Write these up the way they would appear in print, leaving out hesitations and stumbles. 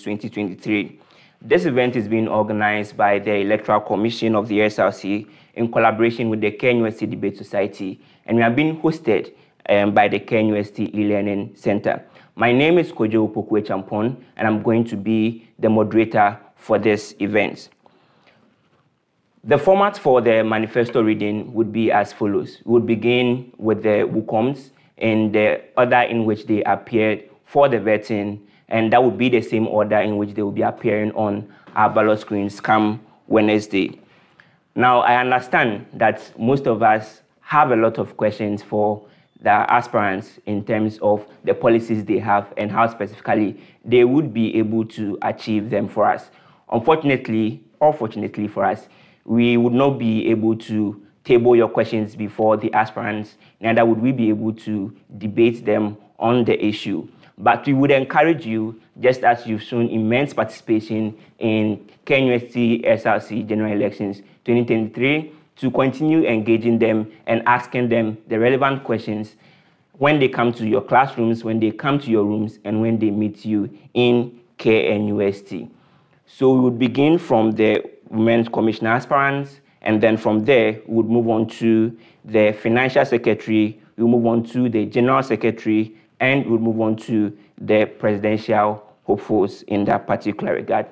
2023. This event is being organized by the Electoral Commission of the SRC in collaboration with the KNUST Debate Society, and we are being hosted by the KNUST E-Learning Centre. My name is Kojo Opoku-Champon, and I'm going to be the moderator for this event. The format for the manifesto reading would be as follows. We would begin with the WUCOMs in the order in which they appeared for the vetting, and that would be the same order in which they will be appearing on our ballot screens come Wednesday. Now, I understand that most of us have a lot of questions for the aspirants in terms of the policies they have and how specifically they would be able to achieve them for us. Unfortunately, or fortunately for us, we would not be able to table your questions before the aspirants, neither would we be able to debate them on the issue. But we would encourage you, just as you've shown immense participation in KNUST SRC General Elections 2023, to continue engaging them and asking them the relevant questions when they come to your classrooms, when they come to your rooms, and when they meet you in KNUST. So we would begin from the Women's Commissioner aspirants, and then from there, we would move on to the Financial Secretary, we'll move on to the General Secretary, and we'll move on to the presidential hopefuls in that particular regard.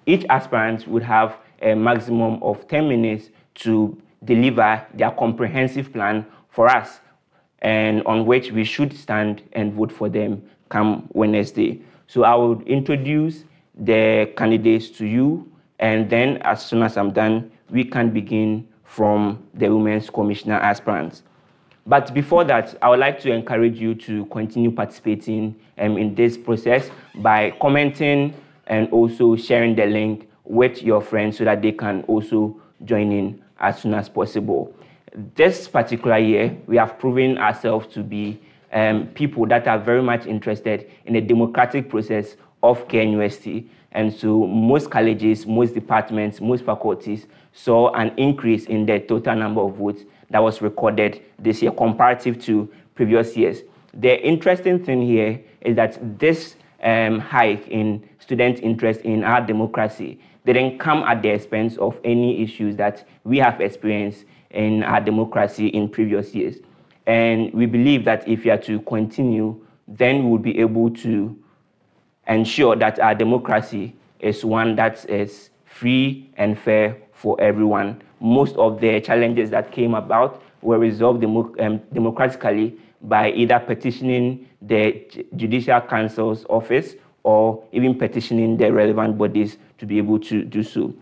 Each aspirant would have a maximum of 10 minutes to deliver their comprehensive plan for us, and on which we should stand and vote for them come Wednesday. So I will introduce the candidates to you, and then as soon as I'm done, we can begin from the Women's Commissioner aspirants. But before that, I would like to encourage you to continue participating in this process by commenting and also sharing the link with your friends so that they can also join in as soon as possible. This particular year, we have proven ourselves to be people that are very much interested in the democratic process of KNUST. And so most colleges, most departments, most faculties saw an increase in the total number of votes that was recorded this year comparative to previous years. The interesting thing here is that this hike in student interest in our democracy didn't come at the expense of any issues that we have experienced in our democracy in previous years. And we believe that if you are to continue, then we'll be able to ensure that our democracy is one that is free and fair for everyone. Most of the challenges that came about were resolved democratically by either petitioning the Judicial Council's office or even petitioning the relevant bodies to be able to do so.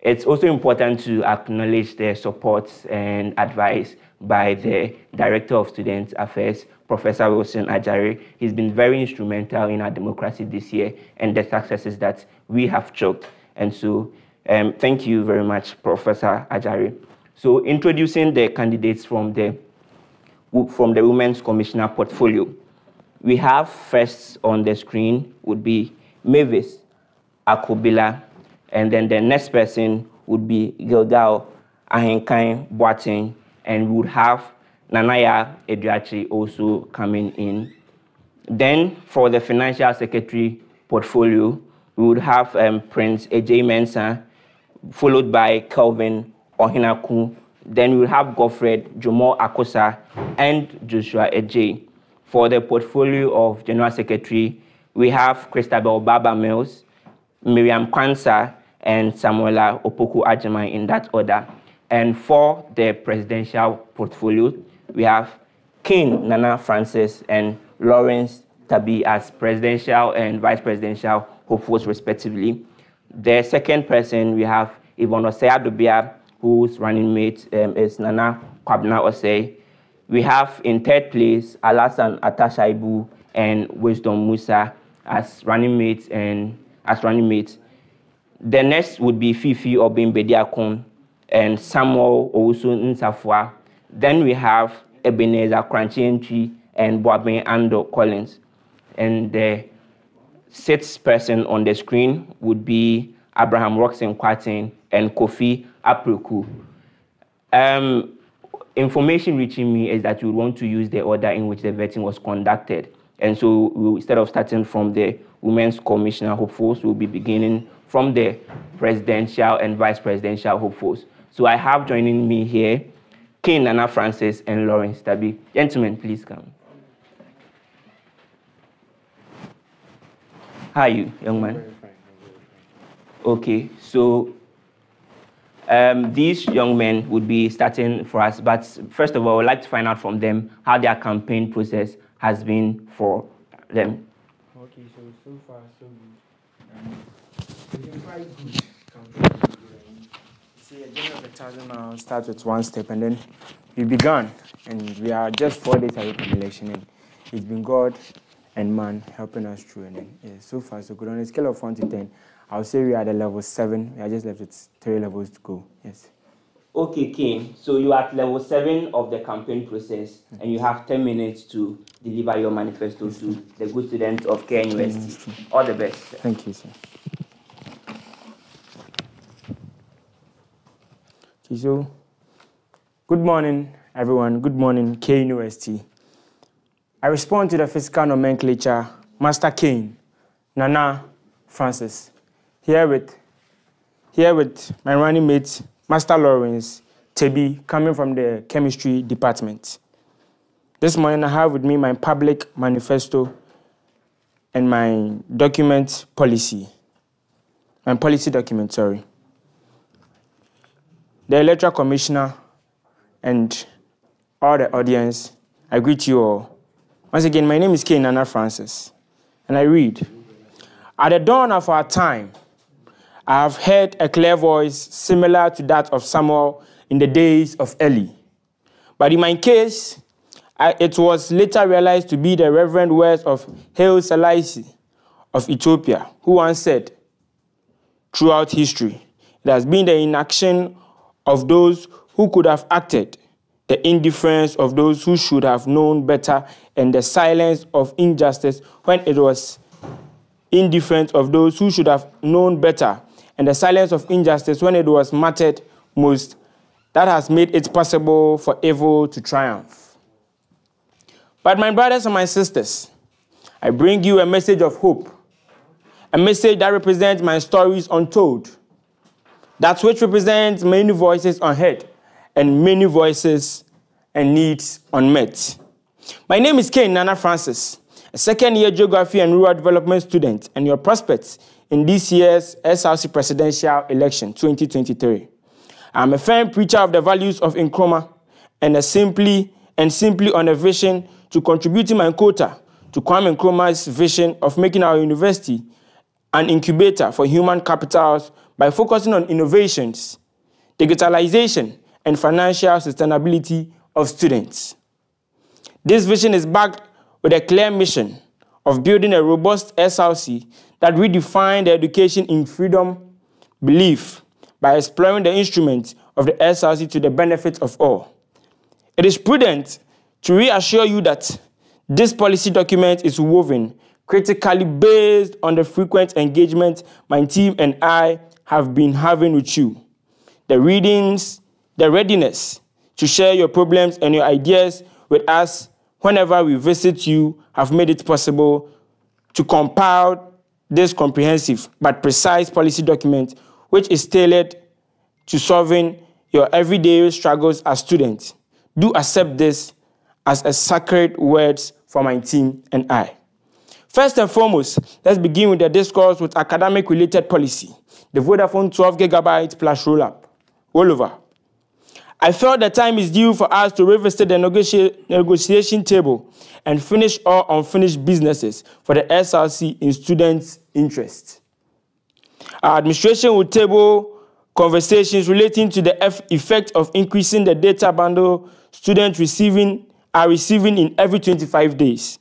It's also important to acknowledge the support and advice by the Director of Student Affairs, Professor Wilson Ajari. He's been very instrumental in our democracy this year and the successes that we have chalked. And so thank you very much, Professor Ajari. So introducing the candidates from the Women's Commissioner portfolio. We have first on the screen would be Mavis Akobila, and then the next person would be Gilgal Ahenkan Boateng, and we would have Nanaya Eduachi also coming in. Then for the Financial Secretary portfolio, we would have Prince Ejay Mensah, followed by Kelvin Ohinaku. Then we would have Godfred Jomo Akosa and Joshua Ejay. For the portfolio of General Secretary, we have Christabel Baba Mills, Miriam Kwanzaa, and Samuela Opoku Ajimai in that order. And for the presidential portfolio, we have King Nana Francis and Lawrence Tabi as presidential and vice presidential hopefuls respectively. The second person, we have Yvonne Osei Adobia, whose running mate is Nana Kwabena Osei. We have in third place Alasan Atashaibu and Wisdom Musa as running mates The next would be Fifi Obimbediakon and Samuel Owusu Nsafwa. Then we have Ebenezer Kranchientri and Boabin Ando Collins. And the sixth person on the screen would be Abraham Roxen Kwatin and Kofi Apreku. Information reaching me is that you want to use the order in which the vetting was conducted. And so instead of starting from the Women's Commissioner hopefuls, we'll be beginning from the presidential and vice presidential hopefuls. So I have joining me here King Nana Francis and Lawrence Tabi. Gentlemen, please come. How are you, young man? Very fine. Okay, so these young men would be starting for us, but first of all, I would like to find out from them how their campaign process has been for them. Okay, so far, so good. It's been quite good campaign. See, a journey of 1,000 miles starts with one step, and then we began, and we are just 4 days away from election, and it's been God and man helping us through, and then yeah, so far, so good. On a scale of 1 to 10, I'll say we are at the level 7. We are just left with 3 levels to go. Yes. Okay, King. So you are at level 7 of the campaign process, and you have 10 minutes to deliver your manifesto to the good students of KNUST. All the best. Sir. Thank you, sir. Okay, so good morning, everyone. Good morning, KNUST. I respond to the physical nomenclature, Master King, Nana Francis. Here with my running mate, Master Lawrence Tabi, coming from the chemistry department. This morning I have with me my public manifesto and my policy document, sorry. The Electoral Commissioner and all the audience, I greet you all. Once again, my name is K. Nana Francis, and I read, at the dawn of our time, I have heard a clear voice similar to that of Samuel in the days of Eli. But in my case, it was later realized to be the reverent words of Haile Selassie of Ethiopia, who once said, throughout history, it has been the inaction of those who could have acted, the indifference of those who should have known better, and the silence of injustice when it was indifference of those who should have known better, and the silence of injustice when it was mattered most, that has made it possible for evil to triumph. But my brothers and my sisters, I bring you a message of hope, a message that represents my stories untold, that which represents many voices unheard and many voices and needs unmet. My name is K. Nana Francis, a second-year Geography and Rural Development student, and your prospects in this year's SRC Presidential Election 2023. I'm a firm preacher of the values of Nkrumah and simply on a vision to contributing my quota to Kwame Nkrumah's vision of making our university an incubator for human capitals by focusing on innovations, digitalization, and financial sustainability of students. This vision is backed with a clear mission of building a robust SRC that redefines the education in freedom, belief, by exploring the instruments of the SRC to the benefit of all. It is prudent to reassure you that this policy document is woven critically based on the frequent engagement my team and I have been having with you. The readings, the readiness to share your problems and your ideas with us whenever we visit you have made it possible to compile this comprehensive but precise policy document, which is tailored to solving your everyday struggles as students. Do accept this as a sacred words for my team and I. First and foremost, let's begin with the discourse with academic-related policy, the Vodafone 12 GB plus rollover. I felt the time is due for us to revisit the negotiation table and finish all unfinished businesses for the SRC in students' interest. Our administration will table conversations relating to the effect of increasing the data bundle students are receiving in every 25 days.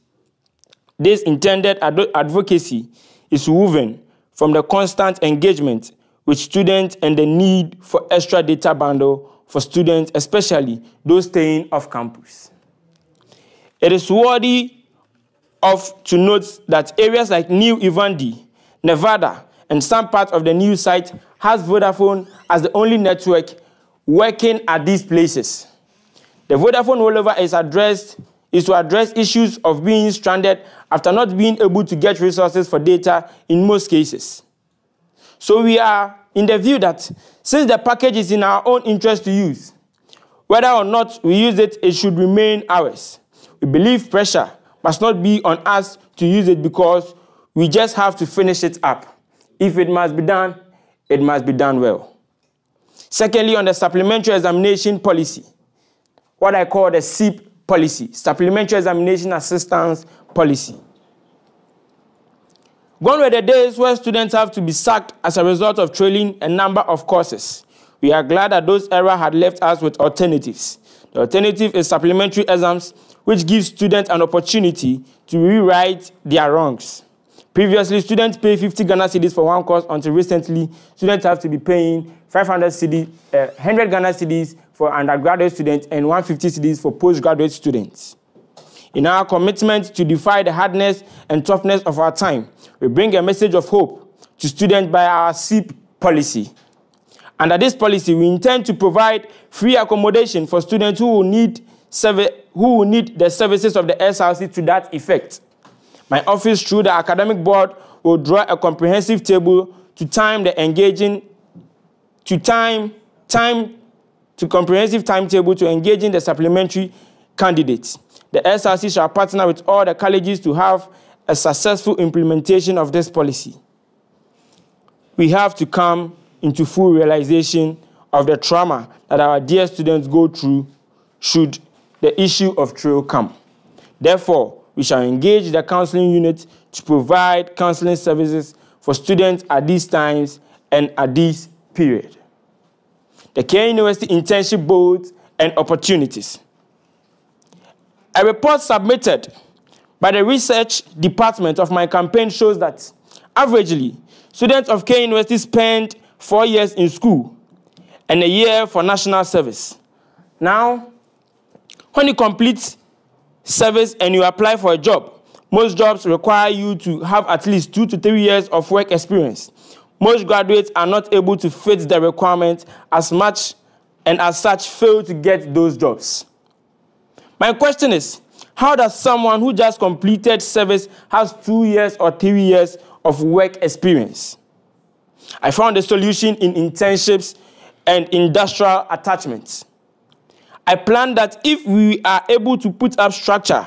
This intended advocacy is woven from the constant engagement with students and the need for extra data bundle for students, especially those staying off campus. It is worthy to note that areas like New Ivandi, Nevada, and some parts of the new site has Vodafone as the only network working at these places. The Vodafone rollover is addressed is to address issues of being stranded after not being able to get resources for data in most cases. So we are in the view that since the package is in our own interest to use, whether or not we use it, it should remain ours. We believe pressure must not be on us to use it because we just have to finish it up. If it must be done well. Secondly, on the supplementary examination policy, what I call the SEAP policy, Supplementary Examination Assistance Policy. Gone were the days where students have to be sacked as a result of trailing a number of courses. We are glad that those era had left us with alternatives. The alternative is supplementary exams, which gives students an opportunity to rewrite their wrongs. Previously, students pay 50 Ghana cedis for one course until recently, students have to be paying 100 Ghana cedis for undergraduate students and 150 cedis for postgraduate students. In our commitment to defy the hardness and toughness of our time, we bring a message of hope to students by our SEAP policy. Under this policy, we intend to provide free accommodation for students who will need the services of the SRC to that effect. My office, through the academic board, will draw a comprehensive table to comprehensive timetable to engaging the supplementary candidates. The SRC shall partner with all the colleges to have a successful implementation of this policy. We have to come into full realization of the trauma that our dear students go through should the issue of trail come. Therefore, we shall engage the counseling unit to provide counseling services for students at these times and at this period. The KNUST Internship Boards and Opportunities. A report submitted by the research department of my campaign shows that, averagely, students of KNUST spend 4 years in school and a year for national service. Now, when you complete service and you apply for a job, most jobs require you to have at least 2 to 3 years of work experience. Most graduates are not able to fit the requirement as much and as such fail to get those jobs. My question is, how does someone who just completed service has 2 years or 3 years of work experience? I found a solution in internships and industrial attachments. I plan that if we are able to put up structure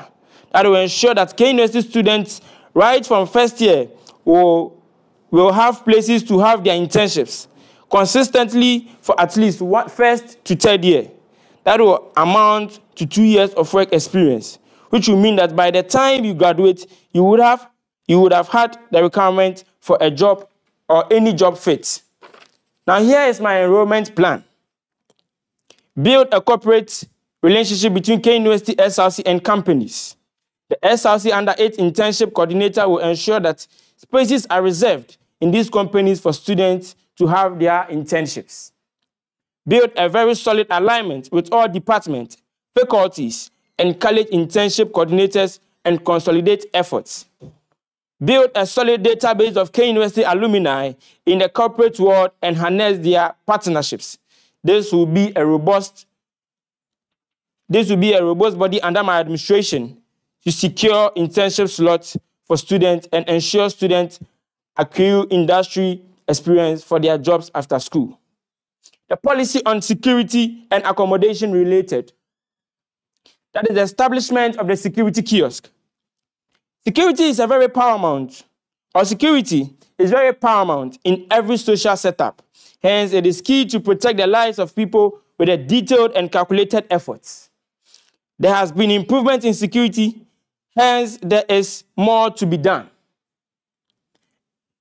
that will ensure that KNUST students right from first year will have places to have their internships consistently for at least first to third year. That will amount to 2 years of work experience, which will mean that by the time you graduate, you would have had the requirement for a job or any job fit. Now here is my enrollment plan. Build a corporate relationship between KNUST SRC and companies. The SRC under its internship coordinator will ensure that spaces are reserved in these companies for students to have their internships. Build a very solid alignment with all departments, faculties, and college internship coordinators and consolidate efforts. Build a solid database of KNUST alumni in the corporate world and harness their partnerships. This will be a robust body under my administration to secure internship slots for students and ensure students accrue industry experience for their jobs after school. The policy on security and accommodation related. That is the establishment of the security kiosk. Security is very paramount in every social setup. Hence, it is key to protect the lives of people with a detailed and calculated efforts. There has been improvement in security, hence there is more to be done.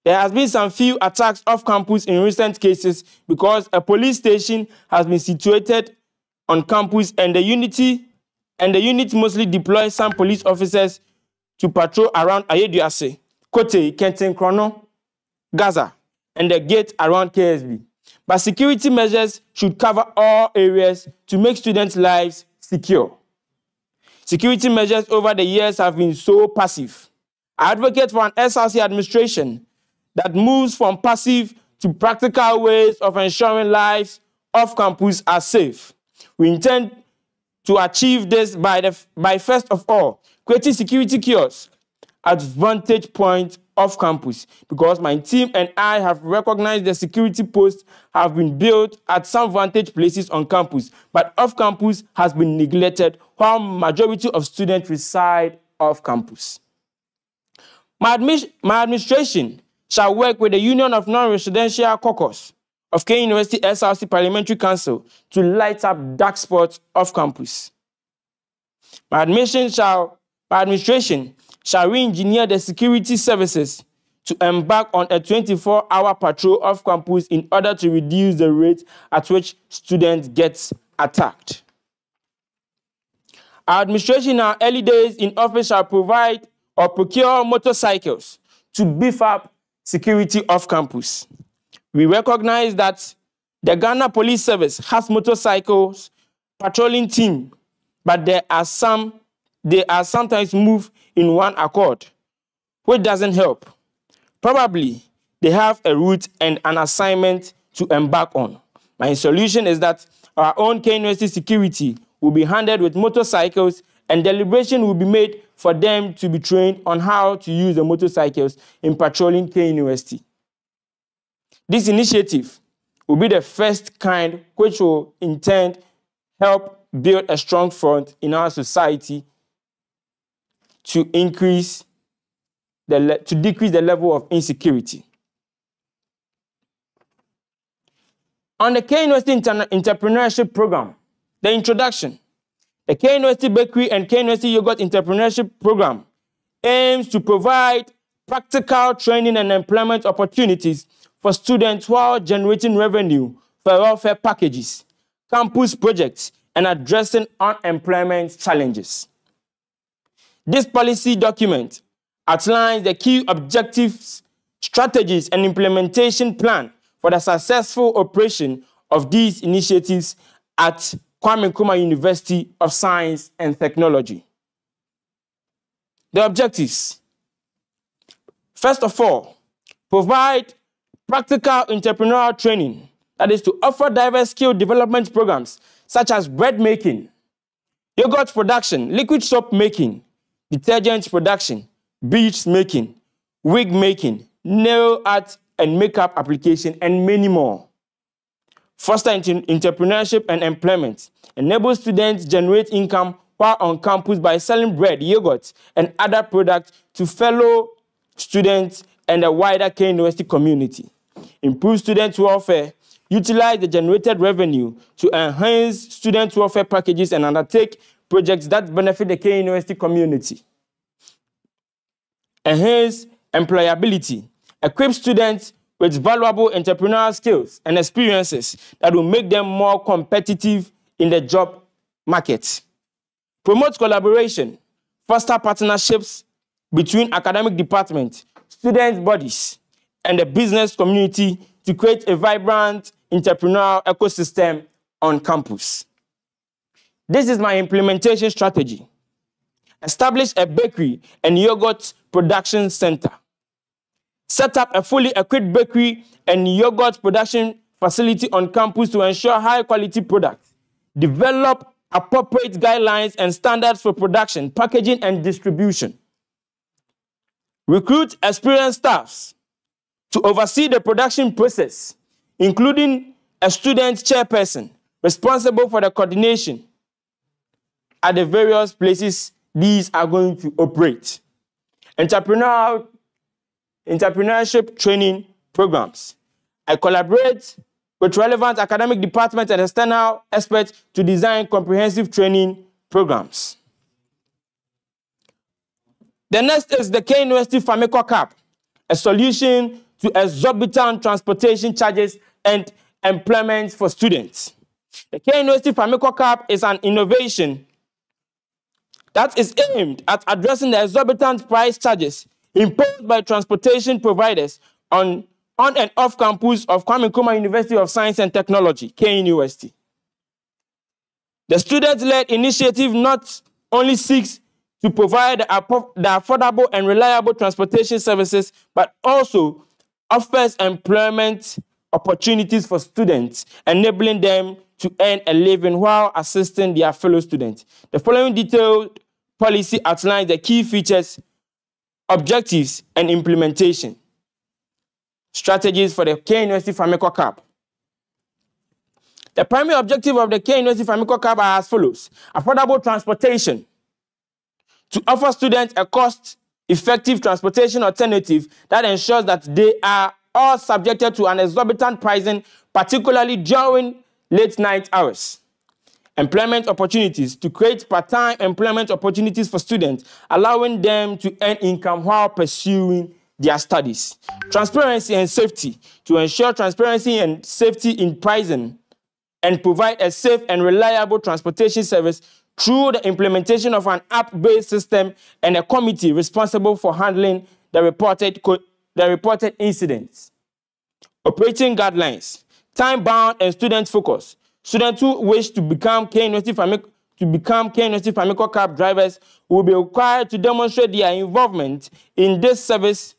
There has been some few attacks off campus in recent cases because a police station has been situated on campus and the unit mostly deploys some police officers to patrol around Ayeduase, Kote, Kenton Krono, Gaza, and the gate around KSB. But security measures should cover all areas to make students' lives secure. Security measures over the years have been so passive. I advocate for an SRC administration that moves from passive to practical ways of ensuring lives off campus are safe. We intend to achieve this by first of all, creating security kiosks at vantage points off campus, because my team and I have recognized the security posts have been built at some vantage places on campus, but off campus has been neglected while majority of students reside off campus. My administration shall work with the Union of Non-Residential Caucus of KNUST SRC Parliamentary Council to light up dark spots off campus. My administration shall re-engineer the security services to embark on a 24-hour patrol off campus in order to reduce the rate at which students get attacked. Our administration in our early days in office shall provide or procure motorcycles to beef up security off campus. We recognize that the Ghana Police Service has motorcycles patrolling team, but they are sometimes moved in one accord, which doesn't help. Probably they have a route and an assignment to embark on. My solution is that our own KNUST security will be handled with motorcycles, and deliberation will be made for them to be trained on how to use the motorcycles in patrolling KNUST. This initiative will be the first kind which will intend help build a strong front in our society to decrease the level of insecurity. On the KNUST Entrepreneurship Program, the introduction, the KNUST Bakery and KNUST Yogurt Entrepreneurship Program aims to provide practical training and employment opportunities for students while generating revenue for welfare packages, campus projects, and addressing unemployment challenges. This policy document outlines the key objectives, strategies, and implementation plan for the successful operation of these initiatives at Kwame Nkrumah University of Science and Technology. The objectives: first of all, provide practical entrepreneurial training, that is to offer diverse skill development programs such as bread making, yogurt production, liquid soap making, detergent production, beads making, wig making, nail art and makeup application, and many more. Foster entrepreneurship and employment. Enable students generate income while on campus by selling bread, yogurt, and other products to fellow students and the wider KNUST community. Improve student welfare. Utilize the generated revenue to enhance student welfare packages and undertake projects that benefit the KNUST community. Enhance employability. Equip students with valuable entrepreneurial skills and experiences that will make them more competitive in the job market. Promote collaboration. Foster partnerships between academic departments, student bodies, and the business community to create a vibrant entrepreneurial ecosystem on campus. This is my implementation strategy. Establish a bakery and yogurt production center. Set up a fully equipped bakery and yogurt production facility on campus to ensure high-quality products. Develop appropriate guidelines and standards for production, packaging, and distribution. Recruit experienced staffs to oversee the production process, including a student chairperson responsible for the coordination at the various places these are going to operate. Entrepreneurship training programs. I collaborate with relevant academic departments and external experts to design comprehensive training programs. The next is the KNUST Famiko Cap, a solution to exorbitant transportation charges and employment for students. The KNUST Famiko Cap is an innovation that is aimed at addressing the exorbitant price charges imposed by transportation providers on and off campus of Kwame Nkrumah University of Science and Technology, KNUST. The student-led initiative not only seeks to provide the affordable and reliable transportation services, but also offers employment opportunities for students, enabling them to earn a living while assisting their fellow students. The following detailed policy outlines the key features, objectives, and implementation. Strategies for the KNUST Famiko Cup. The primary objective of the KNUST Famiko Cup are as follows: affordable transportation, to offer students a cost-effective transportation alternative that ensures that they are all subjected to an exorbitant pricing, particularly during late night hours. Employment opportunities, to create part-time employment opportunities for students, allowing them to earn income while pursuing their studies. Transparency and safety, to ensure transparency and safety in pricing and provide a safe and reliable transportation service through the implementation of an app-based system and a committee responsible for handling the reported incidents. Operating guidelines, time-bound and student-focused. Students who wish to become KNUST Famiko Cup drivers will be required to demonstrate their involvement in this service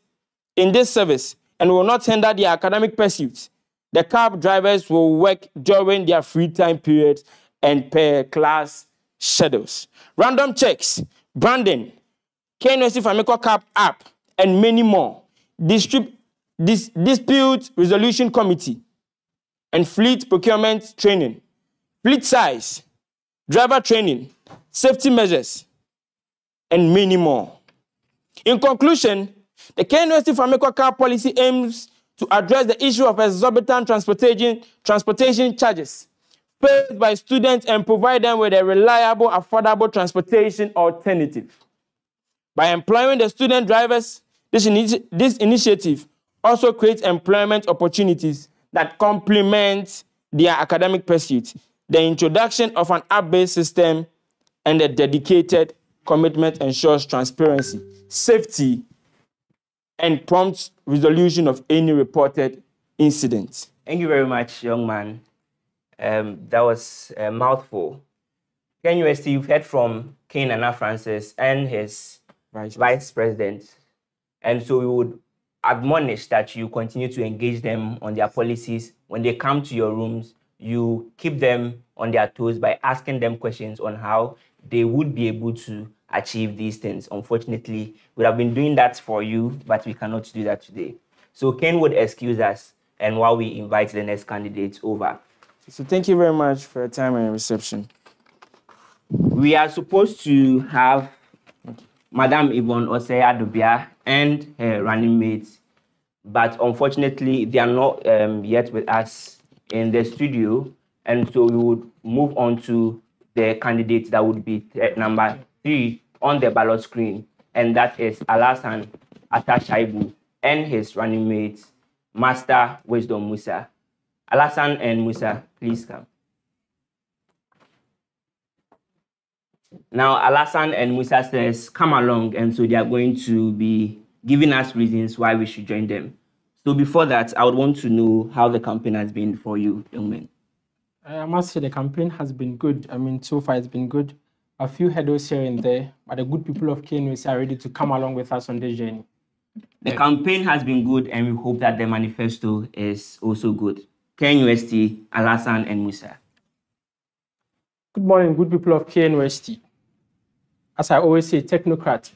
and will not hinder their academic pursuits. The cab drivers will work during their free time periods and per class schedules. Random checks, branding, KNUST Famiko Cup app, and many more. Dispute resolution committee and fleet procurement training, fleet size, driver training, safety measures, and many more. In conclusion, the KNUST Famiko Cup policy aims to address the issue of exorbitant transportation charges paid by students and provide them with a reliable, affordable transportation alternative. By employing the student drivers, this initiative also creates employment opportunities that complement their academic pursuits. The introduction of an app-based system and a dedicated commitment ensures transparency, safety, and prompt resolution of any reported incidents. Thank you very much, young man. That was a mouthful. KNUST, you've heard from K. Nana Francis and his vice president. And so we would admonish that you continue to engage them on their policies. When they come to your rooms, you keep them on their toes by asking them questions on how they would be able to achieve these things. Unfortunately, we have been doing that for you, but we cannot do that today. So Ken would excuse us and while we invite the next candidate over. So thank you very much for your time and your reception. We are supposed to have Madam Yvonne Osei Adubia and her running mates, but unfortunately, they are not yet with us in the studio, and so we would move on to the candidate that would be number 3 on the ballot screen, and that is Alasan Atashaibu and his running mate, Master Wisdom Musa. Alasan and Musa, please come. Now, Alasan and Musa says, come along, and so they are going to be giving us reasons why we should join them. So before that, I would want to know how the campaign has been for you, young men. I must say the campaign has been good. I mean, so far it's been good. A few hurdles here and there, but the good people of KNUST are ready to come along with us on this journey. The campaign has been good, and we hope that the manifesto is also good. KNUST, Alasan, and Musa. Good morning, good people of KNUST. As I always say, technocrat.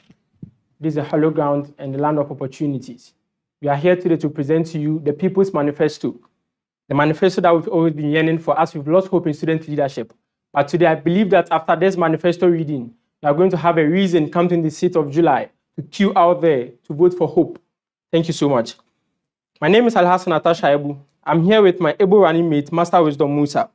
This is a hollow ground and the land of opportunities. We are here today to present to you the People's Manifesto. The manifesto that we've always been yearning for as we've lost hope in student leadership. But today I believe that after this manifesto reading, we are going to have a reason come to the 6th of July to queue out there to vote for hope. Thank you so much. My name is Alhassan Atashaibu. I'm here with my able running mate, Master Wisdom Musa.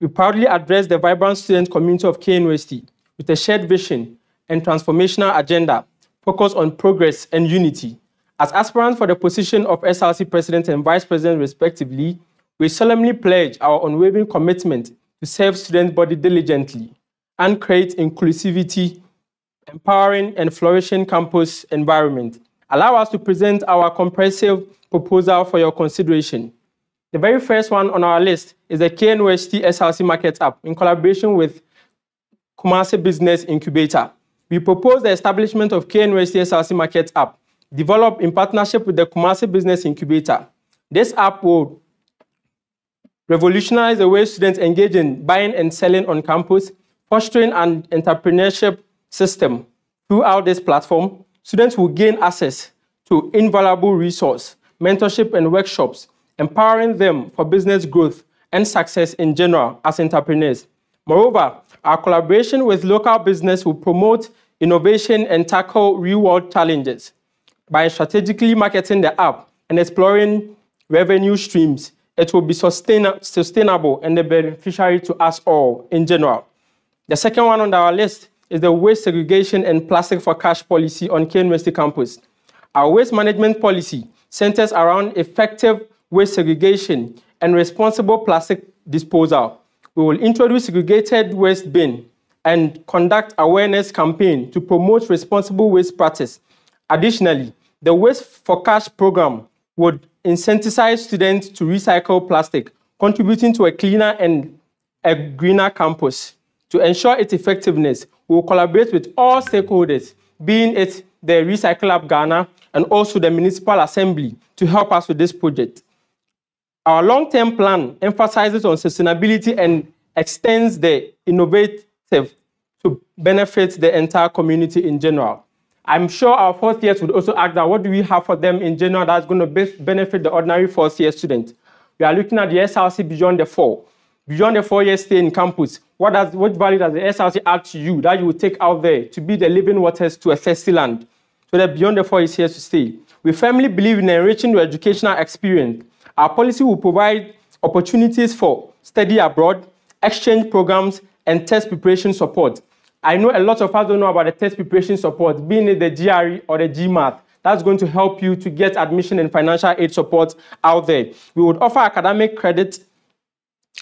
We proudly address the vibrant student community of KNUST with a shared vision and transformational agenda focused on progress and unity. As aspirants for the position of SRC President and Vice President respectively, we solemnly pledge our unwavering commitment to serve student body diligently and create inclusivity, empowering and flourishing campus environment. Allow us to present our comprehensive proposal for your consideration. The very first one on our list is the KNUST SRC Market App in collaboration with Kumasi Business Incubator. We propose the establishment of KNUST SRC Market App, developed in partnership with the Kumasi Business Incubator. This app will revolutionize the way students engage in buying and selling on campus, fostering an entrepreneurship system. Throughout this platform, students will gain access to invaluable resources, mentorship and workshops, empowering them for business growth and success in general as entrepreneurs. Moreover, our collaboration with local business will promote innovation and tackle real-world challenges. By strategically marketing the app and exploring revenue streams, it will be sustainable and a beneficiary to us all in general. The second one on our list is the waste segregation and plastic for cash policy on KNUST campus. Our waste management policy centers around effective waste segregation and responsible plastic disposal. We will introduce segregated waste bin and conduct awareness campaign to promote responsible waste practice. Additionally, the Waste for Cash program would incentivize students to recycle plastic, contributing to a cleaner and a greener campus. To ensure its effectiveness, we will collaborate with all stakeholders, being it the Recycle Lab Ghana and also the Municipal Assembly, to help us with this project. Our long-term plan emphasizes on sustainability and extends the innovative to benefit the entire community in general. I'm sure our fourth years would also ask that what do we have for them in general that's going to benefit the ordinary fourth year student. We are looking at the SRC beyond the 4-year stay in campus. What value does the SRC add to you that you will take out there to be the living waters to a thirsty land? So that beyond the 4 is here to stay. We firmly believe in enriching your educational experience. Our policy will provide opportunities for study abroad, exchange programs, and test preparation support. I know a lot of us don't know about the test preparation support, being it the GRE or the GMAT. That's going to help you to get admission and financial aid support out there. We would offer academic credit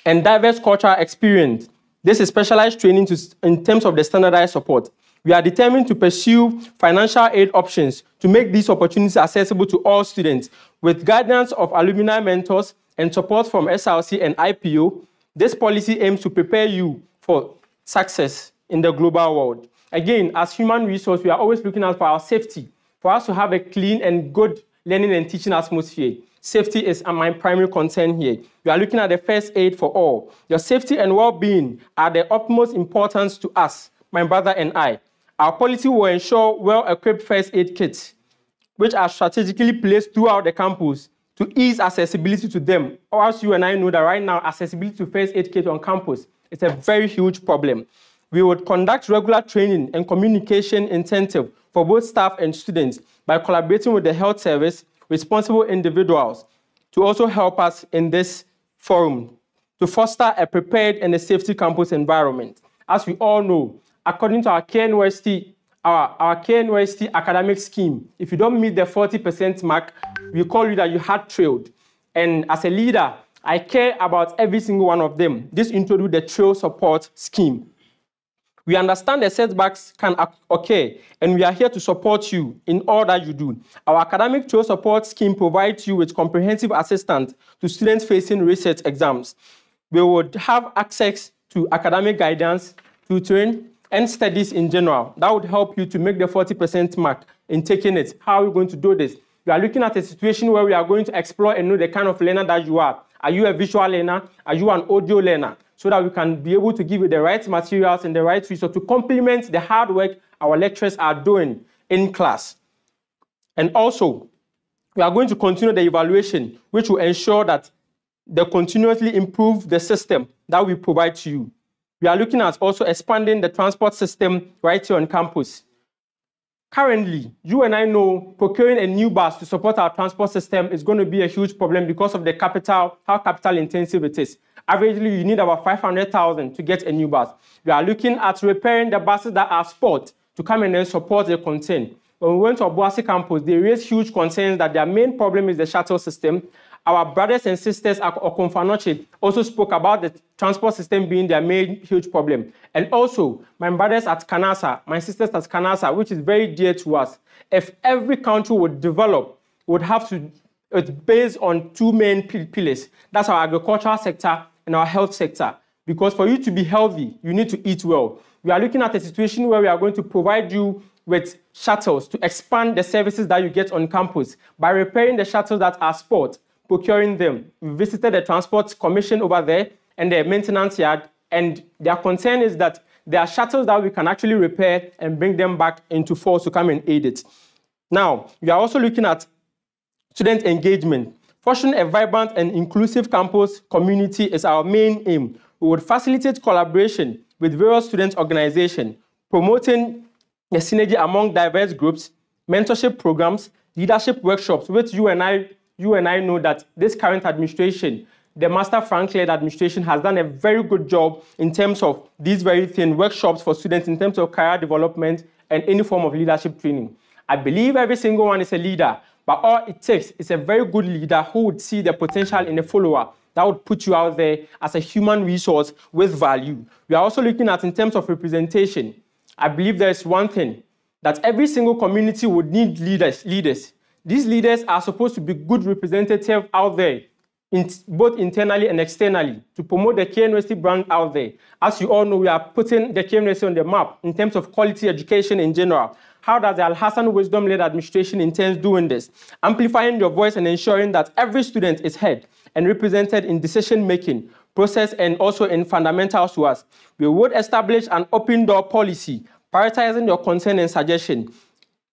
and diverse cultural experience. This is specialized training in terms of the standardized support. We are determined to pursue financial aid options to make these opportunities accessible to all students. With guidance of alumni mentors and support from SRC and IPO, this policy aims to prepare you for success in the global world. Again, as human resource, we are always looking out for our safety, for us to have a clean and good learning and teaching atmosphere. Safety is my primary concern here. We are looking at the first aid for all. Your safety and well-being are the utmost importance to us, my brother and I. Our policy will ensure well-equipped first aid kits, which are strategically placed throughout the campus to ease accessibility to them. Or as you and I know that right now, accessibility to first aid kit on campus is a very huge problem. We would conduct regular training and communication incentive for both staff and students by collaborating with the health service, responsible individuals, to also help us in this forum to foster a prepared and a safety campus environment. As we all know, according to our KNUST, our KNUST academic scheme, if you don't meet the 40% mark, we call you that you had trailed. And as a leader, I care about every single one of them. This introduced the trail support scheme. We understand that setbacks can occur, and we are here to support you in all that you do. Our academic trail support scheme provides you with comprehensive assistance to students facing research exams. We would have access to academic guidance, tutoring, and studies in general. That would help you to make the 40% mark in taking it. How are we going to do this? We are looking at a situation where we are going to explore and know the kind of learner that you are. Are you a visual learner? Are you an audio learner? So that we can be able to give you the right materials and the right resources to complement the hard work our lecturers are doing in class. And also, we are going to continue the evaluation, which will ensure that they continuously improve the system that we provide to you. We are looking at also expanding the transport system right here on campus. Currently, you and I know procuring a new bus to support our transport system is going to be a huge problem because of the capital, how capital intensive it is. Averagely, you need about 500,000 to get a new bus. We are looking at repairing the buses that are sport to come and then support the content. When we went to Obuasi campus, they raised huge concerns that their main problem is the shuttle system. Our brothers and sisters at Okonfanoche also spoke about the transport system being their main huge problem. And also, my brothers at Kanasa, my sisters at Kanasa, which is very dear to us. If every country would develop, would have to, it's based on two main pillars. That's our agricultural sector and our health sector. Because for you to be healthy, you need to eat well. We are looking at a situation where we are going to provide you with shuttles to expand the services that you get on campus by repairing the shuttles that are sport, procuring them. We visited the Transport Commission over there and the maintenance yard, and their concern is that there are shuttles that we can actually repair and bring them back into force to come and aid it. Now, we are also looking at student engagement. Fostering a vibrant and inclusive campus community is our main aim. We would facilitate collaboration with various student organizations, promoting a synergy among diverse groups, mentorship programs, leadership workshops, which you and I know that this current administration, the Master Frank-led administration, has done a very good job in terms of these very things, workshops for students in terms of career development and any form of leadership training. I believe every single one is a leader, but all it takes is a very good leader who would see the potential in a follower that would put you out there as a human resource with value. We are also looking at in terms of representation. I believe there is one thing, that every single community would need leaders. These leaders are supposed to be good representatives out there, both internally and externally, to promote the KNUST brand out there. As you all know, we are putting the KNUST on the map in terms of quality education in general. How does the Al-Hassan Wisdom-led administration intend doing this? Amplifying your voice and ensuring that every student is heard and represented in decision-making process and also in fundamentals to us. We would establish an open door policy, prioritizing your concern and suggestion.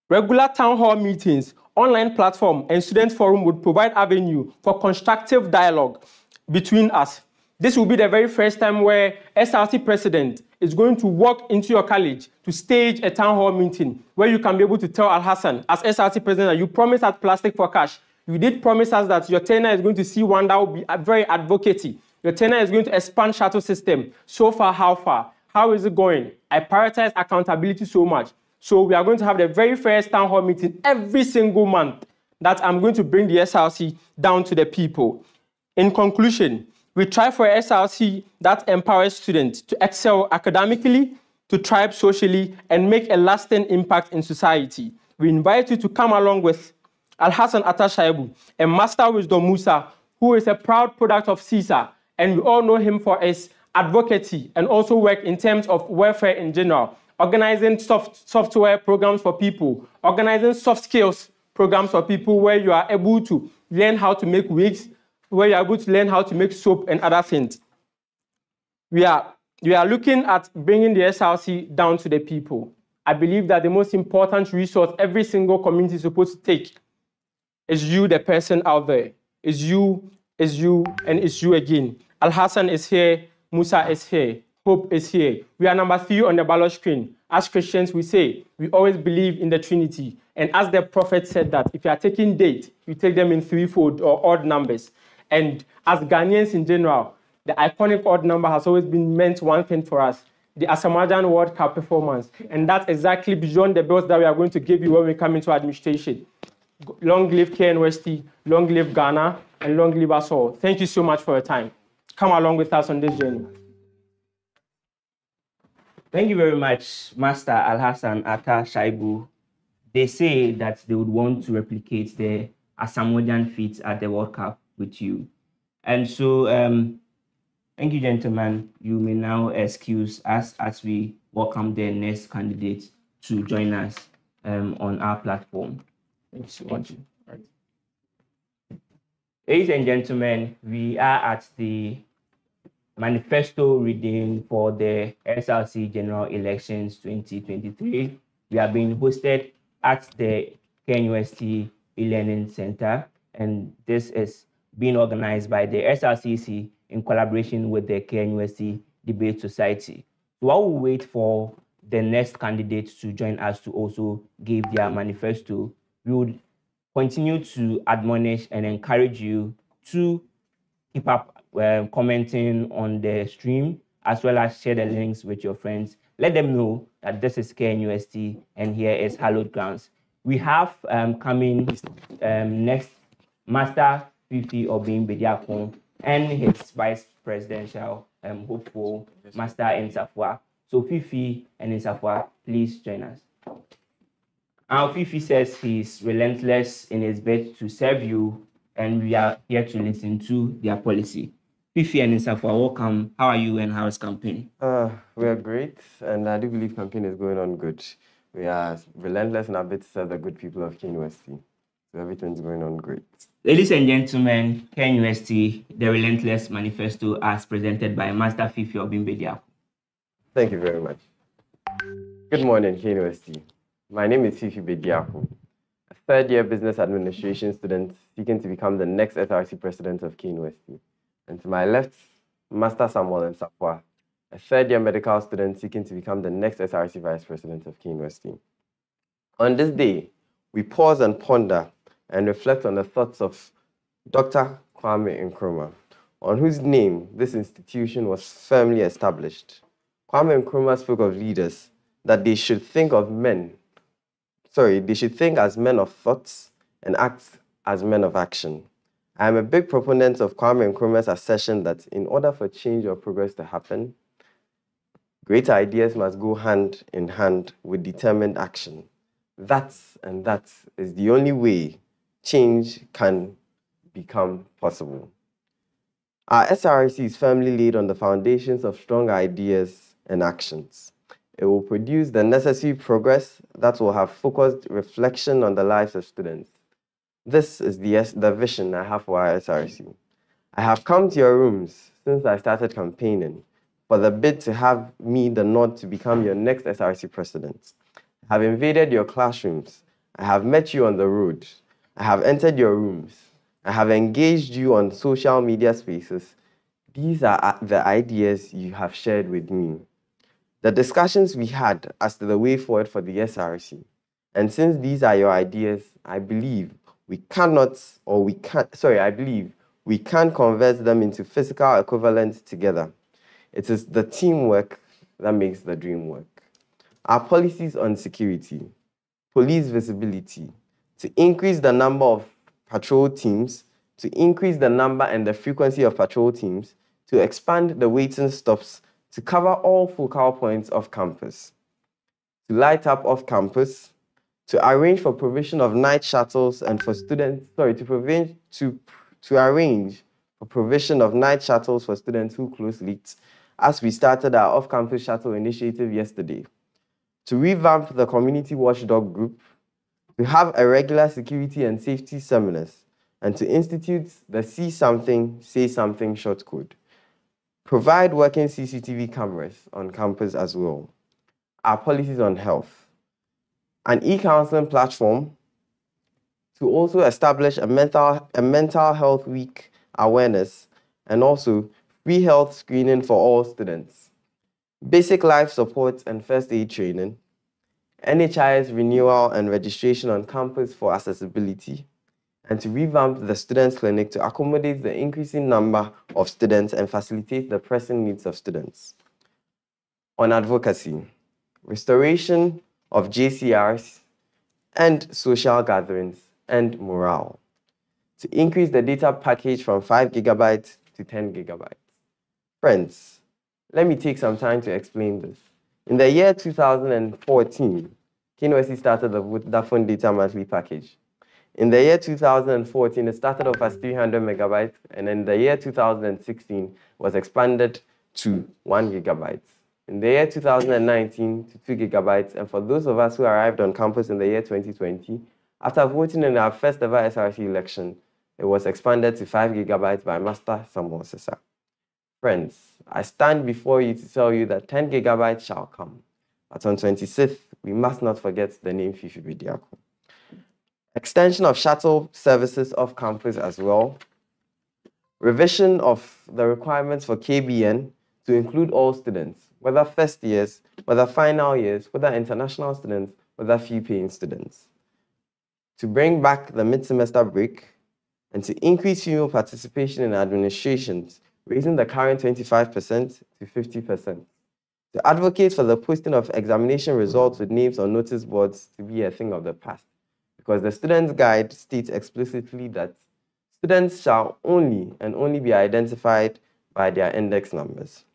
Regular town hall meetings, online platform, and student forum would provide avenue for constructive dialogue between us. This will be the very first time where SRC president is going to walk into your college to stage a town hall meeting where you can be able to tell Al-Hassan, as SRC president, that you promised us plastic for cash. You did promise us that your tenure is going to see one that will be very advocacy. Your tenure is going to expand shuttle system. So far, how far? How is it going? I prioritize accountability so much. So we are going to have the very first town hall meeting every single month that I'm going to bring the SRC down to the people. In conclusion, we try for a SRC that empowers students to excel academically, to thrive socially, and make a lasting impact in society. We invite you to come along with Al-Hassan Shaibu and Master Wisdom Musa, who is a proud product of CISA, and we all know him for his advocacy and also work in terms of welfare in general, organizing software programs for people, organizing soft skills programs for people where you are able to learn how to make wigs, where you are able to learn how to make soap and other things. We are looking at bringing the SRC down to the people. I believe that the most important resource every single community is supposed to take is you, the person out there. Is you, and it's you again. Al-Hassan is here, Musa is here, Hope is here. We are number 3 on the ballot screen. As Christians, we say, we always believe in the Trinity. And as the prophet said that, if you are taking dates, you take them in threefold or odd numbers. And as Ghanaians in general, the iconic odd number has always been meant one thing for us, the Azerbaijan World Cup performance. And that's exactly beyond the belts that we are going to give you when we come into administration. Long live KNUST, long live Ghana, and long live us all. Thank you so much for your time. Come along with us on this journey. Thank you very much, Master Al-Hassan Shaibu. They say that they would want to replicate the Asamoah feat at the World Cup with you. And so, thank you, gentlemen. You may now excuse us as we welcome the next candidate to join us on our platform. Thank you so much. Right. Ladies and gentlemen, we are at the Manifesto Reading for the SRC General Elections 2023. We are being hosted at the KNUST E-Learning Centre, and this is being organized by the SRCC in collaboration with the KNUST Debate Society. So while we wait for the next candidate to join us to also give their manifesto, we would continue to admonish and encourage you to keep up commenting on the stream, as well as share the links with your friends. Let them know that this is KNUST and here is Hallowed Grounds. We have coming next Master Fifi Obin Bediakon and his vice presidential hopeful Master Nsafwa. So Fifi and Nsafwa, please join us. Our Fifi says he's relentless in his bid to serve you, and we are here to listen to their policy. Fifi and Nsafwa, welcome. How are you and how is campaign? We are great, and I do believe campaign is going on good. We are relentless in our bid to serve the good people of KNUST. So everything's going on great. Ladies and gentlemen, KNUST, the Relentless Manifesto as presented by Master Fifi Obimbediaku. Thank you very much. Good morning, KNUST. My name is Fifi Bediaku, a third-year business administration student seeking to become the next SRC president of KNUST. And to my left, Master Samuel Nsapwa, a third-year medical student seeking to become the next SRC vice president of KNUST. On this day, we pause and ponder and reflect on the thoughts of Dr. Kwame Nkrumah, on whose name this institution was firmly established. Kwame Nkrumah spoke of leaders that they should think as men of thoughts and act as men of action. I am a big proponent of Kwame Nkrumah's assertion that in order for change or progress to happen, great ideas must go hand in hand with determined action. That is the only way change can become possible. Our SRC is firmly laid on the foundations of strong ideas and actions. It will produce the necessary progress that will have focused reflection on the lives of students. This is the vision I have for our SRC. I have come to your rooms since I started campaigning for the bid to have me the nod to become your next SRC president. I have invaded your classrooms. I have met you on the road. I have entered your rooms. I have engaged you on social media spaces. These are the ideas you have shared with me. The discussions we had as to the way forward for the SRC. And since these are your ideas, I believe we can convert them into physical equivalents together. It is the teamwork that makes the dream work. Our policies on security, police visibility, to increase the number of patrol teams, to increase the number and the frequency of patrol teams, to expand the waiting stops, to cover all focal points of campus, to light up off campus, to arrange for provision of night shuttles and for students, to arrange for provision of night shuttles for students who close late, as we started our off-campus shuttle initiative yesterday, to revamp the community watchdog group, to have a regular security and safety seminars, and to institute the See Something, Say Something short code. Provide working CCTV cameras on campus as well. Our policies on health. An e-counseling platform to also establish a mental health week awareness and also free health screening for all students. Basic life support and first aid training. NHIS renewal and registration on campus for accessibility, and to revamp the Students' Clinic to accommodate the increasing number of students and facilitate the pressing needs of students. On advocacy, restoration of JCRs and social gatherings and morale, to increase the data package from 5 gigabytes to 10 gigabytes. Friends, let me take some time to explain this. In the year 2014, KNUST started the Vodafone Data Monthly Package. In the year 2014, it started off as 300 megabytes, and in the year 2016, was expanded to 1 gigabyte. In the year 2019, to 2 gigabytes, and for those of us who arrived on campus in the year 2020, after voting in our first ever SRC election, it was expanded to 5 gigabytes by Master Samuel Sisa. Friends, I stand before you to tell you that 10 gigabytes shall come. But on 26th, we must not forget the name Fifi Bediaku. Extension of shuttle services off campus as well. Revision of the requirements for KBN to include all students, whether first years, whether final years, whether international students, whether fee-paying students. To bring back the mid-semester break and to increase female participation in administrations, raising the current 25% to 50%. To advocate for the posting of examination results with names on notice boards to be a thing of the past, because the Students' Guide states explicitly that students shall only be identified by their index numbers.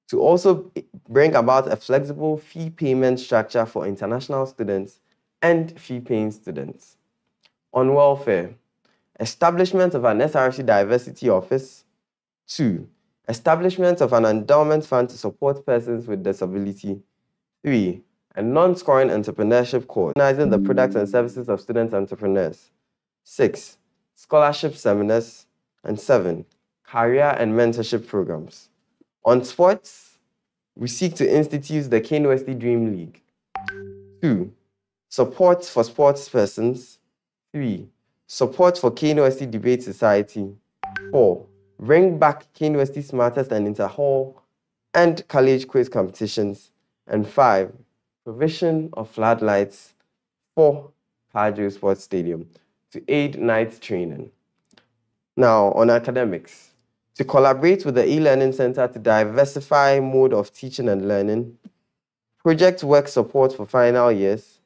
To also bring about a flexible fee payment structure for international students and fee-paying students. On welfare, establishment of an SRC diversity office. 2, establishment of an endowment fund to support persons with disability. 3, a non-scoring entrepreneurship course, organizing the products and services of student entrepreneurs. 6, scholarship seminars, and 7, career and mentorship programs. On sports, we seek to institute the KNUST Dream League. 2, support for sports persons. 3, support for KNUST Debate Society. 4, bring back KNUST Smartest and Inter-Hall and college quiz competitions. And 5, provision of floodlights for Padre Sports Stadium to aid night training. Now, on academics, to collaborate with the E-Learning Centre to diversify mode of teaching and learning, project work support for final years,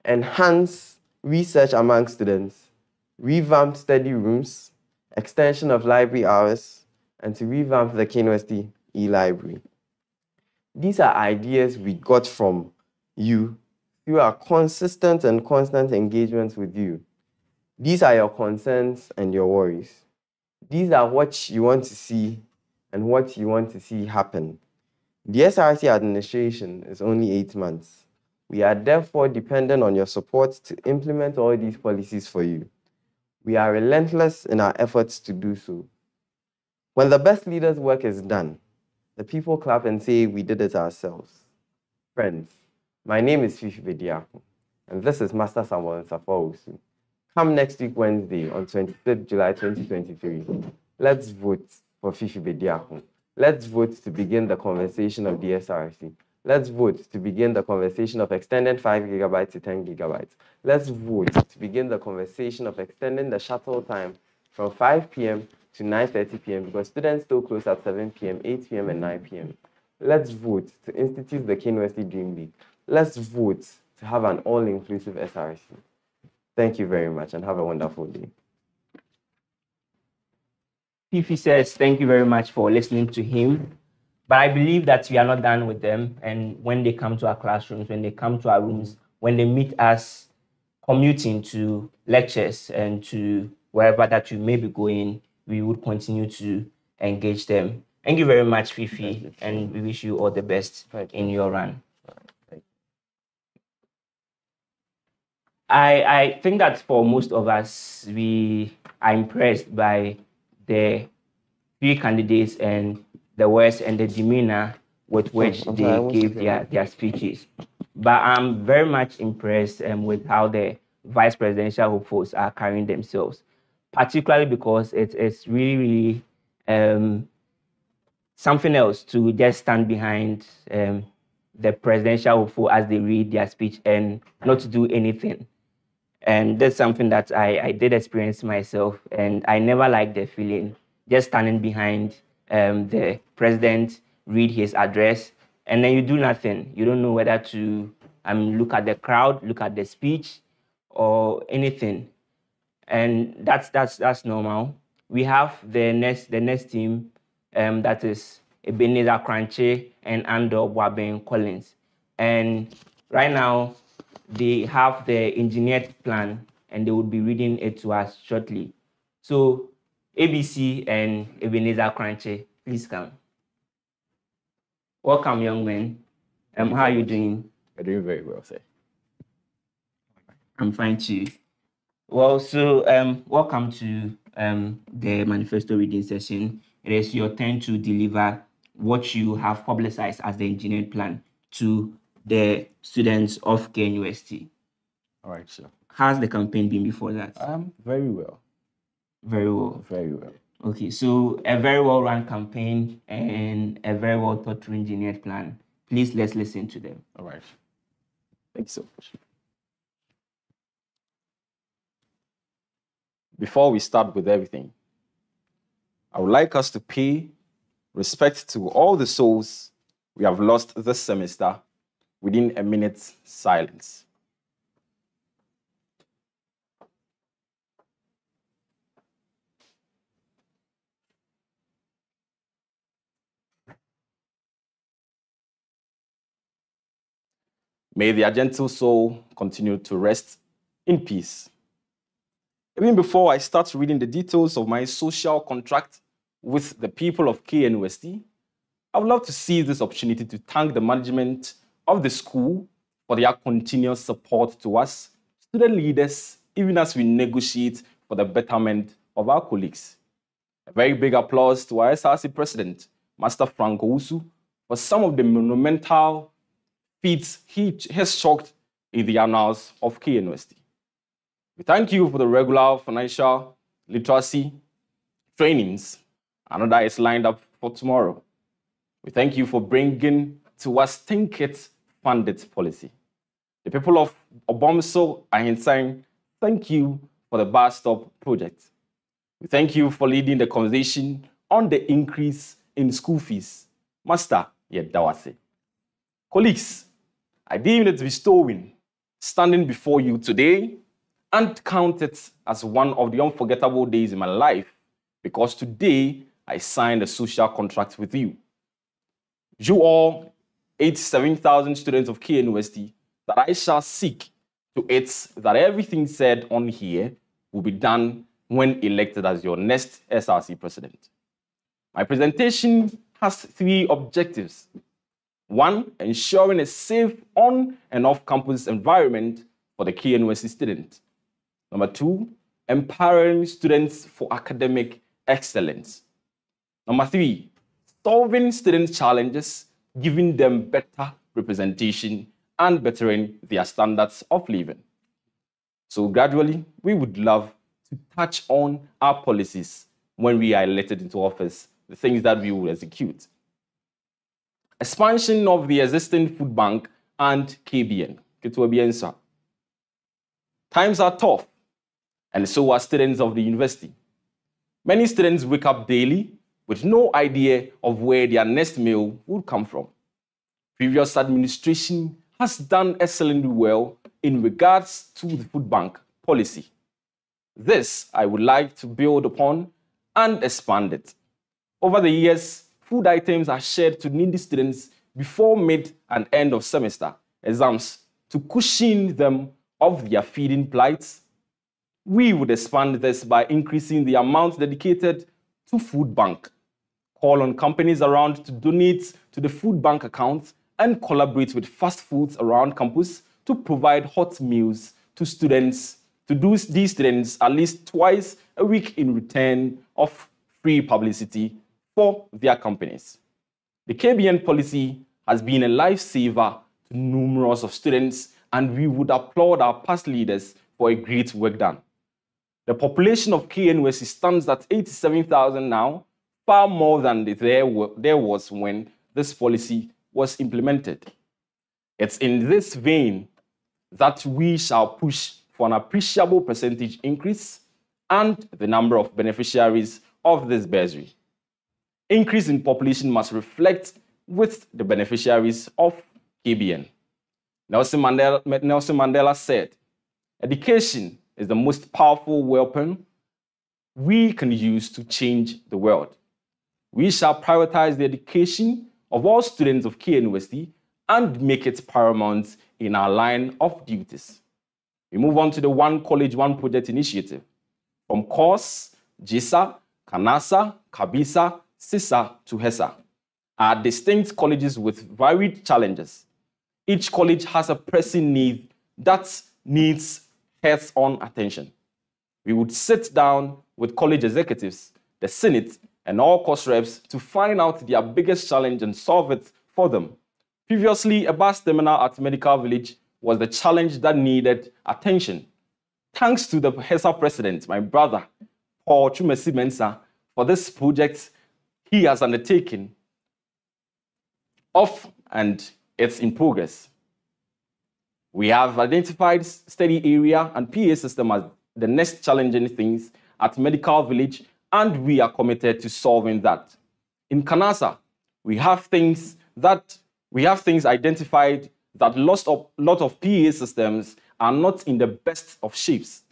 enhance research among students, revamp study rooms, extension of library hours, and to revamp the KNUST e-library. These are ideas we got from you through our consistent and constant engagement with you. These are your concerns and your worries. These are what you want to see and what you want to see happen. The SRC administration is only 8 months. We are therefore dependent on your support to implement all these policies for you. We are relentless in our efforts to do so. When the best leaders' work is done, the people clap and say, we did it ourselves. Friends, my name is Fifi Bediako, and this is Master Samuel Nsafo-Osu. Come next week, Wednesday, on 23rd July 2023. Let's vote for Fifi Bediako. Let's vote to begin the conversation of the SRC. Let's vote to begin the conversation of extending 5 GB to 10 GB. Let's vote to begin the conversation of extending the shuttle time from 5 p.m. to 9:30 p.m. because students still close at 7 p.m., 8 p.m., and 9 p.m. Let's vote to institute the KNUST Dream League. Let's vote to have an all-inclusive SRC. Thank you very much and have a wonderful day. Fifi says, thank you very much for listening to him. But I believe that we are not done with them. And when they come to our classrooms, when they come to our rooms, when they meet us commuting to lectures and to wherever that you may be going, we would continue to engage them. Thank you very much, Fifi, and we wish you all the best in your run. I think that for most of us, we are impressed by the 3 candidates and the words and the demeanor with which they gave their speeches. But I'm very much impressed with how the vice presidential hopefuls are carrying themselves, particularly because it's really something else to just stand behind the presidential hopeful as they read their speech and not to do anything. And that's something that I did experience myself, and I never liked the feeling, just standing behind the president, read his address, and then you do nothing. You don't know whether to look at the crowd, look at the speech, or anything. And that's normal. We have the next team, that is Ebenezer Cranche and Andor Boaben Collins. And right now, they have the engineered plan, and they will be reading it to us shortly. So, ABC and Ebenezer Cranche, please come. Welcome, young men. How are you doing? I'm doing very well, sir. I'm fine too. Well, so welcome to the Manifesto Reading session. It is your turn to deliver what you have publicized as the engineered plan to the students of KNUST. All right, sir. How's the campaign been before that? Very well. Very well. Very well. Okay, so a very well-run campaign and a very well-thought-through engineered plan. Please, let's listen to them. All right. Thank you so much. Before we start with everything, I would like us to pay respect to all the souls we have lost this semester within a minute's silence. May their gentle soul continue to rest in peace. Even before I start reading the details of my social contract with the people of KNUST, I would love to seize this opportunity to thank the management of the school for their continuous support to us, student leaders, even as we negotiate for the betterment of our colleagues. A very big applause to our SRC President, Master Frank Owusu, for some of the monumental feats he has chalked in the annals of KNUST. We thank you for the regular financial literacy trainings. Another is lined up for tomorrow. We thank you for bringing to us Think It, Fund It policy. The people of Obomso Ahinsan, thank you for the bus stop project. We thank you for leading the conversation on the increase in school fees. Master Yedawase. Colleagues, I deem it bestowing standing before you today and count it as one of the unforgettable days in my life, because today I signed a social contract with you. You all, 87,000 students of KNUST, that I shall seek to it that everything said on here will be done when elected as your next SRC president. My presentation has 3 objectives. 1, ensuring a safe on and off campus environment for the KNUST student. Number 2, empowering students for academic excellence. Number 3, solving student challenges, giving them better representation and bettering their standards of living. So gradually, we would love to touch on our policies when we are elected into office, the things that we will execute. Expansion of the existing food bank and KBN. Times are tough, and so are students of the university. Many students wake up daily with no idea of where their next meal would come from. Previous administration has done excellently well in regards to the food bank policy. This I would like to build upon and expand it. Over the years, food items are shared to needy students before mid and end of semester exams to cushion them of their feeding plights. We would expand this by increasing the amount dedicated to food bank, call on companies around to donate to the food bank account, and collaborate with fast foods around campus to provide hot meals to students, to do these students at least twice a week in return of free publicity for their companies. The KBN policy has been a lifesaver to numerous of students, and we would applaud our past leaders for a great work done. The population of KNUST stands at 87,000 now, far more than there was when this policy was implemented. It's in this vein that we shall push for an appreciable percentage increase and the number of beneficiaries of this bursary. Increase in population must reflect with the beneficiaries of KBN. Nelson Mandela said, education is the most powerful weapon we can use to change the world. We shall prioritize the education of all students of KNUST and make it paramount in our line of duties. We move on to the One College, One Project initiative. From KOS, JISA, KANASA, KABISA, SISA to HESA are distinct colleges with varied challenges. Each college has a pressing need that needs heads-on attention. We would sit down with college executives, the Senate, and all course reps to find out their biggest challenge and solve it for them. Previously, a bus terminal at Medical Village was the challenge that needed attention. Thanks to the HESA president, my brother, Paul Chumesi Mensah, for this project he has undertaken and it's in progress. We have identified study area and PA system as the next challenging things at Medical Village, and we are committed to solving that. In KANASA, we have things identified that lot of PA systems are not in the best of shapes,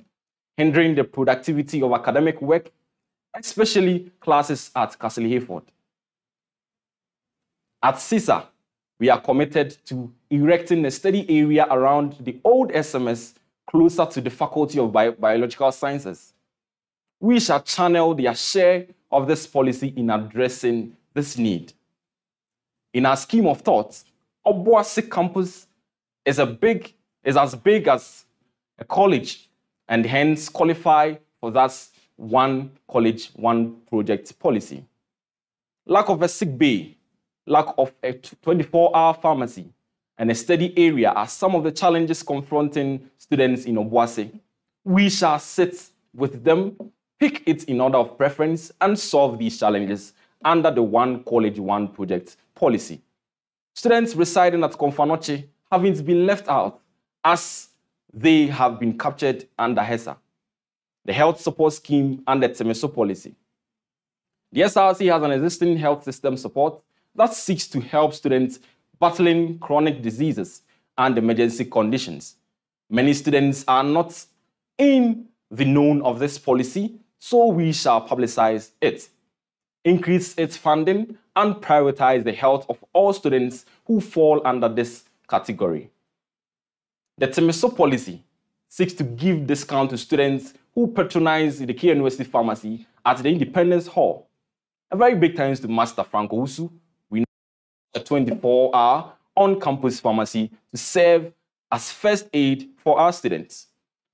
hindering the productivity of academic work, especially classes at Castle Hayford. At SISA, we are committed to erecting a study area around the old SMS closer to the Faculty of Biological Sciences. We shall channel their share of this policy in addressing this need. In our scheme of thoughts, Obuasi campus is as big as a college, and hence qualify for that one college, one project policy. Lack of a sick bay, lack of a 24-hour pharmacy, and a steady area are some of the challenges confronting students in Obuasi. We shall sit with them, pick it in order of preference, and solve these challenges under the one college, one project policy. Students residing at Komfanoche haven't been left out as they have been captured under HESA, the Health Support Scheme, and the Temeso policy. The SRC has an existing health system support that seeks to help students battling chronic diseases and emergency conditions. Many students are not in the known of this policy, so we shall publicize it, increase its funding, and prioritize the health of all students who fall under this category. The Temeso policy seeks to give discount to students who patronize the KNUST pharmacy at the Independence Hall. A very big thanks to Master Franco Usu. We know a 24-hour on-campus pharmacy to serve as first aid for our students.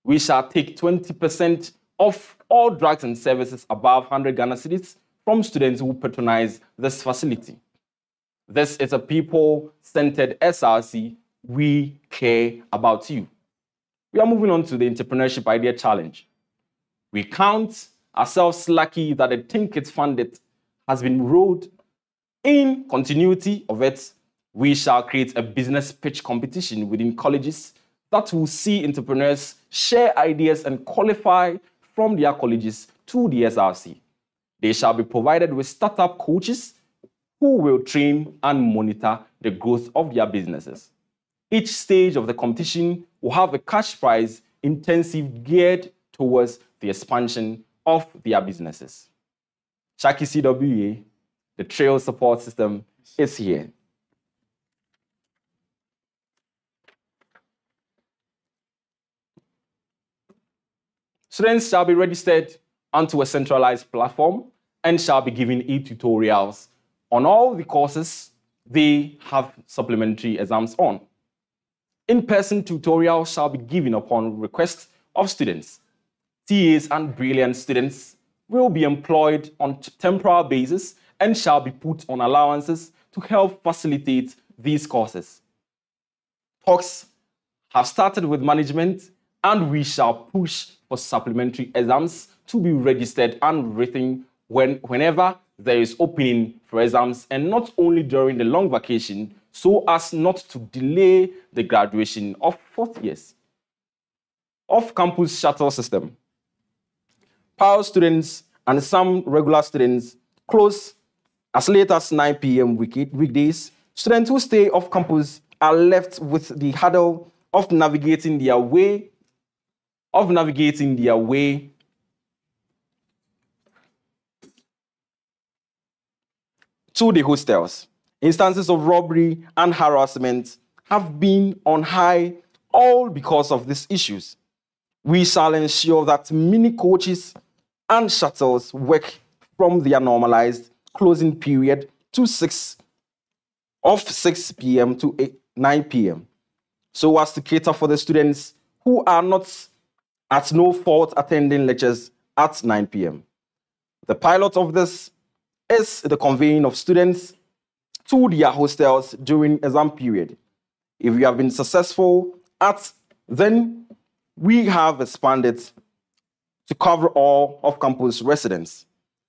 We shall take 20% of all drugs and services above 100 Ghana cedis from students who patronize this facility. This is a people-centered SRC. We care about you. We are moving on to the Entrepreneurship Idea Challenge. We count ourselves lucky that the Think It's Funded has been rolled. In continuity of it, we shall create a business pitch competition within colleges that will see entrepreneurs share ideas and qualify from their colleges to the SRC. They shall be provided with startup coaches who will train and monitor the growth of their businesses. Each stage of the competition will have a cash prize intensive geared towards the expansion of their businesses. Shaki CWA, the trail support system, is here. Students shall be registered onto a centralized platform and shall be given e-tutorials on all the courses they have supplementary exams on. In-person tutorials shall be given upon request of students. TAs and brilliant students will be employed on temporary basis and shall be put on allowances to help facilitate these courses. Talks have started with management, and we shall push for supplementary exams to be registered and written whenever there is opening for exams, and not only during the long vacation, so as not to delay the graduation of fourth years. Off-campus shuttle system. PAL students and some regular students close as late as 9 p.m. weekdays. Students who stay off campus are left with the hurdle of navigating their way to the hostels. Instances of robbery and harassment have been on high, all because of these issues. We shall ensure that mini coaches and shuttles work from their normalized closing period to 6 p.m. to 9 p.m. so as to cater for the students who are not at no fault attending lectures at 9 p.m. The pilot of this is the conveying of students to their hostels during exam period. If we have been successful then we have expanded to cover all off-campus residents.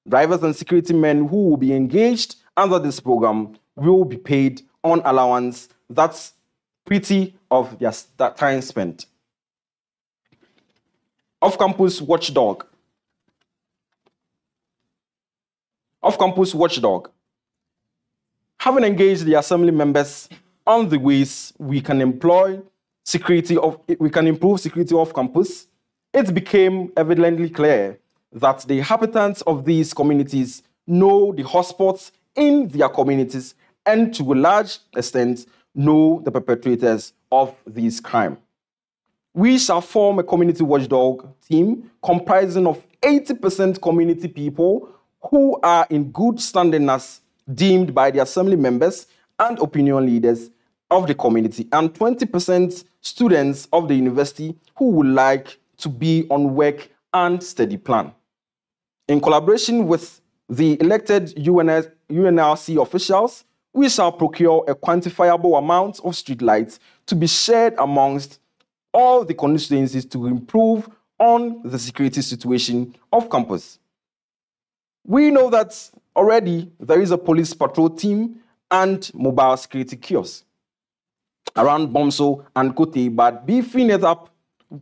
Drivers and security men who will be engaged under this program will be paid on allowance that's pretty of their time spent. Off-campus watchdog. Off-campus watchdog. Having engaged the assembly members on the ways we can improve security off campus, it became evidently clear that the inhabitants of these communities know the hotspots in their communities and to a large extent know the perpetrators of these crimes. We shall form a community watchdog team comprising of 80% community people who are in good standing as deemed by the assembly members and opinion leaders of the community, and 20% students of the university who would like to be on work and study plan. In collaboration with the elected UNLC officials, we shall procure a quantifiable amount of streetlights to be shared amongst all the constituencies to improve on the security situation of campus. We know that already there is a police patrol team and mobile security kiosks around Bomso and Kote, but beefing it up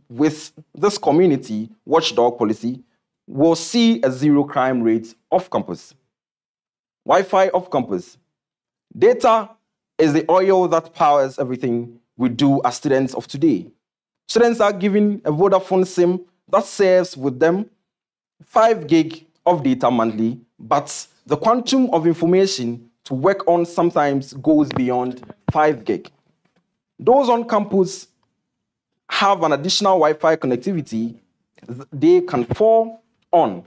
with this community watchdog policy will see a zero crime rate off campus. Wi-Fi off campus. Data is the oil that powers everything we do as students of today. Students are given a Vodafone SIM that serves with them 5 gig of data monthly, but the quantum of information to work on sometimes goes beyond 5 gig. Those on campus have an additional Wi-Fi connectivity they can fall on,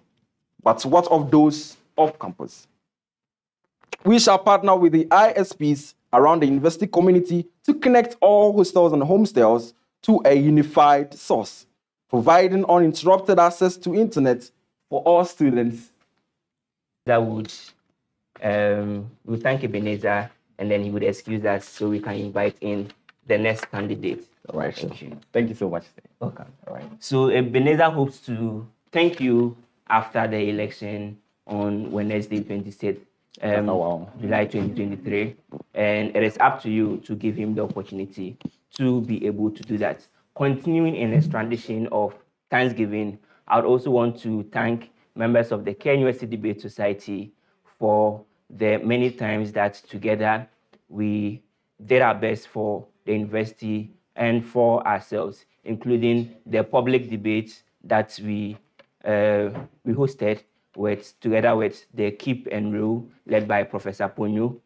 but what of those off campus? We shall partner with the ISPs around the university community to connect all hostels and homestels to a unified source, providing uninterrupted access to internet for all students. That would we thank Ebenezer, and then he would excuse us so we can invite in the next candidate. All right. Thank you so much. Welcome. All right. So Ebenezer hopes to thank you after the election on Wednesday, 26th July 2023, and it is up to you to give him the opportunity to be able to do that. Continuing in this tradition of Thanksgiving, I would also want to thank members of the KNUST Debate Society for the many times that together we did our best for the university and for ourselves, including the public debates that we hosted together with the Keep and Rule led by Professor Ponyo.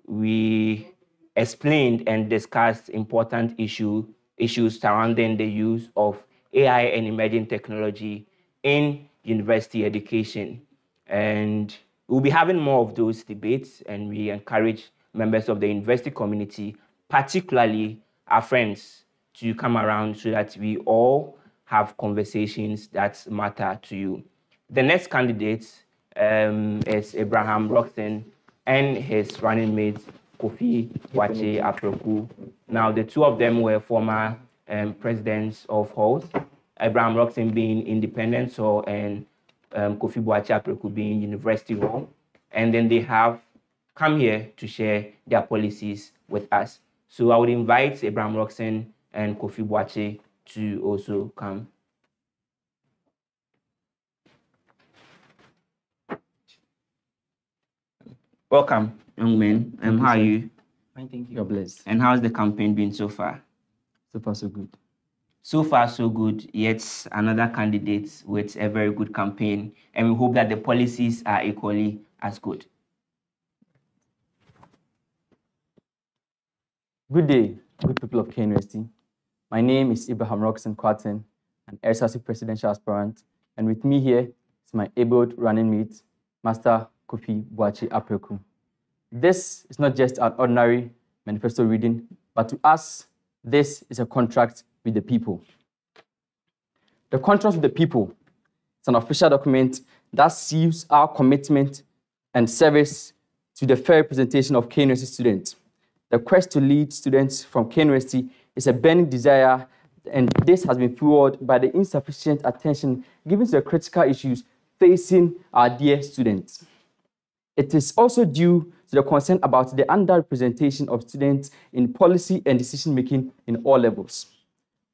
We explained and discussed important issues surrounding the use of AI and emerging technology in university education. And we'll be having more of those debates, and we encourage members of the university community, particularly our friends, to come around so that we all have conversations that matter to you. The next candidate is Abraham Roxton and his running mate, Kofi Boakye Apreku. Now, the two of them were former presidents of halls, Abraham Roxton being Independence Hall and Kofi Boakye Apreku being University Hall. And then they have come here to share their policies with us. So I would invite Abraham Roxton and Kofi Boakye to also come. Welcome, young men. How are you? Fine, thank you. You're blessed. And how's the campaign been so far? So far, so good. So far, so good. Yet another candidate with a very good campaign. And we hope that the policies are equally as good. Good day, good people of KNUST. My name is Abraham Roxton Kwaten, an SRC presidential aspirant. And with me here is my abled running mate, Master Kofi Boakye Apreku. This is not just an ordinary manifesto reading, but to us, this is a contract with the people. The contract with the people is an official document that seals our commitment and service to the fair representation of KNUST students. The quest to lead students from KNUST is a burning desire, and this has been fueled by the insufficient attention given to the critical issues facing our dear students. It is also due to the concern about the underrepresentation of students in policy and decision-making in all levels.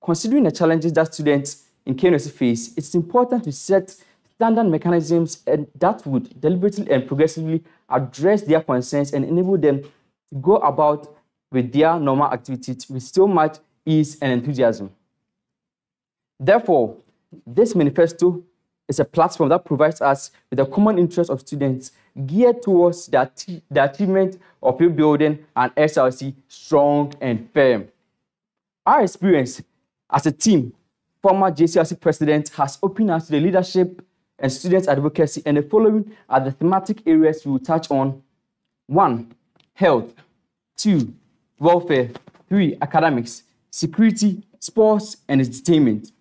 Considering the challenges that students in KNUST face, it's important to set standard mechanisms that would deliberately and progressively address their concerns and enable them to go about with their normal activities with so much ease and enthusiasm. Therefore, this manifesto is a platform that provides us with a common interest of students geared towards the achievement of rebuilding an SRC strong and firm. Our experience as a team, former JCRC president, has opened us to the leadership and students' advocacy, and the following are the thematic areas we will touch on. 1, health. 2, welfare. 3, academics, security, sports, and entertainment.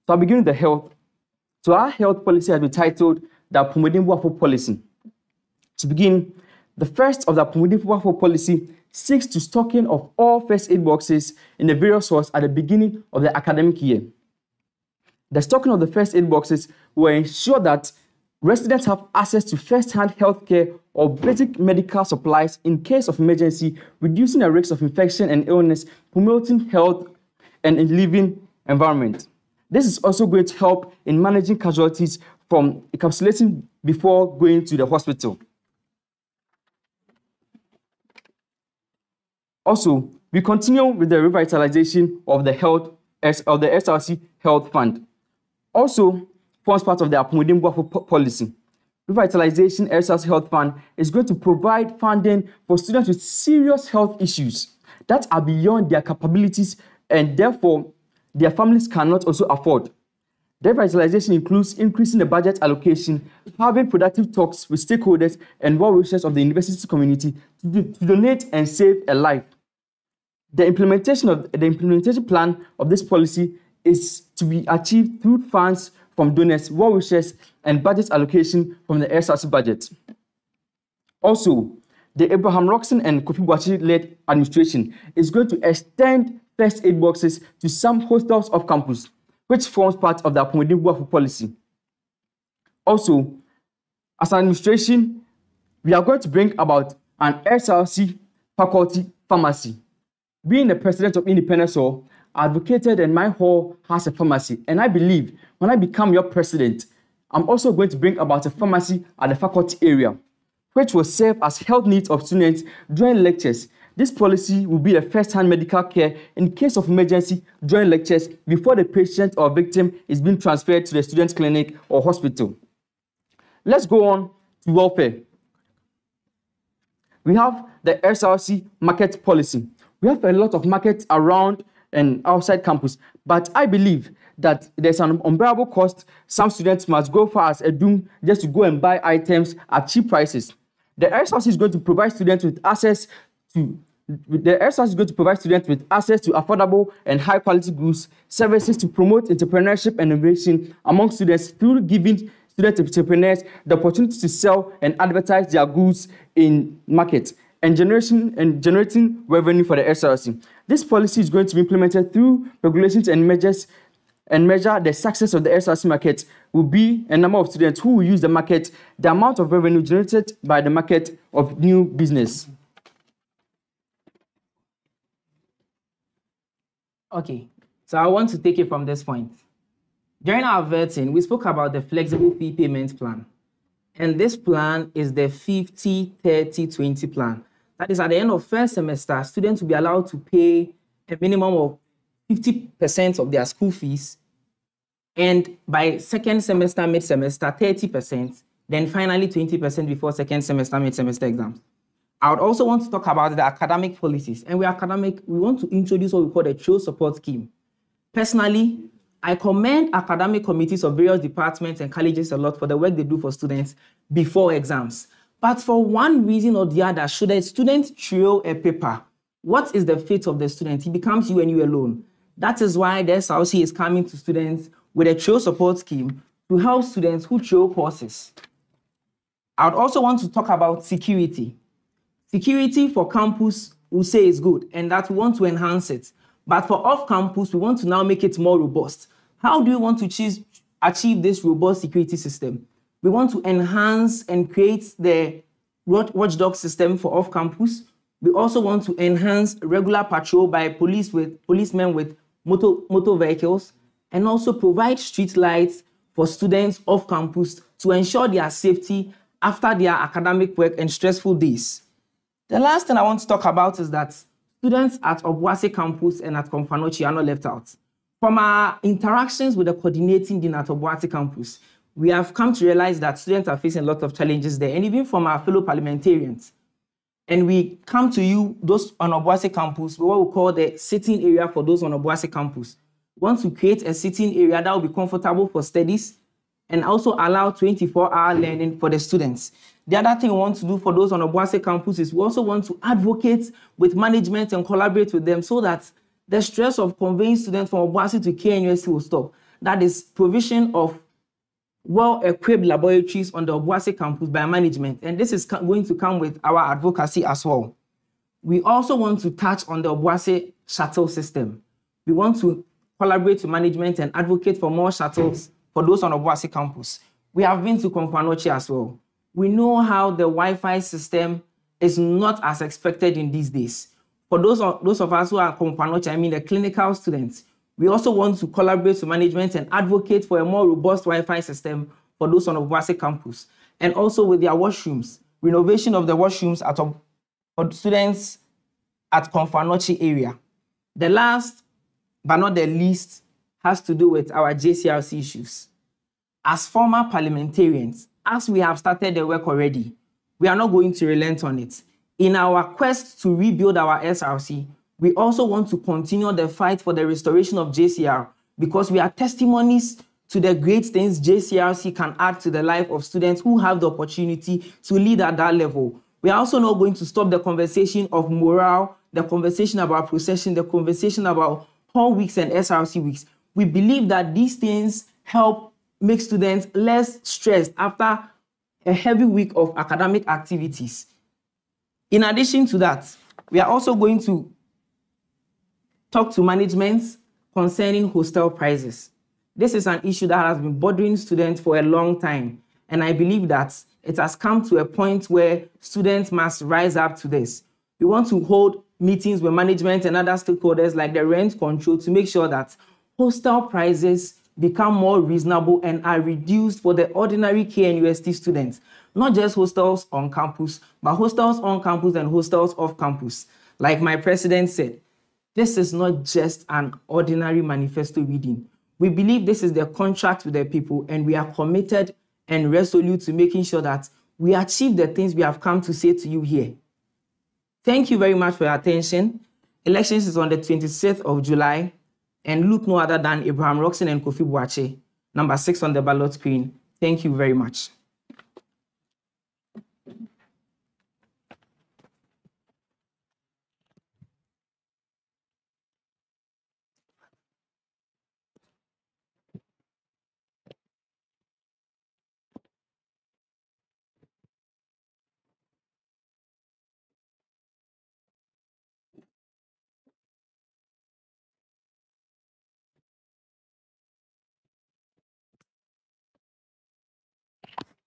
So I'll begin with the health. So our health policy has been titled the Apomodin-Boafo Policy. To begin, the first of the Apomodin-Boafo Policy seeks to stocking of all first aid boxes in the various halls at the beginning of the academic year. The stocking of the first aid boxes will ensure that residents have access to first-hand healthcare or basic medical supplies in case of emergency, reducing the risks of infection and illness, promoting health and a living environment. This is also going to help in managing casualties from encapsulating before going to the hospital. Also, we continue with the revitalization of the SRC Health Fund. Also, forms part of the Apomodin-Boafo policy. Revitalization SRC Health Fund is going to provide funding for students with serious health issues that are beyond their capabilities and therefore their families cannot also afford. The revitalization includes increasing the budget allocation, having productive talks with stakeholders and well-wishers of the university community to donate and save a life. The implementation plan of this policy is to be achieved through funds from donors, well-wishers, and budget allocation from the SRC budget. Also, the Abraham Roxon and Kofi Boakye-led administration is going to extend first aid boxes to some hostels off campus, which forms part of the Apomodin-Boafo policy. Also, as an administration, we are going to bring about an SRC faculty pharmacy. Being the president of Independence Hall, I advocated and my hall has a pharmacy. And I believe when I become your president, I'm also going to bring about a pharmacy at the faculty area, which will serve as health needs of students during lectures. This policy will be the first-hand medical care in case of emergency during lectures before the patient or victim is being transferred to the student's clinic or hospital. Let's go on to welfare. We have the SRC market policy. We have a lot of markets around and outside campus, but I believe that there's an unbearable cost. Some students must go far as a doom just to go and buy items at cheap prices. The SRC is going to provide students with access to affordable and high-quality goods, services to promote entrepreneurship and innovation among students through giving student entrepreneurs the opportunity to sell and advertise their goods in markets and generating revenue for the SRC. This policy is going to be implemented through regulations and measure the success of the SRC market will be a number of students who will use the market, the amount of revenue generated by the market of new business. Okay, so I want to take it from this point. During our vetting, we spoke about the flexible fee payment plan. And this plan is the 50-30-20 plan. That is, at the end of first semester, students will be allowed to pay a minimum of 50% of their school fees. And by second semester, mid-semester, 30%. Then finally, 20% before second semester, mid-semester exams. I would also want to talk about the academic policies. And we want to introduce what we call the Child Support Scheme. Personally, I commend academic committees of various departments and colleges a lot for the work they do for students before exams. But for one reason or the other, should a student trail a paper, what is the fate of the student? He becomes you and you alone. That is why the SRC is coming to students with a Child Support Scheme to help students who trail courses. I would also want to talk about security. Security for campus, we say is good, and that we want to enhance it. But for off-campus, we want to now make it more robust. How do we want to achieve this robust security system? We want to enhance and create the watchdog system for off-campus. We also want to enhance regular patrol by policemen with motor vehicles, and also provide street lights for students off-campus to ensure their safety after their academic work and stressful days. The last thing I want to talk about is that students at Obuasi campus and at Komfanochi are not left out. From our interactions with the coordinating dean at Obuasi campus, we have come to realize that students are facing a lot of challenges there, and even from our fellow parliamentarians. And we come to you, those on Obuasi campus, what we call the sitting area for those on Obuasi campus. We want to create a sitting area that will be comfortable for studies and also allow 24-hour learning for the students. The other thing we want to do for those on Obuasi campus is we also want to advocate with management and collaborate with them so that the stress of conveying students from Obuasi to KNUST will stop. that is provision of well-equipped laboratories on the Obuasi campus by management, and this is going to come with our advocacy as well. We also want to touch on the Obuasi shuttle system. We want to collaborate with management and advocate for more shuttles for those on the Obuasi campus. We have been to Komfanochi as well. We know how the Wi-Fi system is not as expected in these days. For those of us who are Komfanochi, I mean the clinical students, we also want to collaborate with management and advocate for a more robust Wi-Fi system for those on the Obuasi campus. And also with their washrooms, renovation of the washrooms for students at Komfanochi area. The last, but not the least, has to do with our JCRC issues. As former parliamentarians, as we have started the work already, we are not going to relent on it. In our quest to rebuild our SRC, we also want to continue the fight for the restoration of JCR because we are testimonies to the great things JCRC can add to the life of students who have the opportunity to lead at that level. We are also not going to stop the conversation of morale, the conversation about procession, the conversation about hall weeks and SRC weeks. We believe that these things help make students less stressed after a heavy week of academic activities. In addition to that, we are also going to talk to management concerning hostel prices. This is an issue that has been bothering students for a long time, and I believe that it has come to a point where students must rise up to this. We want to hold meetings with management and other stakeholders like the rent control to make sure that hostel prices become more reasonable and are reduced for the ordinary KNUST students. Not just hostels on campus, but hostels on campus and hostels off campus. Like my president said, this is not just an ordinary manifesto reading. We believe this is the contract with the people, and we are committed and resolute to making sure that we achieve the things we have come to say to you here. Thank you very much for your attention. Elections is on the 26th of July, and look no other than Abraham Roxon and Kofi Boakye, number 6 on the ballot screen. Thank you very much.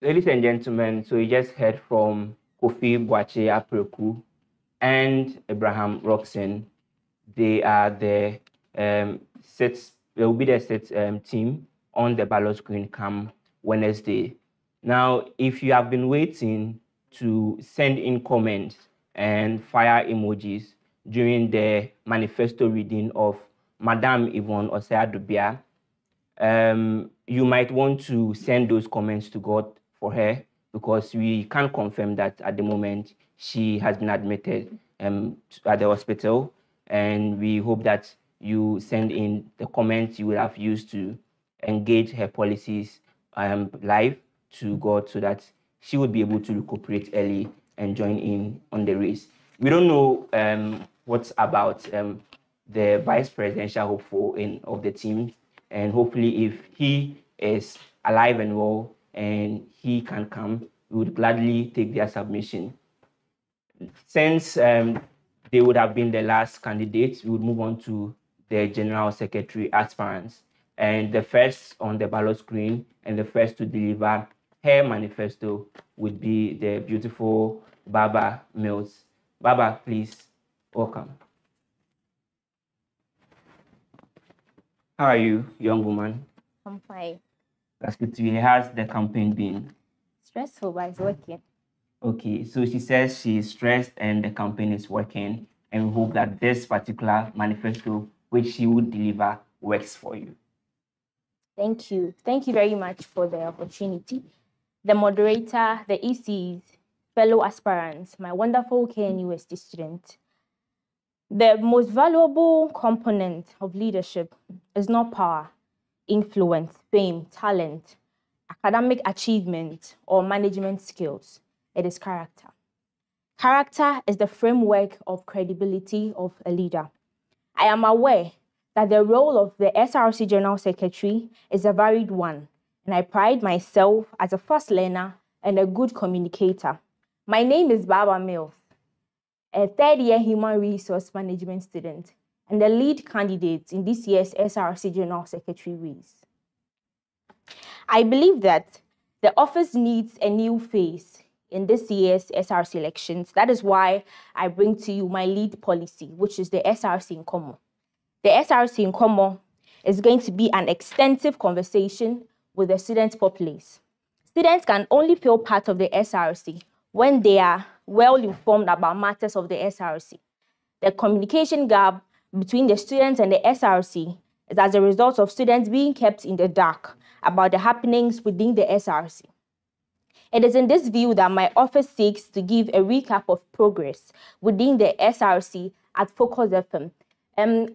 Ladies and gentlemen, so you just heard from Kofi Boakye Apreku and Abraham Roxon. They are the they will be the sixth team on the ballot screen come Wednesday. Now, if you have been waiting to send in comments and fire emojis during the manifesto reading of Madame Yvonne Osei-Adubia, you might want to send those comments to God for her, because we can't confirm that at the moment she has been admitted at the hospital, and we hope that you send in the comments you will have used to engage her policies live to God, so that she would be able to recuperate early and join in on the race. We don't know what's about the vice presidential hopeful of the team, and hopefully if he is alive and well and he can come, we would gladly take their submission. Since they would have been the last candidates, we would move on to the General Secretary Aspirants. And the first on the ballot screen and the first to deliver her manifesto would be the beautiful Baba Mills. Baba, please, welcome. How are you, young woman? I'm fine. That's good to hear. How's the campaign been? Stressful, but it's working. Okay, so she says she's stressed and the campaign is working, and we hope that this particular manifesto, which she would deliver, works for you. Thank you. Thank you very much for the opportunity. The moderator, the ECs, fellow aspirants, my wonderful KNUST student. The most valuable component of leadership is not power, influence, fame, talent, academic achievement, or management skills. It is character. Character is the framework of credibility of a leader. I am aware that the role of the SRC General Secretary is a varied one, and I pride myself as a fast learner and a good communicator. My name is Baba Mills, a third-year Human Resource Management student and the lead candidate in this year's SRC General Secretary race. I believe that the office needs a new face in this year's SRC elections. That is why I bring to you my lead policy, which is the SRC in Common. The SRC in Common is going to be an extensive conversation with the student populace. Students can only feel part of the SRC when they are well informed about matters of the SRC. The communication gap between the students and the SRC is as a result of students being kept in the dark about the happenings within the SRC. It is in this view that my office seeks to give a recap of progress within the SRC at Focus FM.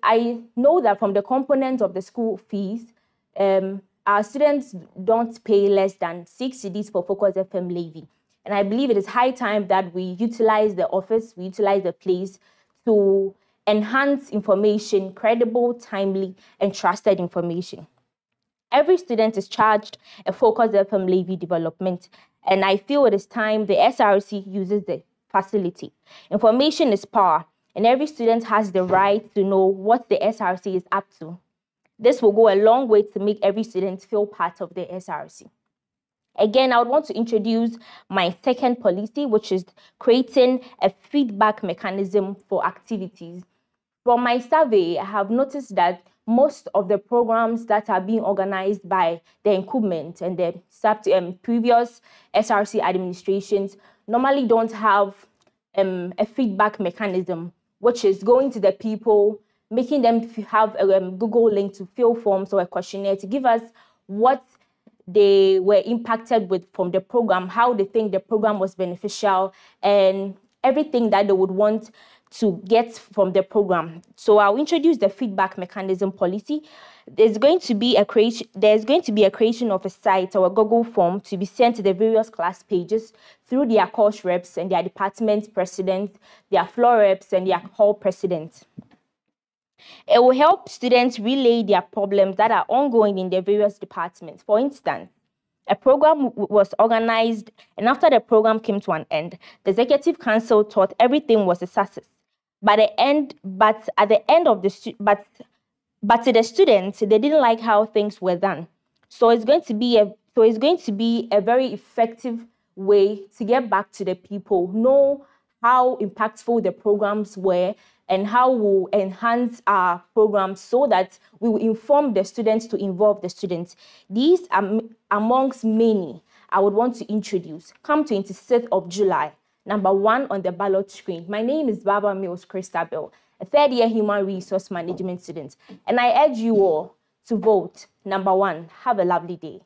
I know that from the components of the school fees, our students don't pay less than 6 cedis for Focus FM levy. And I believe it is high time that we utilize the office, we utilize the place to enhance information, credible, timely, and trusted information. Every student is charged a Focus FM levy development, and I feel it is time the SRC uses the facility. Information is power, and every student has the right to know what the SRC is up to. This will go a long way to make every student feel part of the SRC. Again, I would want to introduce my second policy, which is creating a feedback mechanism for activities. From my survey, I have noticed that most of the programs that are being organized by the incumbent and the previous SRC administrations normally don't have a feedback mechanism, which is going to the people, making them have a Google link to fill forms or a questionnaire to give us what they were impacted with from the program, how they think the program was beneficial, and everything that they would want to get from the program. So I'll introduce the feedback mechanism policy. There's going to be a creation of a site or a Google form to be sent to the various class pages through their course reps and their department presidents, their floor reps, and their hall presidents. It will help students relay their problems that are ongoing in their various departments. For instance, a program was organized, and after the program came to an end, the executive council thought everything was a success. But to the students, they didn't like how things were done. So it's going to be a very effective way to get back to the people, know how impactful the programs were, and how we'll enhance our programs so that we will inform the students to involve the students. These are amongst many I would want to introduce. Come 26th of July, number 1 on the ballot screen. My name is Baba Mills Christabel, a third-year Human Resource Management student, and I urge you all to vote number 1. Have a lovely day.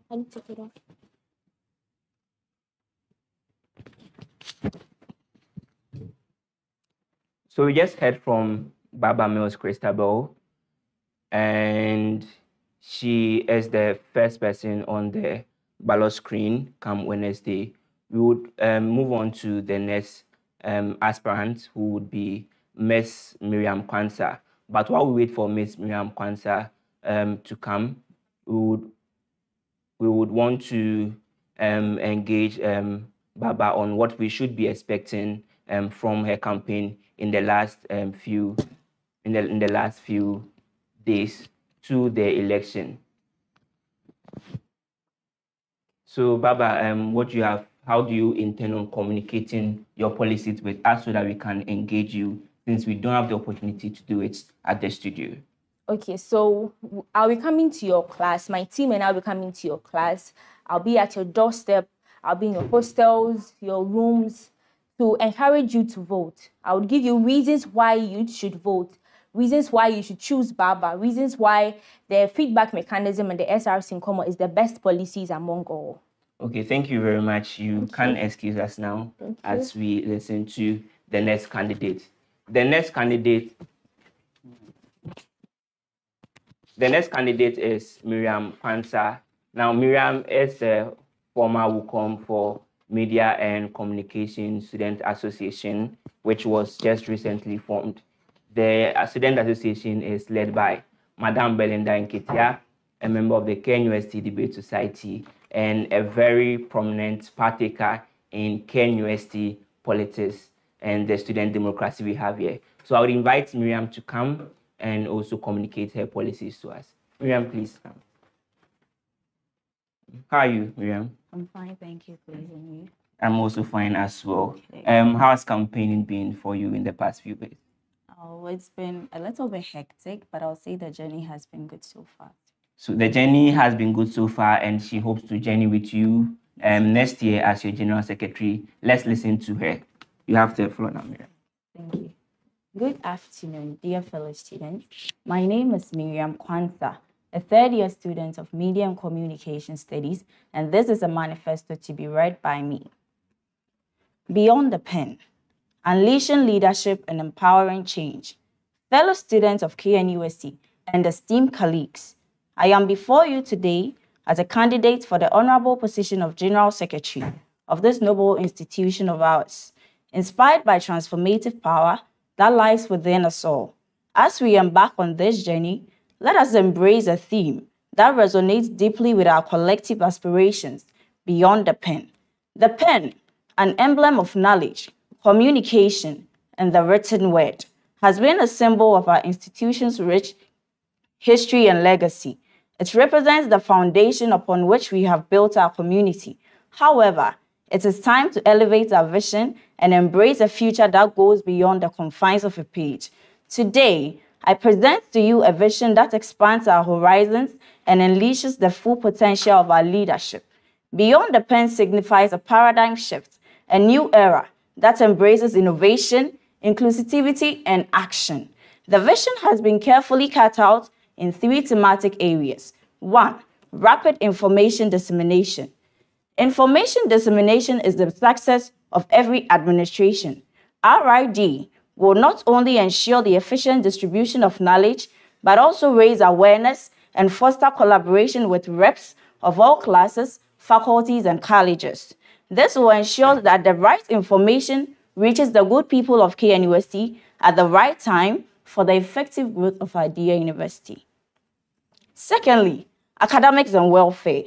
I need to take it off. So we just heard from Baba Mills Christabel, and she is the first person on the ballot screen come Wednesday. We would move on to the next aspirant, who would be Ms. Miriam Kwanzaa. But while we wait for Ms. Miriam Kwanzaa to come, we would want to engage Baba on what we should be expecting from her campaign in the last few days to the election. So Baba, how do you intend on communicating your policies with us so that we can engage you, since we don't have the opportunity to do it at the studio? Okay, so I'll be coming to your class. My team and I'll be coming to your class. I'll be at your doorstep. I'll be in your hostels, your rooms, to encourage you to vote. I would give you reasons why you should vote, reasons why you should choose Baba, reasons why the feedback mechanism and the SRC in Common is the best policies among all. Okay, thank you very much. You can excuse us now as we listen to the next candidate. The next candidate The next candidate is Miriam Pansa. Now, Miriam is a former WUCOM for Media and Communication Student Association, which was just recently formed. The student association is led by Madame Belinda Nketia, a member of the KNUST Debate Society, and a very prominent partaker in KNUST politics and the student democracy we have here. So I would invite Miriam to come and also communicate her policies to us. Miriam, please come. How are you, Miriam? I'm fine, thank you. Please, and you? I'm also fine as well. Okay. How has campaigning been for you in the past few days? Oh, it's been a little bit hectic, but I'll say the journey has been good so far. So the journey has been good so far, and she hopes to journey with you next year as your General Secretary. Let's listen to her. You have the floor now, Miriam. Thank you. Good afternoon, dear fellow students. My name is Miriam Kwanza, a third-year student of Media and Communication Studies, and this is a manifesto to be read by me. Beyond the pen, unleashing leadership and empowering change. Fellow students of KNUST and esteemed colleagues, I am before you today as a candidate for the honorable position of General Secretary of this noble institution of ours, inspired by transformative power that lies within us all. As we embark on this journey, let us embrace a theme that resonates deeply with our collective aspirations beyond the pen. The pen, an emblem of knowledge, communication, and the written word, has been a symbol of our institution's rich history and legacy. It represents the foundation upon which we have built our community. However, it is time to elevate our vision and embrace a future that goes beyond the confines of a page. Today, I present to you a vision that expands our horizons and unleashes the full potential of our leadership. Beyond the pen signifies a paradigm shift, a new era that embraces innovation, inclusivity, and action. The vision has been carefully cut out in 3 thematic areas. 1. Rapid information dissemination. Information dissemination is the success of every administration. RID will not only ensure the efficient distribution of knowledge, but also raise awareness and foster collaboration with reps of all classes, faculties, and colleges. This will ensure that the right information reaches the good people of KNUST at the right time for the effective growth of our dear university. Secondly, academics and welfare.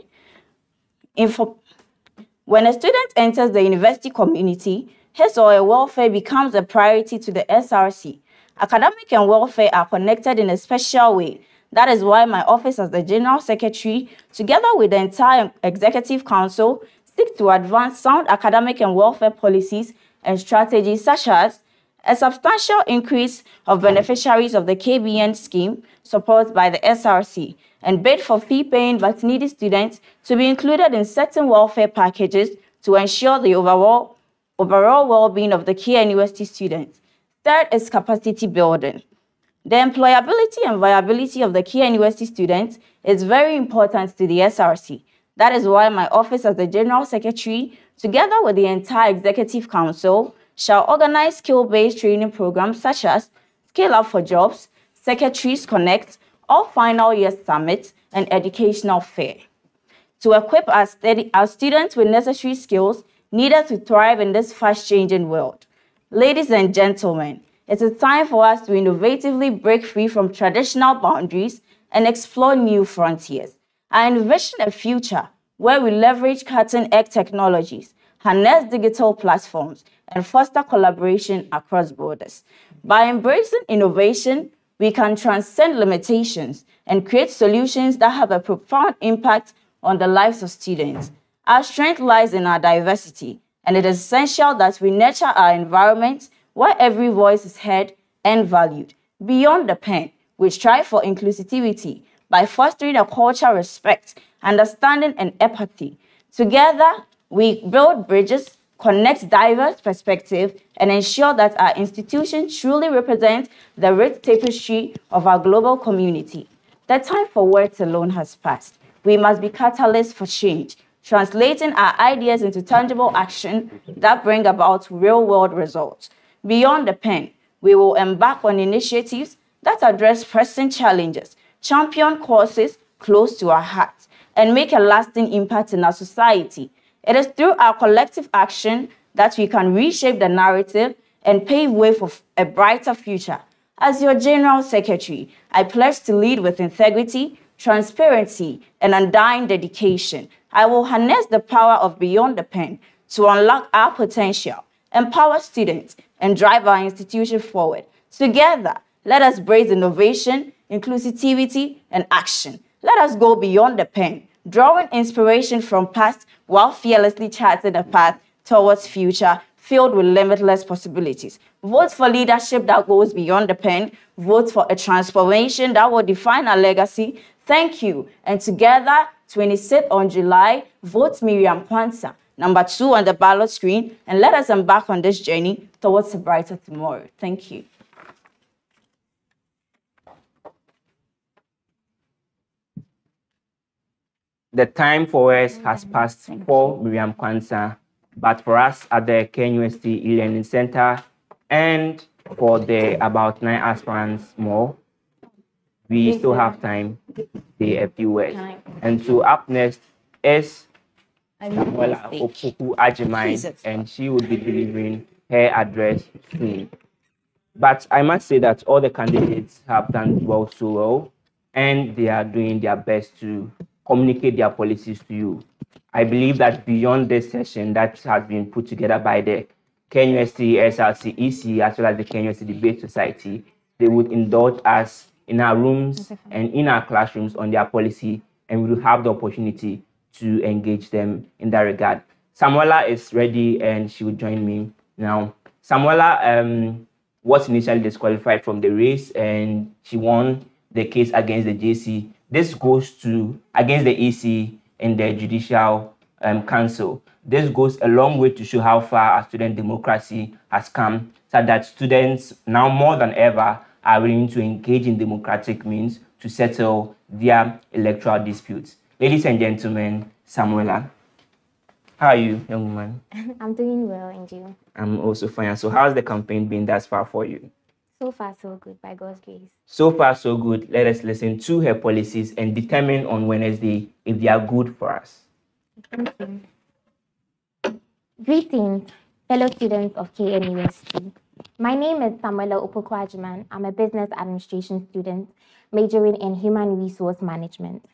When a student enters the university community, his or her welfare becomes a priority to the SRC. Academic and welfare are connected in a special way. That is why my office as the General Secretary, together with the entire Executive Council, seek to advance sound academic and welfare policies and strategies such as a substantial increase of beneficiaries of the KBN scheme supported by the SRC, and bid for fee-paying but needy students to be included in certain welfare packages to ensure the overall well-being of the KNUST students. Third is capacity building. The employability and viability of the KNUST students is very important to the SRC. That is why my office as the General Secretary, together with the entire Executive Council, shall organize skill-based training programs such as Scale Up for Jobs, Secretaries Connect, all final year summits, and educational fair, to equip our students with necessary skills needed to thrive in this fast-changing world. Ladies and gentlemen, it is time for us to innovatively break free from traditional boundaries and explore new frontiers. I envision a future where we leverage cutting-edge technologies, harness digital platforms, and foster collaboration across borders. By embracing innovation, we can transcend limitations and create solutions that have a profound impact on the lives of students. Our strength lies in our diversity, and it is essential that we nurture our environment where every voice is heard and valued. Beyond the pen, we strive for inclusivity by fostering a culture of respect, understanding, and empathy. Together, we build bridges, connect diverse perspectives, and ensure that our institution truly represents the rich tapestry of our global community. The time for words alone has passed. We must be catalysts for change, translating our ideas into tangible action that bring about real-world results. Beyond the pen, we will embark on initiatives that address pressing challenges, champion causes close to our hearts, and make a lasting impact in our society. It is through our collective action that we can reshape the narrative and pave way for a brighter future. As your General Secretary, I pledge to lead with integrity, transparency, and undying dedication. I will harness the power of Beyond the Pen to unlock our potential, empower students, and drive our institution forward. Together, let us brace innovation, inclusivity, and action. Let us go beyond the pen, drawing inspiration from past while fearlessly charting a path towards future filled with limitless possibilities. Vote for leadership that goes beyond the pen. Vote for a transformation that will define our legacy. Thank you. And together, 26th on July, vote Miriam Kwanzaa, number 2 on the ballot screen, and let us embark on this journey towards a brighter tomorrow. Thank you. The time for us has passed for Miriam Kwanzaa, but for us at the KNUST E-Learning Centre and for the about 9 aspirants more, we still have time to say a few words. And so up next is Samuela Opoku Ajimai, and she will be delivering her address soon. But I must say that all the candidates have done so well, and they are doing their best to communicate their policies to you. I believe that beyond this session that has been put together by the KNUST SRC EC as well as the KNUST Debate Society, they would indulge us in our rooms and in our classrooms on their policy, and we will have the opportunity to engage them in that regard. Samuela is ready and she will join me now. Samuela was initially disqualified from the race and she won the case against the JC. This goes to against the EC and the Judicial Council. This goes a long way to show how far our student democracy has come, so that students now more than ever are willing to engage in democratic means to settle their electoral disputes. Ladies and gentlemen, Samuela, how are you, young woman? I'm doing well, and you? I'm also fine. So how's the campaign been thus far for you? So far, so good, by God's grace. So far, so good. Let us listen to her policies and determine on Wednesday if they are good for us. Thank you. Greetings, fellow students of KNUST. My name is Samuela Opoku Ajimai. I'm a business administration student majoring in human resource management.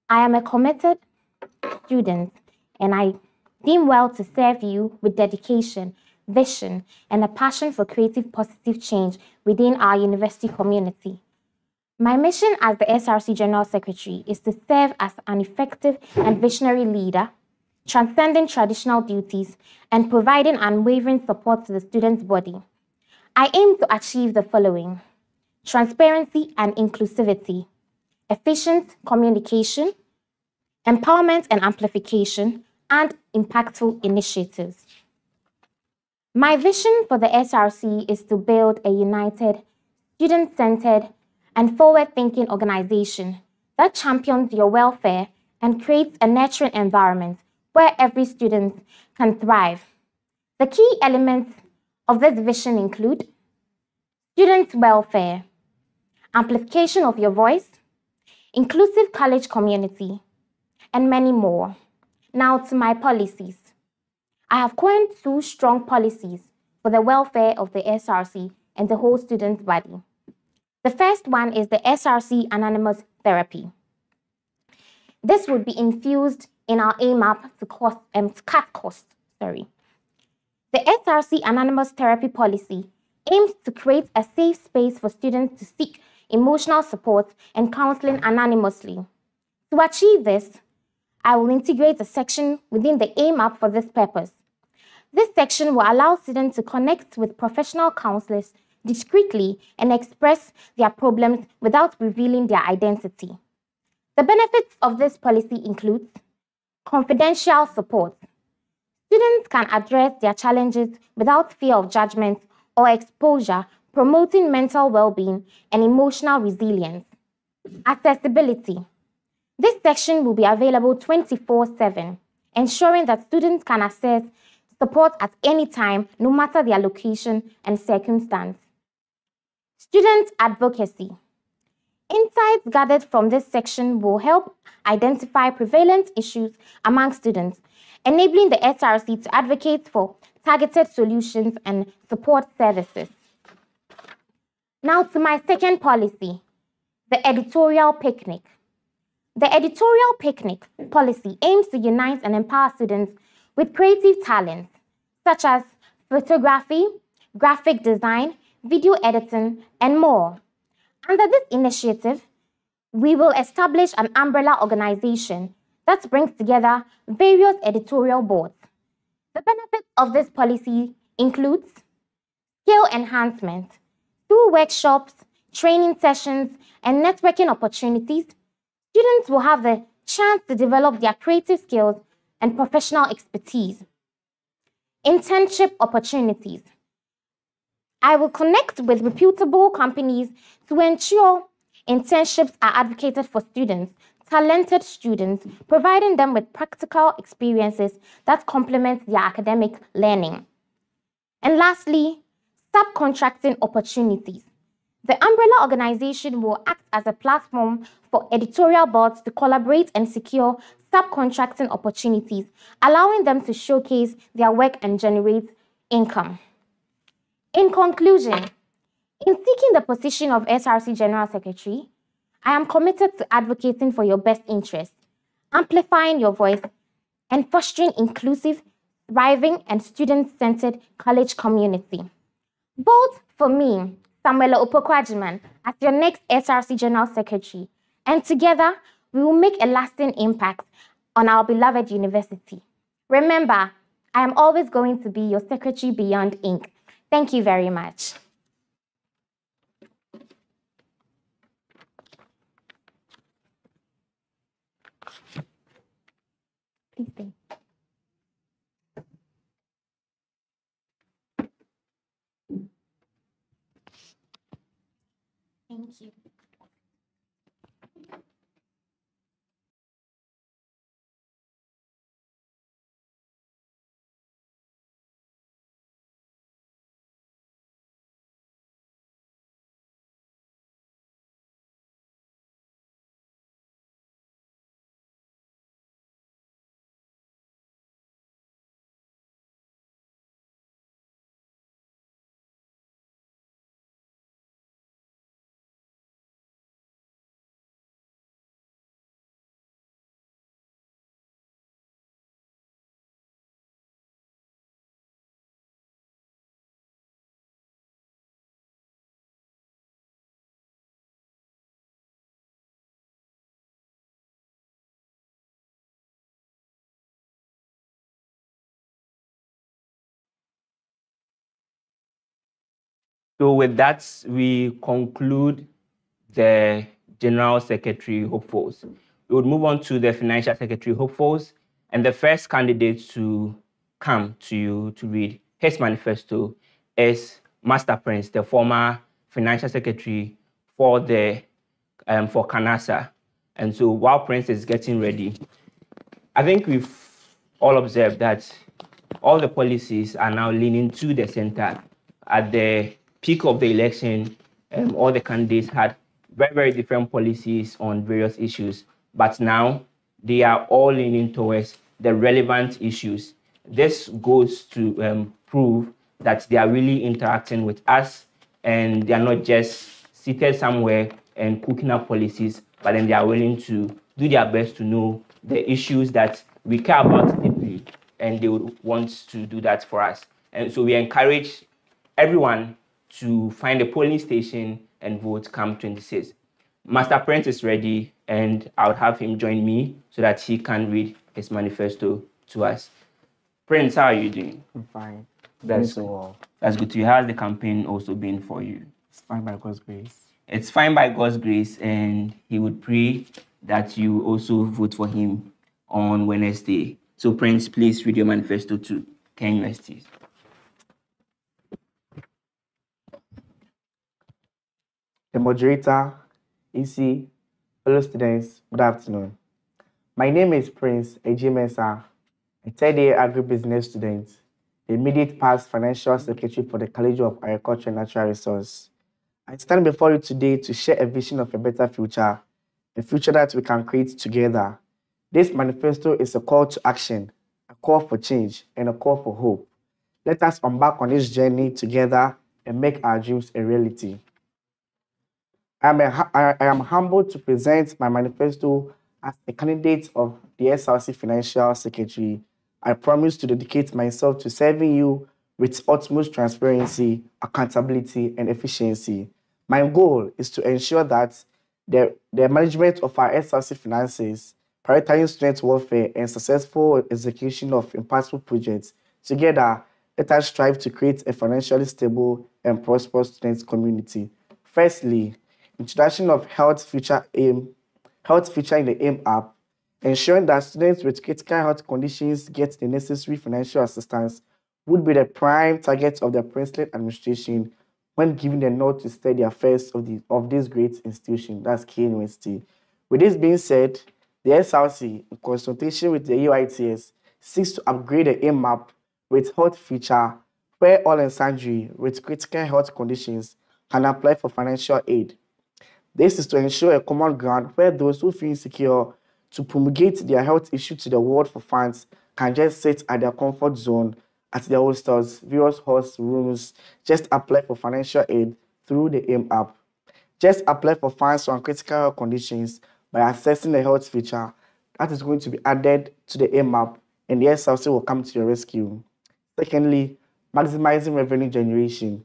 I am a committed student, and I deem well to serve you with dedication, vision, and a passion for creative positive change within our university community. My mission as the SRC General Secretary is to serve as an effective and visionary leader, transcending traditional duties and providing unwavering support to the students' body. I aim to achieve the following: transparency and inclusivity, efficient communication, empowerment and amplification, and impactful initiatives. My vision for the SRC is to build a united, student-centered, and forward-thinking organization that champions your welfare and creates a nurturing environment where every student can thrive. The key elements of this vision include student welfare, amplification of your voice, inclusive college community, and many more. Now to my policies. I have coined 2 strong policies for the welfare of the SRC and the whole student body. The first one is the SRC Anonymous Therapy. This would be infused in our AMAP to cut costs. The SRC Anonymous Therapy policy aims to create a safe space for students to seek emotional support and counseling anonymously. To achieve this, I will integrate a section within the AMAP for this purpose. This section will allow students to connect with professional counselors discreetly and express their problems without revealing their identity. The benefits of this policy include confidential support. Students can address their challenges without fear of judgment or exposure, promoting mental well-being and emotional resilience. Accessibility. This section will be available 24/7, ensuring that students can access support at any time, no matter their location and circumstance. Student advocacy. Insights gathered from this section will help identify prevalent issues among students, enabling the SRC to advocate for targeted solutions and support services. Now to my second policy, the editorial picnic. The editorial picnic policy aims to unite and empower students with creative talents, such as photography, graphic design, video editing, and more. Under this initiative, we will establish an umbrella organization that brings together various editorial boards. The benefits of this policy includes skill enhancement. Through workshops, training sessions, and networking opportunities, students will have the chance to develop their creative skills and professional expertise. Internship opportunities. I will connect with reputable companies to ensure internships are advocated for students, talented students, providing them with practical experiences that complement their academic learning. And lastly, subcontracting opportunities. The umbrella organization will act as a platform for editorial boards to collaborate and secure subcontracting opportunities, allowing them to showcase their work and generate income. In conclusion, in seeking the position of SRC General Secretary, I am committed to advocating for your best interests, amplifying your voice, and fostering inclusive, thriving, and student-centered college community. Vote for me, Samuela Opokwajiman, as your next SRC General Secretary, and together we will make a lasting impact on our beloved university. Remember, I am always going to be your secretary beyond ink. Thank you very much. Please stay. Thank you. So with that, we conclude the General Secretary hopefuls. We would move on to the Financial Secretary hopefuls, and the first candidate to come to you to read his manifesto is Master Prince, the former Financial Secretary for the for KNUST. And so while Prince is getting ready, I think we've all observed that all the policies are now leaning to the center. At the peak of the election, all the candidates had very, very different policies on various issues, but now they are all leaning towards the relevant issues. This goes to prove that they are really interacting with us and they are not just seated somewhere and cooking up policies, but then they are willing to do their best to know the issues that we care about deeply, and they would want to do that for us. And so we encourage everyone to find a polling station and vote come 26. Master Prince is ready, and I would have him join me so that he can read his manifesto to us. Prince, how are you doing? I'm fine. That's so well. That's good to hear. How's the campaign also been for you? It's fine by God's grace. It's fine by God's grace, and he would pray that you also vote for him on Wednesday. So Prince, please read your manifesto to KNUST. The moderator, EC, fellow students, good afternoon. My name is Prince Ejimesa, a third-year agribusiness student, the immediate past financial secretary for the College of Agriculture and Natural Resources. I stand before you today to share a vision of a better future, a future that we can create together. This manifesto is a call to action, a call for change, and a call for hope. Let us embark on this journey together and make our dreams a reality. I am humbled to present my manifesto as a candidate of the SRC Financial Secretary. I promise to dedicate myself to serving you with utmost transparency, accountability, and efficiency. My goal is to ensure that the management of our SRC finances, prioritizing student welfare, and successful execution of impactful projects. Together, let us strive to create a financially stable and prosperous student community. Firstly, introduction of health feature in the AIM app, ensuring that students with critical health conditions get the necessary financial assistance would be the prime target of the President administration when giving the nod to steady affairs of this great institution, that's KNUST. With this being said, the SRC, in consultation with the UITS, seeks to upgrade the AIM app with health feature where all and sundry with critical health conditions can apply for financial aid. This is to ensure a common ground where those who feel insecure to promulgate their health issue to the world for funds can just sit at their comfort zone at their hostels, various host rooms, just apply for financial aid through the AIM app. Just apply for funds on critical health conditions by accessing the health feature that is going to be added to the AIM app, and the SRC will come to your rescue. Secondly, maximizing revenue generation.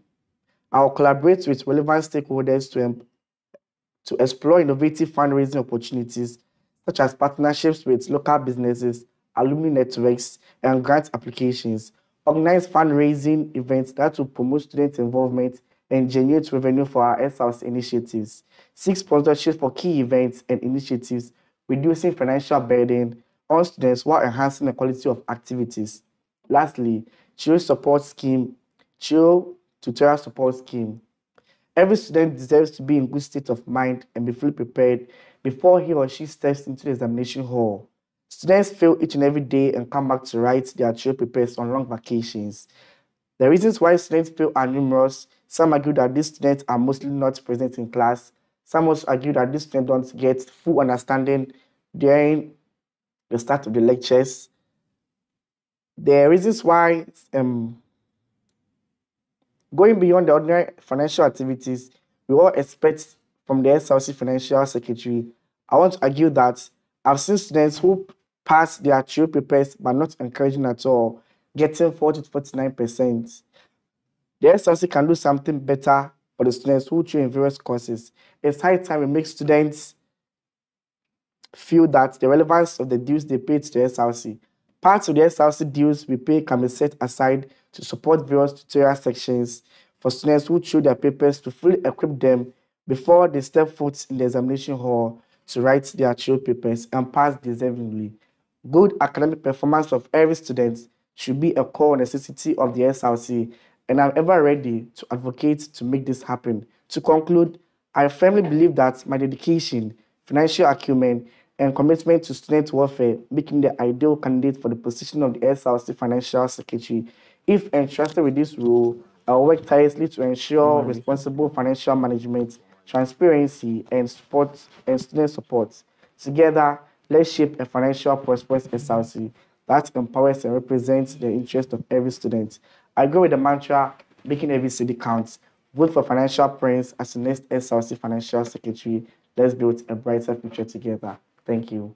I will collaborate with relevant stakeholders to explore innovative fundraising opportunities, such as partnerships with local businesses, alumni networks, and grant applications, organize fundraising events that will promote student involvement and generate revenue for our SRC initiatives, seek sponsorship for key events and initiatives, reducing financial burden on students while enhancing the quality of activities. Lastly, Child Tutorial Support Scheme. Every student deserves to be in good state of mind and be fully prepared before he or she steps into the examination hall. Students fail each and every day and come back to write their child papers on long vacations. The reasons why students fail are numerous. Some argue that these students are mostly not present in class. Some also argue that these students don't get full understanding during the start of the lectures. The reasons why going beyond the ordinary financial activities, we all expect from the SRC Financial Secretary. I want to argue that I've seen students who pass their child papers but not encouraging at all, getting 40 to 49%. The SRC can do something better for the students who train in various courses. It's high time we make students feel that the relevance of the dues they pay to the SRC. Parts of the SRC dues we pay can be set aside to support various tutorial sections for students who choose their papers to fully equip them before they step foot in the examination hall to write their child papers and pass deservingly. Good academic performance of every student should be a core necessity of the SRC, and I'm ever ready to advocate to make this happen. To conclude, I firmly believe that my dedication, financial acumen, and commitment to student welfare make me the ideal candidate for the position of the SRC Financial Secretary. If entrusted with this role, I will work tirelessly to ensure responsible financial management, transparency, and student support. Together, let's shape a financial prosperous SRC that empowers and represents the interest of every student. I go with the mantra, making every city count. Vote for Financial Prince as the next SRC Financial Secretary. Let's build a brighter future together. Thank you.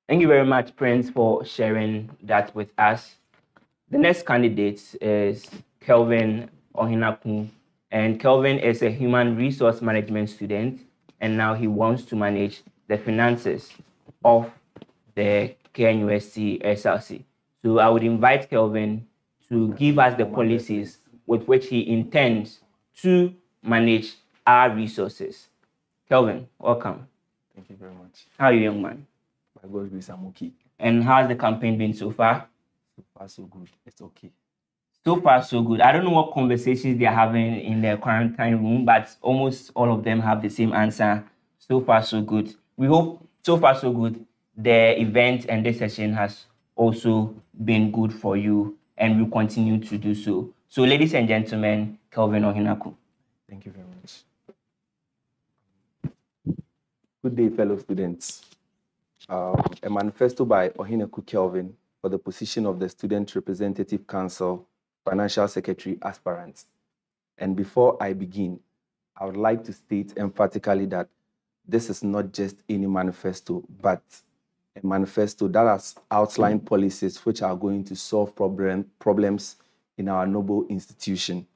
Thank you very much, Prince, for sharing that with us. The next candidate is Kelvin Ohinaku, and Kelvin is a human resource management student, and now he wants to manage the finances of the KNUST SRC. So I would invite Kelvin to give us the policies with which he intends to manage our resources. Kelvin, welcome. Thank you very much. How are you, young man? By God's grace, I'm okay. And how's the campaign been so far? So far, so good. It's okay. So far, so good. I don't know what conversations they're having in their quarantine room, but almost all of them have the same answer. So far, so good. We hope so far, so good. The event and this session has also been good for you. and we continue to do so. So, ladies and gentlemen, Kelvin Ohinaku. Thank you very much. Good day, fellow students. A manifesto by Ohinaku Kelvin for the position of the Student Representative Council, Financial Secretary Aspirants. And before I begin, I would like to state emphatically that this is not just any manifesto, but a manifesto that has outlined policies which are going to solve problems in our noble institution.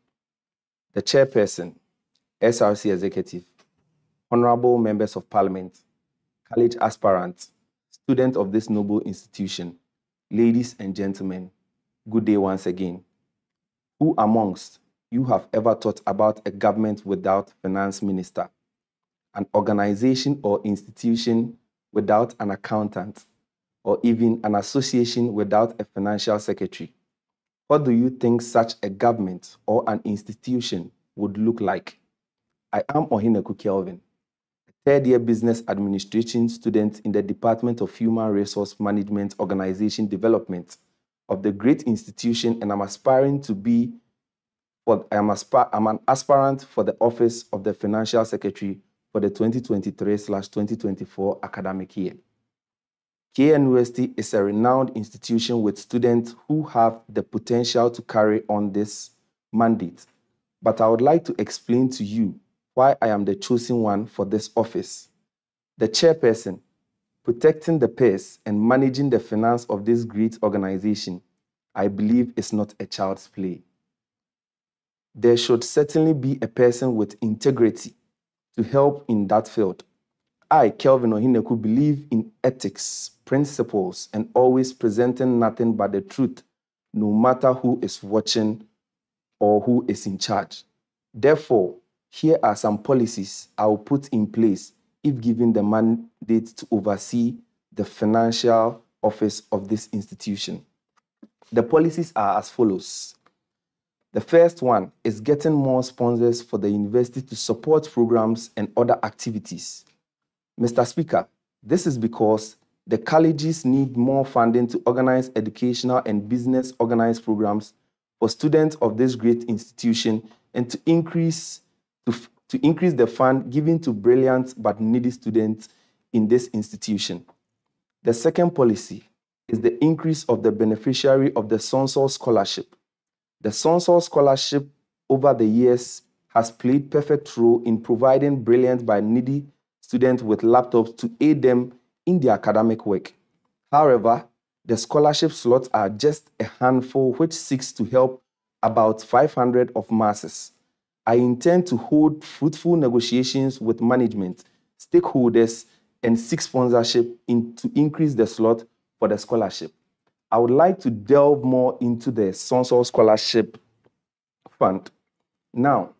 The chairperson, SRC executive, honorable members of parliament, college aspirants, students of this noble institution, ladies and gentlemen, good day once again. Who amongst you have ever thought about a government without finance minister, an organization or institution without an accountant, or even an association without a financial secretary? What do you think such a government or an institution would look like? I am Ohinaku Kelvin, a third-year business administration student in the Department of Human Resource Management Organization Development of the great institution, and I'm an aspirant for the office of the Financial Secretary for the 2023/2024 academic year. KNUST is a renowned institution with students who have the potential to carry on this mandate. But I would like to explain to you why I am the chosen one for this office. The chairperson, protecting the purse and managing the finance of this great organization, I believe is not a child's play. There should certainly be a person with integrity to help in that field. I, Kelvin Ohinaku, believe in ethics, principles, and always presenting nothing but the truth, no matter who is watching or who is in charge. Therefore, here are some policies I will put in place if given the mandate to oversee the financial office of this institution. The policies are as follows. The first one is getting more sponsors for the university to support programs and other activities. Mr. Speaker, this is because the colleges need more funding to organize educational and business organized programs for students of this great institution and to increase the fund given to brilliant but needy students in this institution. The second policy is the increase of the beneficiary of the Sonsor Scholarship. The Sonsor Scholarship over the years has played perfect role in providing brilliant but needy students with laptops to aid them in their academic work. However, the scholarship slots are just a handful which seeks to help about 500 of masses. I intend to hold fruitful negotiations with management, stakeholders, and seek sponsorship to increase the slot for the scholarship. I would like to delve more into the Sonsor Scholarship Fund. Now,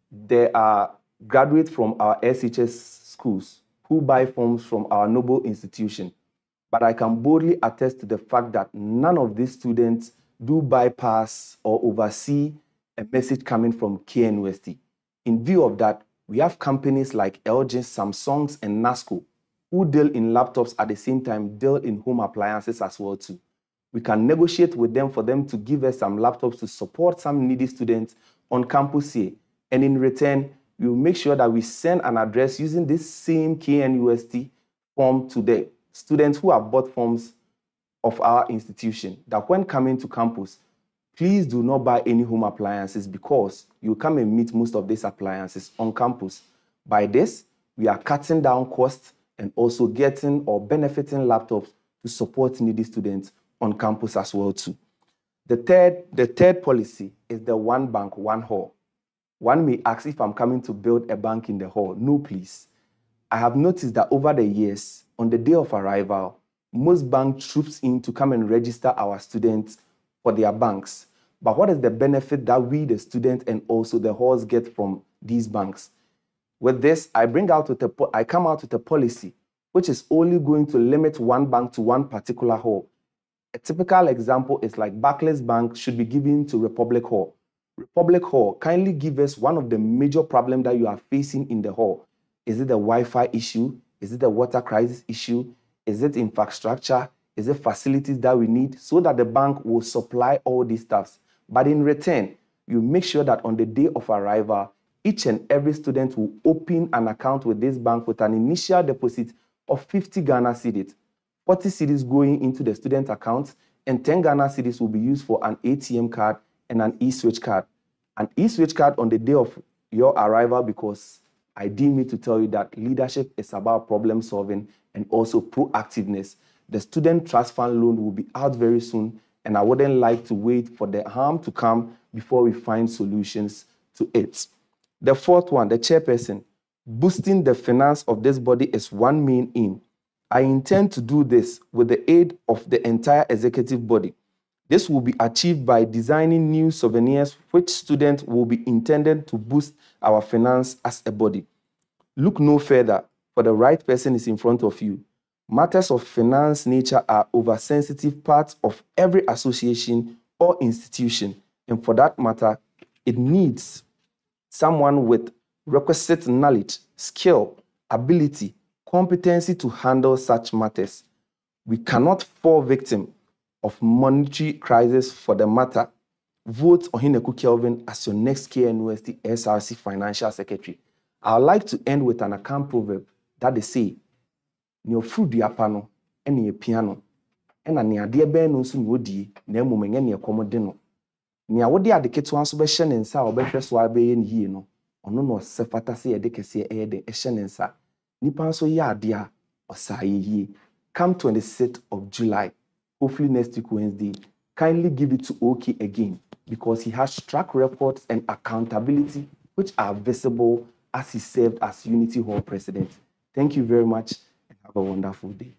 there are graduates from our SHS schools who buy forms from our noble institution, but I can boldly attest to the fact that none of these students do bypass or oversee a message coming from KNUST. In view of that, we have companies like LG, Samsung, and NASCO who deal in laptops at the same time deal in home appliances as well too. We can negotiate with them for them to give us some laptops to support some needy students on campus here. And in return, we will make sure that we send an address using this same KNUST form to the students who have bought forms of our institution, that when coming to campus, please do not buy any home appliances because you come and meet most of these appliances on campus. By this, we are cutting down costs and also getting or benefiting laptops to support needy students on campus as well too. The third policy is the one bank, one hall. One may ask if I'm coming to build a bank in the hall. No, please. I have noticed that over the years, on the day of arrival, most bank troops in to come and register our students for their banks. But what is the benefit that we, the students, and also the halls get from these banks? With this, I come out with a policy which is only going to limit one bank to one particular hall. A typical example is like Barclays Bank should be given to Republic Hall. Republic Hall, kindly give us one of the major problems that you are facing in the hall. Is it the Wi-Fi issue? Is it the water crisis issue? Is it infrastructure? Is it facilities that we need so that the bank will supply all these stuffs? But in return, you make sure that on the day of arrival, each and every student will open an account with this bank with an initial deposit of 50 Ghana cedis. 40 cedis going into the student account, and 10 Ghana cedis will be used for an ATM card and an e-switch card. An e-switch card on the day of your arrival, because I deem it to tell you that leadership is about problem solving and also proactiveness. The student trust fund loan will be out very soon, and I wouldn't like to wait for the harm to come before we find solutions to it. The fourth one, the chairperson, boosting the finance of this body is one main aim. I intend to do this with the aid of the entire executive body. This will be achieved by designing new souvenirs which students will be intended to boost our finance as a body. Look no further, for the right person is in front of you. Matters of finance nature are oversensitive parts of every association or institution, and for that matter, it needs someone with requisite knowledge, skill, ability, competency to handle such matters. We cannot fall victim of monetary crisis for the matter. Vote Ohineku Kelvin as your next KNUST SRC Financial Secretary. I would like to end with an account proverb that they say, "Neo fruit diapano, ene piano, ena ni ade be no nso no die, na emu menye ne komode no. Ni awode ade keto anso be hye ne nsa obehwe so abeye ne yie no, ono no sefata se ye de kese ye de hye ne nsa. Nipa nso ye ade a osaye yie. Come 26th of July, hopefully next week Wednesday, kindly give it to OK again, because he has track records and accountability which are visible as he served as Unity Hall President. Thank you very much and have a wonderful day."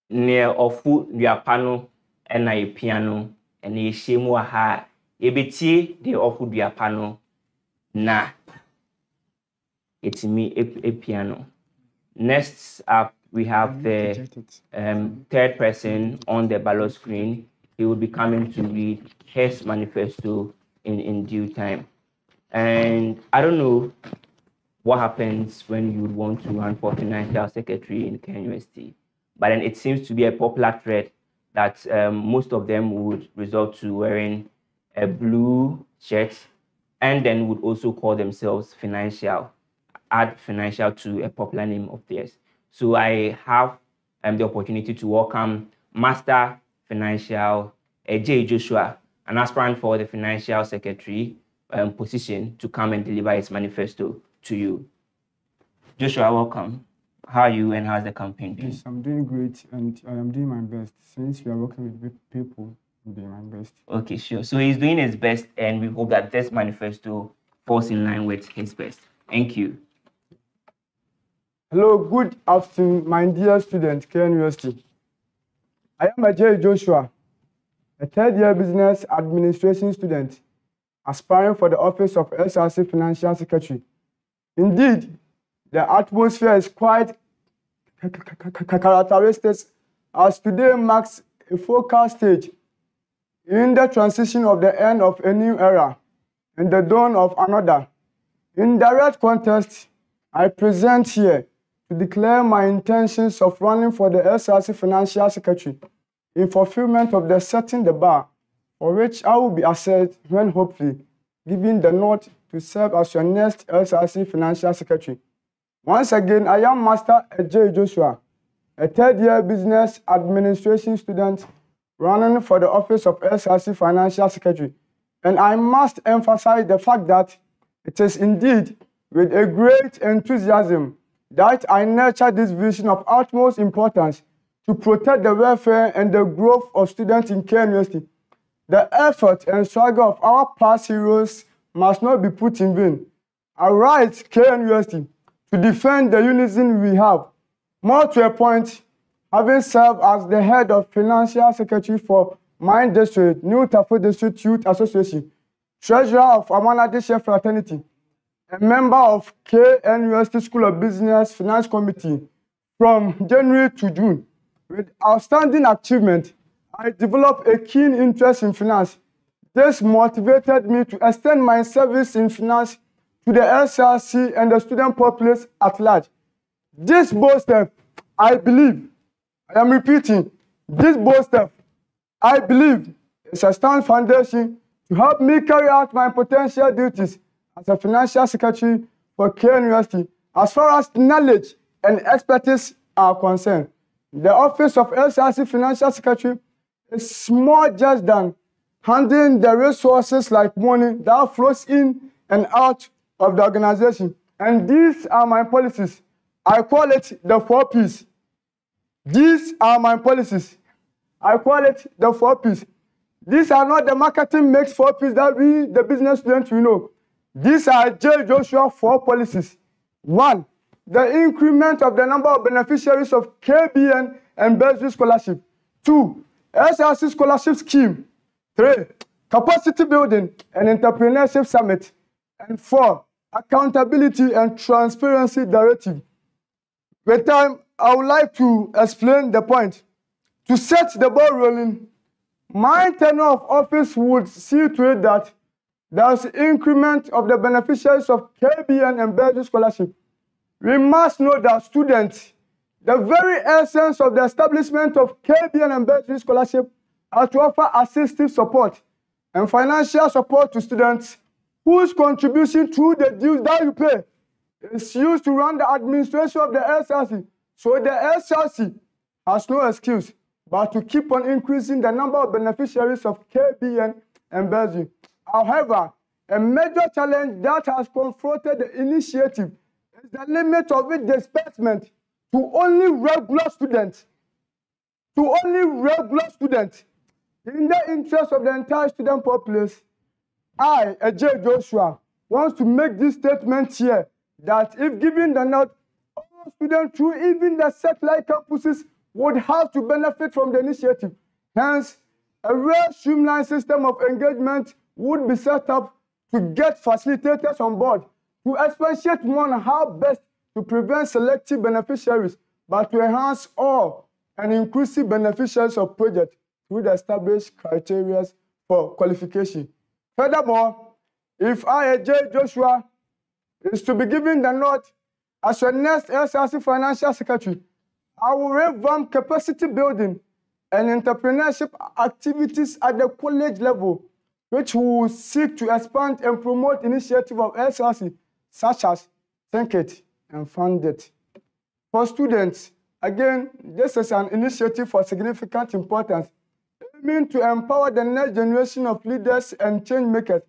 Near ofu duapano and a piano and a shemu aha ebeti de ofu duapano na it's me a piano. Next up we have the third person on the ballot screen. He will be coming to read his manifesto in due time. And I don't know what happens when you want to run for financial secretary in KNUST. But then it seems to be a popular thread that most of them would resort to wearing a blue shirt and then would also call themselves financial, add financial to a popular name of theirs. So I have the opportunity to welcome Master Financial J. Joshua, an aspirant for the financial secretary position, to come and deliver his manifesto to you. Joshua, welcome. How are you and how's the campaign doing? Yes, I'm doing great and I am doing my best. Since we are working with people, I'm doing my best. Okay, sure. So he's doing his best and we hope that this manifesto falls in line with his best. Thank you. Hello, good afternoon, my dear student, KNUST. I am J. Joshua, a third-year business administration student, aspiring for the office of SRC Financial Secretary. Indeed, the atmosphere is quite characteristic, as today marks a focal stage in the transition of the end of a new era and the dawn of another. In direct contest, I present here to declare my intentions of running for the SRC Financial Secretary in fulfillment of the setting the bar, for which I will be assessed when hopefully given the nod to serve as your next SRC Financial Secretary. Once again, I am Master J. Joshua, a third-year business administration student running for the office of SRC Financial Secretary. And I must emphasize the fact that it is indeed with a great enthusiasm that I nurture this vision of utmost importance to protect the welfare and the growth of students in KNUST. The effort and struggle of our past heroes must not be put in vain. I rise KNUST to defend the unison we have. More to a point, having served as the head of Financial Secretary for my district, New Tafo District Youth Association, treasurer of Amanadeshe Fraternity, a member of KNUST School of Business Finance Committee from January to June. With outstanding achievement, I developed a keen interest in finance This motivated me to extend my service in finance to the SRC and the student populace at large. This bold step, I believe, I am repeating, this bold step, I believe, is a sound foundation to help me carry out my potential duties as a financial secretary for KNUST as far as knowledge and expertise are concerned. The office of SRC Financial Secretary is more just than handling the resources like money that flows in and out of the organization. And these are my policies. I call it the 4 Ps. These are my policies. I call it the 4 Ps. These are not the marketing mix 4 Ps that we, the business students, we know. These are J. Joshua 4 policies. 1, the increment of the number of beneficiaries of KBN and bursary scholarship. 2, SRC scholarship scheme. 3, capacity building and entrepreneurship summit. And 4, accountability and transparency directive. With time, I would like to explain the point. To set the ball rolling, my tenure of office would see to it that there's increment of the beneficiaries of KBN and bursary scholarship. We must know that students, the very essence of the establishment of KBN and bursary scholarship are to offer assistive support and financial support to students whose contribution to the dues that you pay is used to run the administration of the SRC. So the SRC has no excuse but to keep on increasing the number of beneficiaries of KBN and bursary. However, a major challenge that has confronted the initiative is the limit of its disbursement to only regular students. To only regular students. In the interest of the entire student populace, I, J. Joshua, want to make this statement here that if given the nod, all students through even the satellite campuses would have to benefit from the initiative. Hence, a real streamlined system of engagement would be set up to get facilitators on board to expatiate more on how best to prevent selective beneficiaries, but to enhance all and inclusive beneficiaries of projects through the established criteria for qualification. Furthermore, if I, J. Joshua, is to be given the nod as your next SRC Financial Secretary, I will revamp capacity building and entrepreneurship activities at the college level, which will seek to expand and promote initiatives of SRC, such as Think It and Fund It. For students, again, this is an initiative for significant importance, aiming to empower the next generation of leaders and change makers.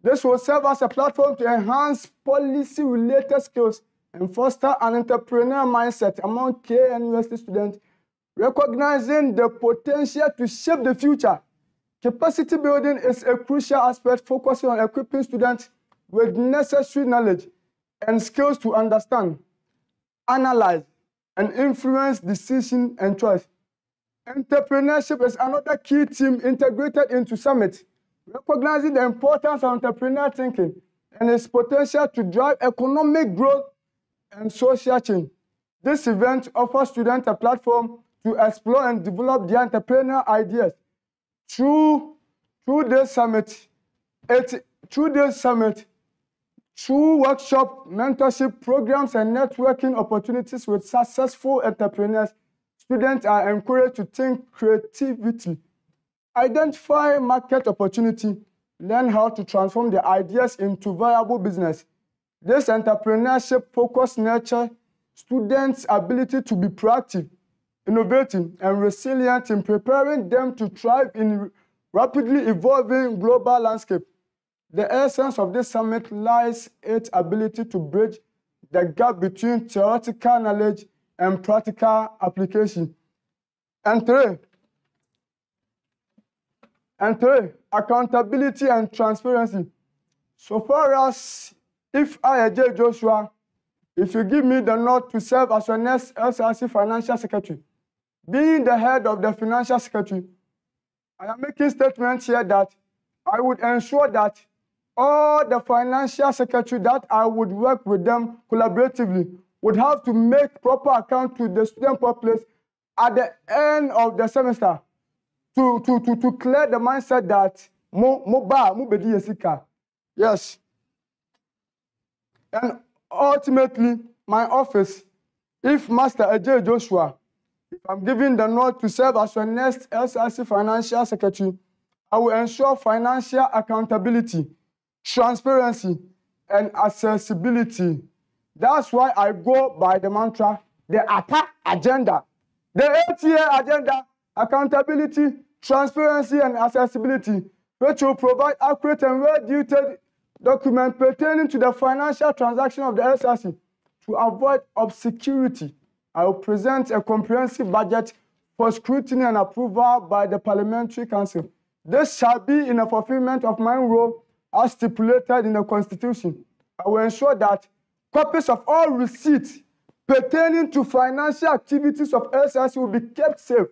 This will serve as a platform to enhance policy-related skills and foster an entrepreneurial mindset among KNUST students, recognizing the potential to shape the future. Capacity building is a crucial aspect focusing on equipping students with necessary knowledge and skills to understand, analyze, and influence decision and choice. Entrepreneurship is another key theme integrated into Summit, recognizing the importance of entrepreneurial thinking and its potential to drive economic growth and social change. This event offers students a platform to explore and develop their entrepreneurial ideas. Through this summit, through workshop, mentorship programs, and networking opportunities with successful entrepreneurs, students are encouraged to think creatively, identify market opportunity, learn how to transform their ideas into viable business. This entrepreneurship focus nurtures students' ability to be proactive, innovative, and resilient in preparing them to thrive in rapidly evolving global landscape. The essence of this summit lies in its ability to bridge the gap between theoretical knowledge and practical application. And three, accountability and transparency. So far as if I, J. Joshua, if you give me the nod to serve as your next SRC Financial Secretary, being the head of the Financial Secretary, I am making statements here that I would ensure that all the Financial Secretary that I would work with them collaboratively would have to make proper account to the student populace at the end of the semester to clear the mindset that mo bedi yesika. Yes. And ultimately, my office, if Master AJ Joshua, if I'm given the nod to serve as your next SRC Financial Secretary, I will ensure financial accountability, transparency, and accessibility. That's why I go by the mantra, the ATTA agenda. The 8-year agenda, accountability, transparency, and accessibility, which will provide accurate and well-detailed documents pertaining to the financial transaction of the SRC. To avoid obscurity, I will present a comprehensive budget for scrutiny and approval by the Parliamentary Council. This shall be in the fulfillment of my role as stipulated in the Constitution. I will ensure that copies of all receipts pertaining to financial activities of SRC will be kept safe,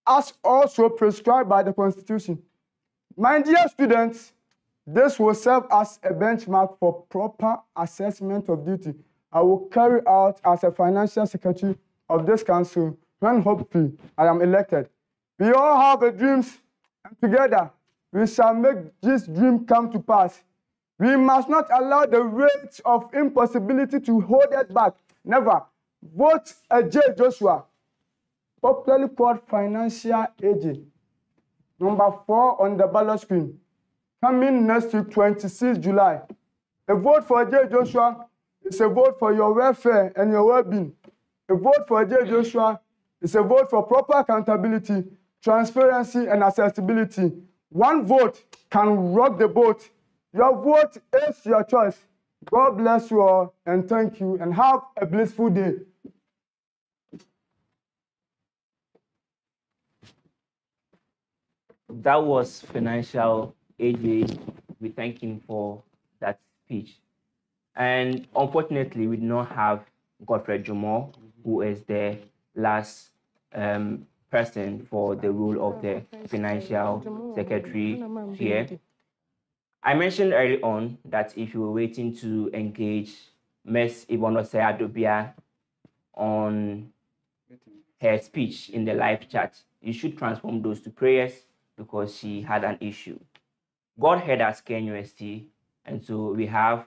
as also prescribed by the Constitution. My dear students, this will serve as a benchmark for proper assessment of duty I will carry out as a financial secretary of this council when hopefully I am elected. We all have a dreams, and together we shall make this dream come to pass. We must not allow the weight of impossibility to hold us back. Never. Vote AJ Joshua, popularly called Financial AJ. Number 4 on the ballot screen. Coming next week, 26 July. A vote for AJ Joshua is a vote for your welfare and your well-being. A vote for AJ Joshua is a vote for proper accountability, transparency, and accessibility. One vote can rock the boat. Your vote is your choice. God bless you all, and thank you, and have a blissful day. That was Financial AJ. We thank him for that speech. And unfortunately, we do not have Godfred Jumo, who is the last person for the role of the Financial Secretary here. I mentioned early on that if you were waiting to engage Ms. Ibonose Adobia on her speech in the live chat, you should transform those to prayers because she had an issue. God heard us, KNUST, and so we have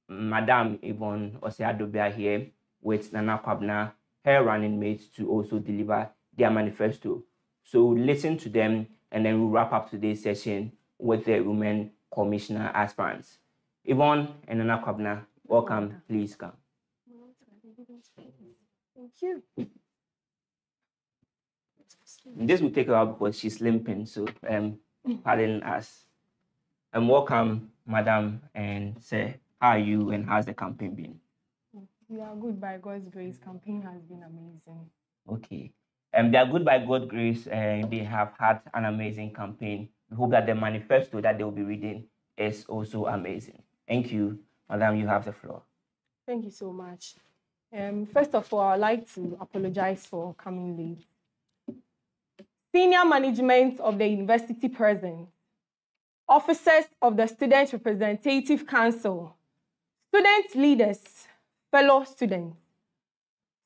Madam Yvonne Oseadobia here with Nana Kwabna, her running mates, to also deliver their manifesto. So listen to them, and then we'll wrap up today's session with the Women Commissioner Aspirants. Yvonne and Nana Kwabna, welcome. Please come. Thank you. This will take a while because she's limping, so pardon us. And welcome, Madam, and say, how are you and how's the campaign been? We are good by God's grace. Campaign has been amazing. Okay. They are good by God's grace, and they have had an amazing campaign. We hope that the manifesto that they will be reading is also amazing. Thank you. Madam, you have the floor. Thank you so much. First of all, I'd like to apologize for coming late. Senior management of the university present, officers of the Student Representative Council, student leaders, fellow students.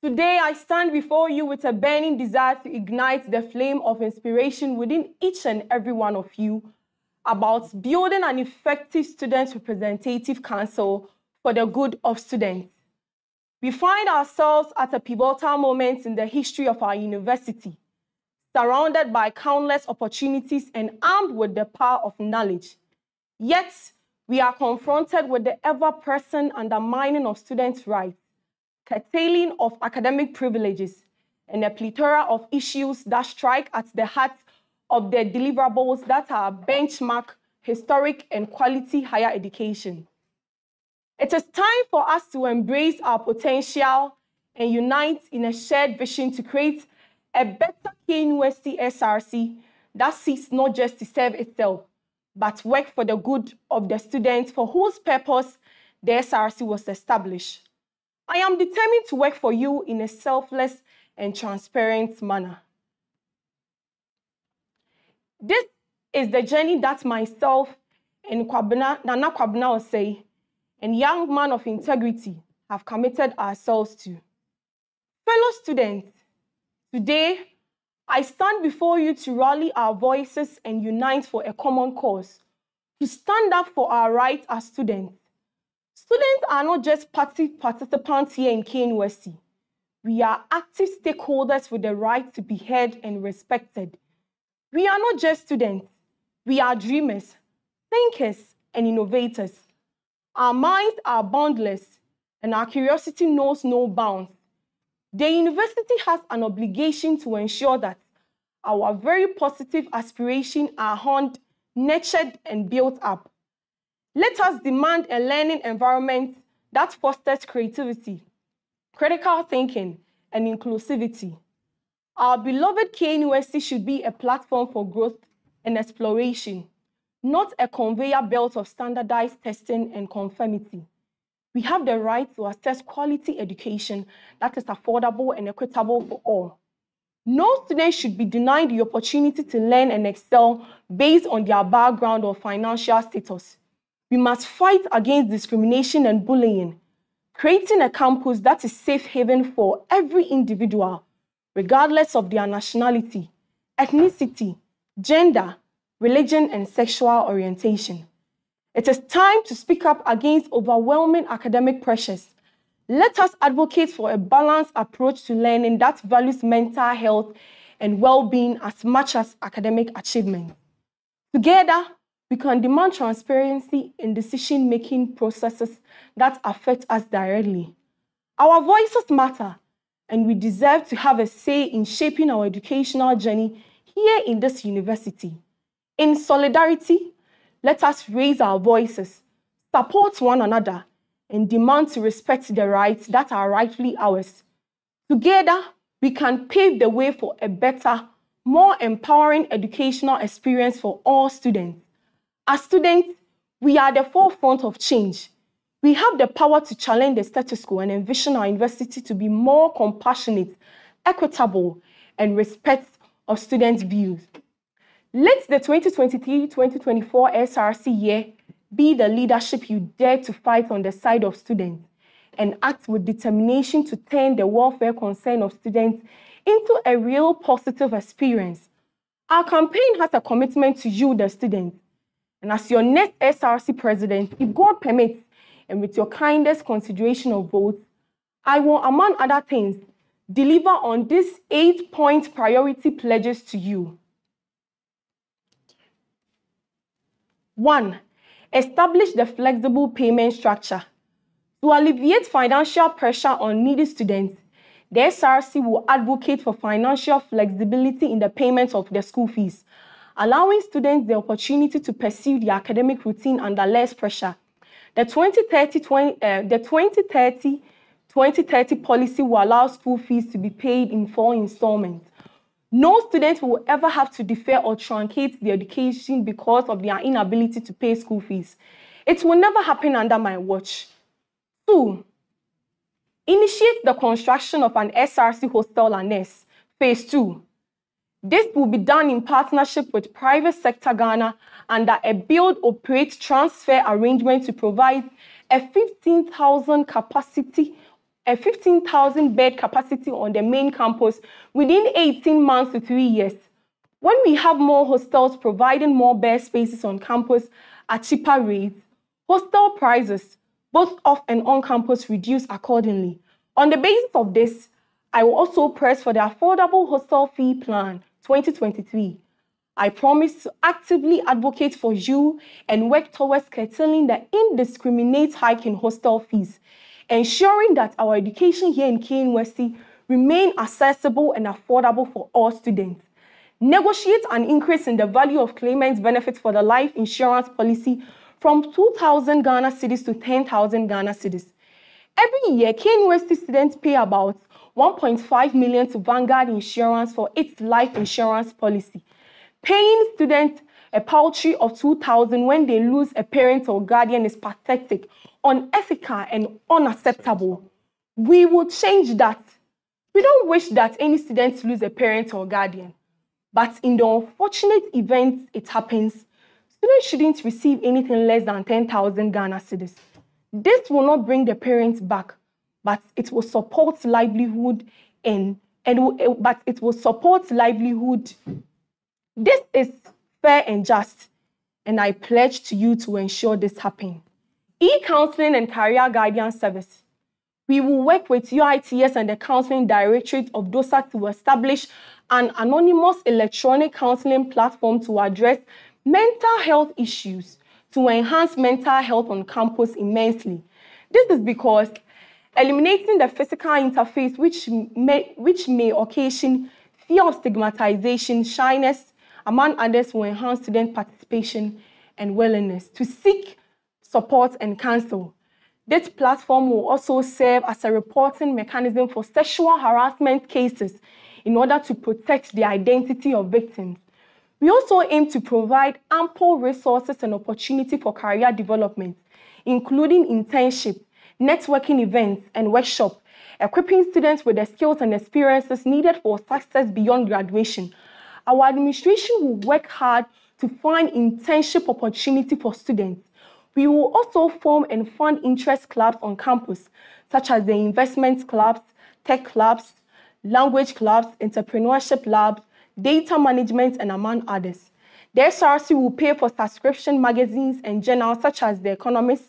Today, I stand before you with a burning desire to ignite the flame of inspiration within each and every one of you about building an effective Student Representative Council for the good of students. We find ourselves at a pivotal moment in the history of our university, surrounded by countless opportunities and armed with the power of knowledge. Yet, we are confronted with the ever-present undermining of students' rights, curtailing of academic privileges, and a plethora of issues that strike at the heart of the deliverables that are benchmark, historic, and quality higher education. It is time for us to embrace our potential and unite in a shared vision to create a better KNUST SRC that seeks not just to serve itself, but work for the good of the students for whose purpose the SRC was established. I am determined to work for you in a selfless and transparent manner. This is the journey that myself and Nana Kwabna Osei, and young man of integrity, have committed ourselves to. Fellow students, today, I stand before you to rally our voices and unite for a common cause, to stand up for our rights as students. Students are not just participants here in KNUST. We are active stakeholders with the right to be heard and respected. We are not just students. We are dreamers, thinkers, and innovators. Our minds are boundless, and our curiosity knows no bounds. The university has an obligation to ensure that our very positive aspirations are honed, nurtured, and built up. Let us demand a learning environment that fosters creativity, critical thinking, and inclusivity. Our beloved KNUST should be a platform for growth and exploration, not a conveyor belt of standardized testing and conformity. We have the right to access quality education that is affordable and equitable for all. No student should be denied the opportunity to learn and excel based on their background or financial status. We must fight against discrimination and bullying, creating a campus that is a safe haven for every individual, regardless of their nationality, ethnicity, gender, religion, and sexual orientation. It is time to speak up against overwhelming academic pressures. Let us advocate for a balanced approach to learning that values mental health and well-being as much as academic achievement. Together, we can demand transparency in decision-making processes that affect us directly. Our voices matter, and we deserve to have a say in shaping our educational journey here in this university. In solidarity, let us raise our voices, support one another, and demand to respect the rights that are rightfully ours. Together, we can pave the way for a better, more empowering educational experience for all students. As students, we are at the forefront of change. We have the power to challenge the status quo and envision our university to be more compassionate, equitable, and respectful of students' views. Let the 2023-2024 SRC year be the leadership you dare to fight on the side of students and act with determination to turn the welfare concern of students into a real positive experience. Our campaign has a commitment to you, the students. And as your next SRC president, if God permits, and with your kindest consideration of votes, I will, among other things, deliver on these 8-point priority pledges to you. 1. Establish the flexible payment structure. To alleviate financial pressure on needy students, the SRC will advocate for financial flexibility in the payment of their school fees, allowing students the opportunity to pursue their academic routine under less pressure. The 2030 policy will allow school fees to be paid in 4 installments. No student will ever have to defer or truncate their education because of their inability to pay school fees. It will never happen under my watch. 2. Initiate the construction of an SRC hostel annex, Phase 2. This will be done in partnership with private sector Ghana under a build, operate, transfer arrangement to provide a 15,000 bed capacity on the main campus within 18 months to 3 years. When we have more hostels providing more bed spaces on campus at cheaper rates, hostel prices, both off and on campus, reduce accordingly. On the basis of this, I will also press for the Affordable Hostel Fee Plan 2023. I promise to actively advocate for you and work towards curtailing the indiscriminate hike in hostel fees, ensuring that our education here in KNUST remain accessible and affordable for all students. Negotiate an increase in the value of claimants' benefits for the life insurance policy from 2,000 Ghana cedis to 10,000 Ghana cedis. Every year, KNUST students pay about 1.5 million to Vanguard Insurance for its life insurance policy, paying students a paltry of 2,000 when they lose a parent or guardian is pathetic, unethical, and unacceptable. We will change that. We don't wish that any students lose a parent or guardian, but in the unfortunate event it happens, students shouldn't receive anything less than 10,000 Ghana cedis. This will not bring the parents back, but it will support livelihood and but it will support livelihood. This is fair and just, and I pledge to you to ensure this happens. E-counseling and career guidance service. We will work with UITS and the Counseling Directorate of DOSA to establish an anonymous electronic counseling platform to address mental health issues, to enhance mental health on campus immensely. This is because eliminating the physical interface, which may occasion fear of stigmatization, shyness, among others, will enhance student participation and willingness to seek support and counsel. This platform will also serve as a reporting mechanism for sexual harassment cases in order to protect the identity of victims. We also aim to provide ample resources and opportunity for career development, including internship, networking events, and workshops, equipping students with the skills and experiences needed for success beyond graduation. Our administration will work hard to find internship opportunity for students. We will also form and fund interest clubs on campus, such as the investment clubs, tech clubs, language clubs, entrepreneurship labs, data management, and among others. The SRC will pay for subscription magazines and journals such as The Economist,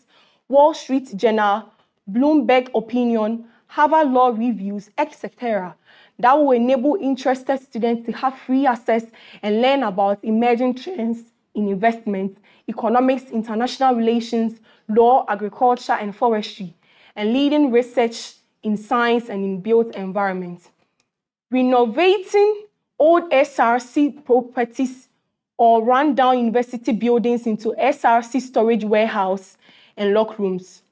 Wall Street Journal, Bloomberg Opinion, Harvard Law Reviews, etc. That will enable interested students to have free access and learn about emerging trends in investment, economics, international relations, law, agriculture, and forestry, and leading research in science and in built environments. Renovating old SRC properties or run-down university buildings into SRC storage warehouse and lock rooms.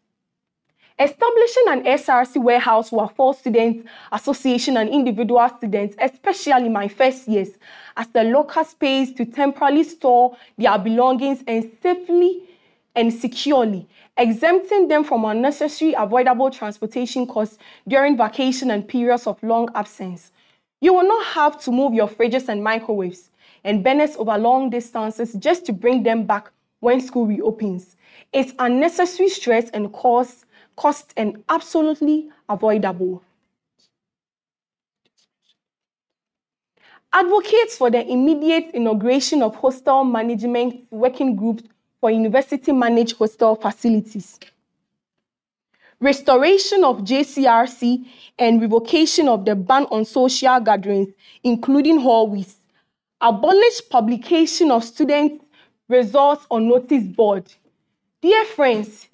Establishing an SRC warehouse for all students, association, and individual students, especially my first years, as the local space to temporarily store their belongings and safely and securely, exempting them from unnecessary avoidable transportation costs during vacation and periods of long absence. You will not have to move your fridges and microwaves and burners over long distances just to bring them back when school reopens. It's unnecessary stress and cost and absolutely avoidable. Advocates for the immediate inauguration of hostel management working groups for university-managed hostel facilities. Restoration of JCRC and revocation of the ban on social gatherings, including hallways. Abolish publication of student results on notice board. Dear friends,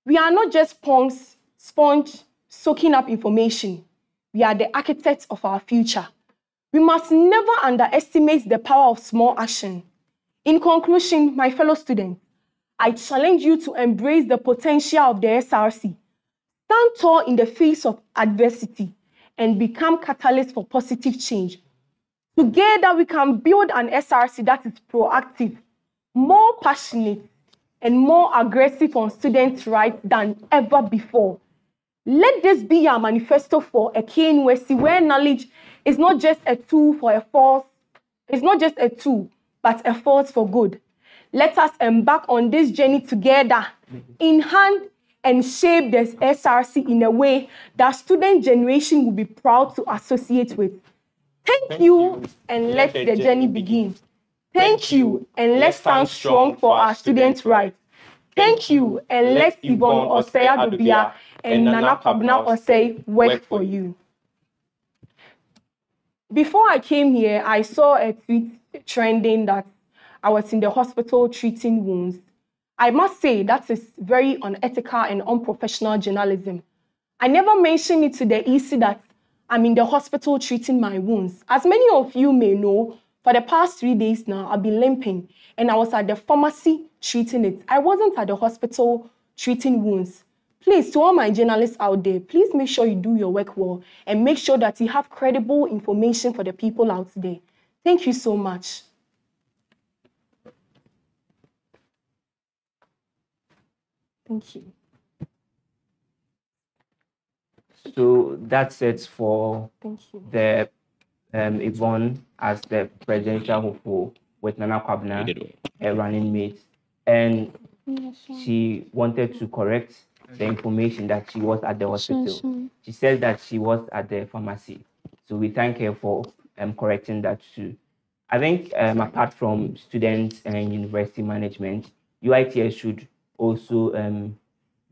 we are not just sponge soaking up information. We are the architects of our future. We must never underestimate the power of small action. In conclusion, my fellow students, I challenge you to embrace the potential of the SRC, stand tall in the face of adversity, and become catalysts for positive change. Together, we can build an SRC that is proactive, more passionate, and more aggressive on students' rights than ever before. Let this be our manifesto for a KNUST where knowledge is not just a tool for a force, it's not just a tool, but a force for good. Let us embark on this journey together, in hand, and shape this SRC in a way that student generation will be proud to associate with. Thank you, and let the journey begin. Thank you, and let's stand strong for our students' rights. Thank you, and let Yvonne Osei-Adobia and Nana Kwabena Osei work for you. Before I came here, I saw a tweet trending that I was in the hospital treating wounds. I must say that is very unethical and unprofessional journalism. I never mentioned it to the EC that I'm in the hospital treating my wounds. As many of you may know, for the past 3 days now, I've been limping, and I was at the pharmacy treating it. I wasn't at the hospital treating wounds. Please, to all my journalists out there, please make sure you do your work well and make sure that you have credible information for the people out there. Thank you so much. Thank you. So that's it for Thank you. the Yvonne as the presidential hopeful with Nana Kwabena, a running mate. And she wanted to correct the information that she was at the hospital. She said that she was at the pharmacy. So we thank her for correcting that too. I think apart from students and university management, UITS should also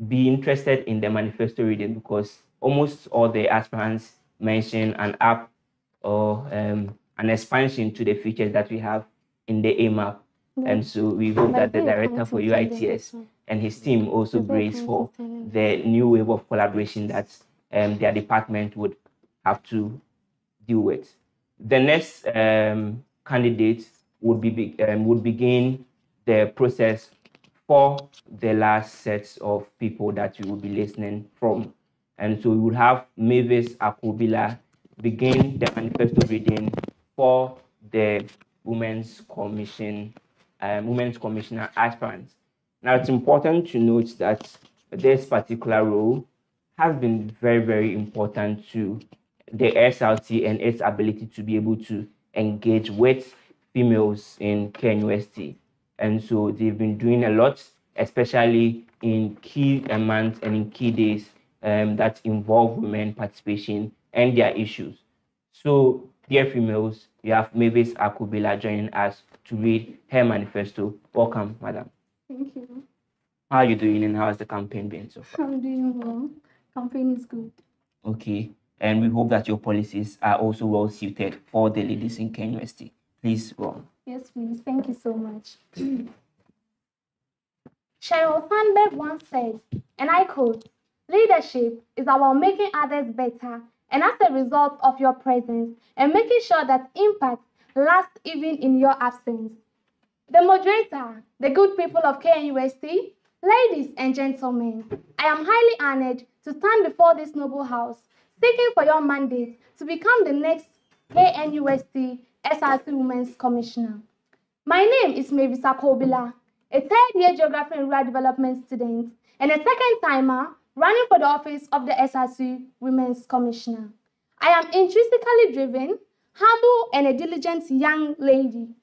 be interested in the manifesto reading, because almost all the aspirants mention an app or an expansion to the features that we have in the AMAP. And so we hope that the director for UITS and his team also brace for the new wave of collaboration that their department would have to deal with. The next candidate would begin the process for the last sets of people that we will be listening from. And so we will have Mavis Akobila begin the manifesto reading for the Women's Commissioner aspirants. Now, it's important to note that this particular role has been very, very important to the SRC and its ability to be able to engage with females in KNUST. And so they've been doing a lot, especially in key months and in key days that involve women participation and their issues. So, dear females, we have Mavis Akobila joining us to read her manifesto. Welcome, madam. Thank you. How are you doing and how has the campaign been so far? I'm doing well. Campaign is good. Okay, and we hope that your policies are also well suited for the ladies in KNUST. Please go on. Yes, please. Thank you so much. Sheryl Sandberg once said, and I quote, "Leadership is about making others better, and as a result of your presence, and making sure that impact lasts even in your absence." The moderator, the good people of KNUST, ladies and gentlemen, I am highly honored to stand before this noble house, seeking for your mandate to become the next KNUST SRC Women's Commissioner. My name is Mavis Akobila, a third-year Geography and Rural Development student and a second-timer running for the office of the SRC Women's Commissioner. I am intrinsically driven, humble, and a diligent young lady.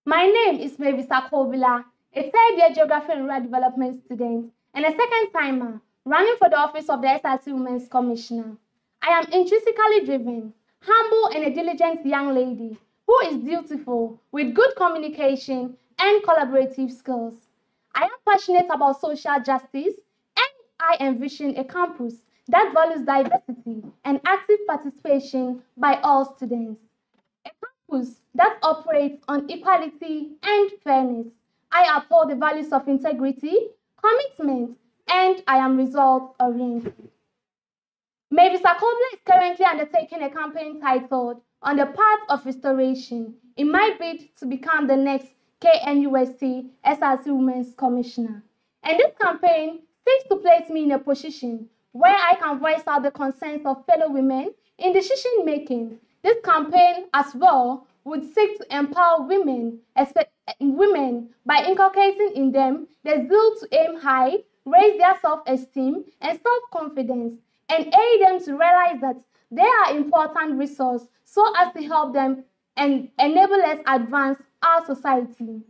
My name is Mavis Akobila, a third-year Geography and Rural Development student and a second-timer running for the office of the SRC Women's Commissioner. I am intrinsically driven, humble, and a diligent young lady who is beautiful with good communication and collaborative skills. I am passionate about social justice, and I envision a campus that values diversity and active participation by all students. A campus that operates on equality and fairness. I uphold the values of integrity, commitment, and I am result-oriented. Mavis Akobila is currently undertaking a campaign titled "On the Path of Restoration" in my bid to become the next KNUST SRC Women's Commissioner. And this campaign seeks to place me in a position where I can voice out the concerns of fellow women in decision-making. This campaign as well would seek to empower women by inculcating in them the zeal to aim high, raise their self-esteem and self-confidence, and aid them to realize that they are important resources so as to help them and enable us advance our society.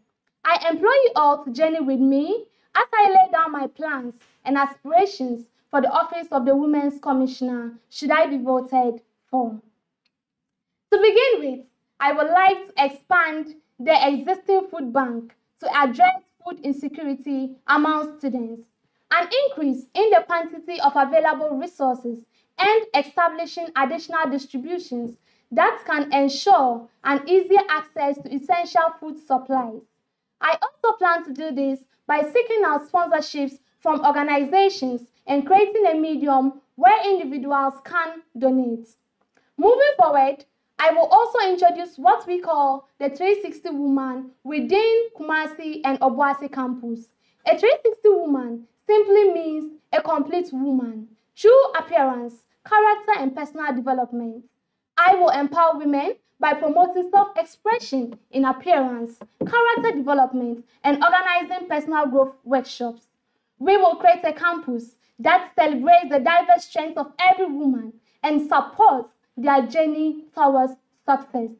I implore you all to journey with me as I lay down my plans and aspirations for the office of the Women's Commissioner should I be voted for. To begin with, I would like to expand the existing food bank to address food insecurity among students, an increase in the quantity of available resources, and establishing additional distributions that can ensure an easier access to essential food supplies. I also plan to do this by seeking out sponsorships from organizations and creating a medium where individuals can donate. Moving forward, I I will also introduce what we call the 360 woman within Kumasi and Obuasi campus. A 360 woman simply means a complete woman through appearance, character, and personal development. I will empower women by promoting self-expression in appearance, character development, and organizing personal growth workshops. We will create a campus that celebrates the diverse strengths of every woman and supports their journey towards success.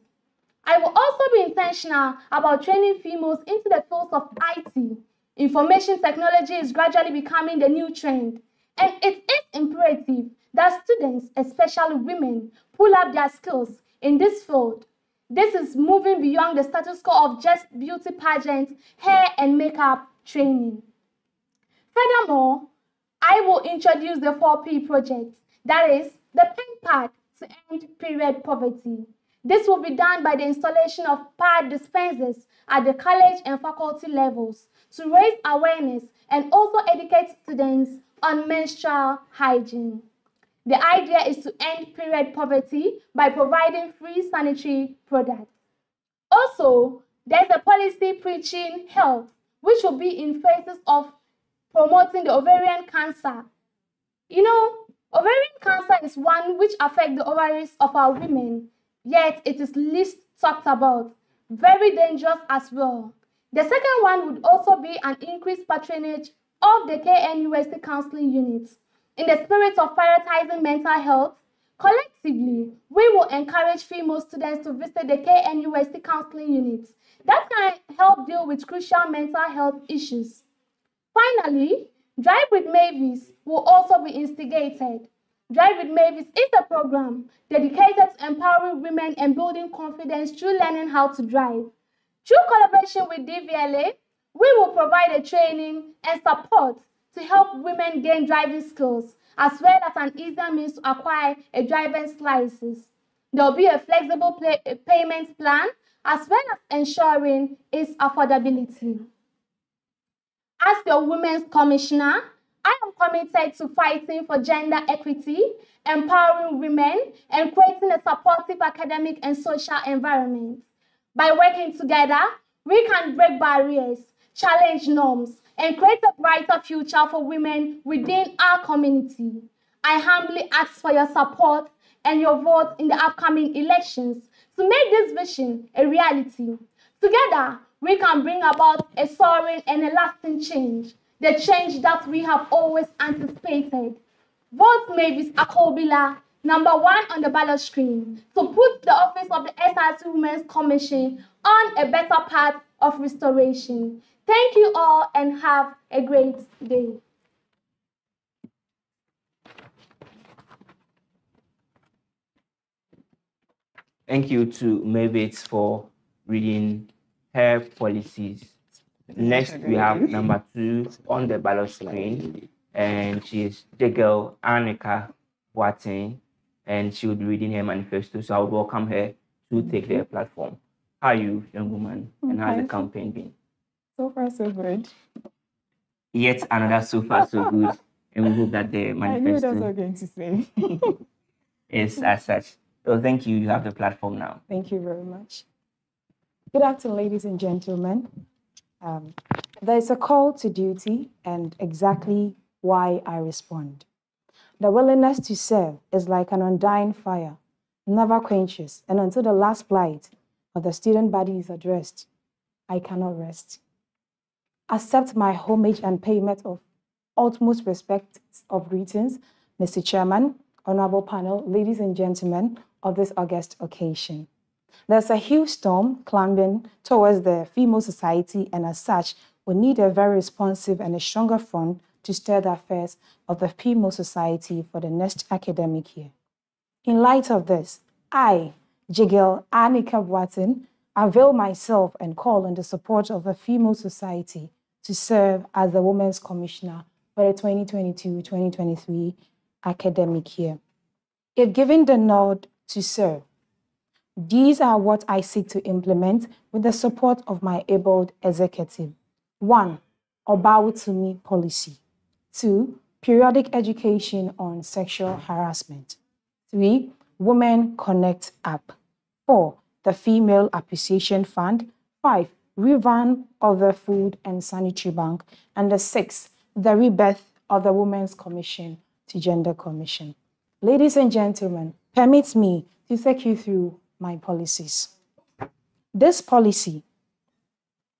I will also be intentional about training females into the fields of IT. Information technology is gradually becoming the new trend, and it is imperative that students, especially women, pull up their skills in this field. This is moving beyond the status quo of just beauty pageants, hair and makeup training. Furthermore, I will introduce the 4P project, that is, the pen pad to end period poverty. This will be done by the installation of pad dispensers at the college and faculty levels to raise awareness and also educate students on menstrual hygiene. The idea is to end period poverty by providing free sanitary products. Also, there's a policy preaching health, which will be in phases of promoting the ovarian cancer. You know, ovarian cancer is one which affects the ovaries of our women, yet it is least talked about. Very dangerous as well. The second one would also be an increased patronage of the KNUST counseling units. In the spirit of prioritizing mental health, collectively, we will encourage female students to visit the KNUST counseling units that can help deal with crucial mental health issues. Finally, Drive with Mavis will also be instigated. Drive with Mavis is a program dedicated to empowering women and building confidence through learning how to drive. Through collaboration with DVLA, we will provide a training and support to help women gain driving skills, as well as an easier means to acquire a driver's license. There will be a flexible payment plan, as well as ensuring its affordability. As your Women's Commissioner, I am committed to fighting for gender equity, empowering women, and creating a supportive academic and social environment. By working together, we can break barriers, challenge norms, and create a brighter future for women within our community. I humbly ask for your support and your vote in the upcoming elections to make this vision a reality. Together, we can bring about a soaring and a lasting change, the change that we have always anticipated. Vote Mavis Akobila, #1 on the ballot screen, to put the office of the SRC Women's Commission on a better path of restoration. Thank you all and have a great day. Thank you to Mavis for reading her policies. Next, we have #2 on the ballot screen, and she is Jigel Annika Watson, and she will be reading her manifesto. So I would welcome her to take the platform. How are you, young woman, and how's the campaign been? So far, so good. Yet another so far, so good, and we hope that the manifesto. I knew that's what I was going to say. Is as such. So thank you. You have the platform now. Thank you very much. Good afternoon, ladies and gentlemen. There's a call to duty and exactly why I respond. The willingness to serve is like an undying fire, never quenches, and until the last blight of the student body is addressed, I cannot rest. Accept my homage and payment of utmost respect of greetings, Mr. Chairman, honorable panel, ladies and gentlemen of this august occasion. There's a huge storm climbing towards the female society, and as such, we need a very responsive and a stronger front to steer the affairs of the female society for the next academic year. In light of this, I, Jigel Annika Watson, avail myself and call on the support of the female society to serve as the Women's Commissioner for the 2022-2023 academic year. If given the nod to serve, these are what I seek to implement with the support of my abled executive. 1. Obawu-to-me policy. 2. Periodic education on sexual harassment. 3. Women Connect app. 4, the Female Appreciation Fund. 5, revamp of the Food and Sanitary Bank. And the 6, the rebirth of the Women's Commission to Gender Commission. Ladies and gentlemen, permit me to take you through my policies. This policy,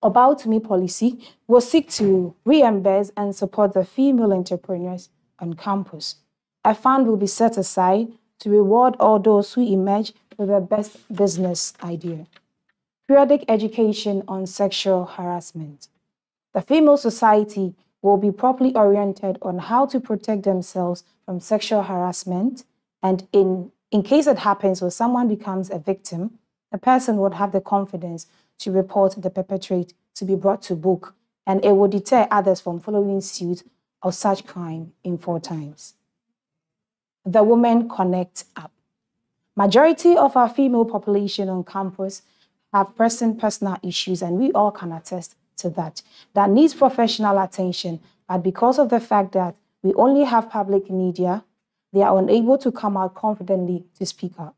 About Me policy, will seek to reimburse and support the female entrepreneurs on campus. A fund will be set aside to reward all those who emerge with the best business idea. Periodic education on sexual harassment. The female society will be properly oriented on how to protect themselves from sexual harassment, and in case it happens or someone becomes a victim, the person would have the confidence to report the perpetrator to be brought to book, and it will deter others from following suit of such crime in 4 times. The Women Connect app. Majority of our female population on campus have personal issues, and we all can attest to that needs professional attention, but because of the fact that we only have public media, they are unable to come out confidently to speak up.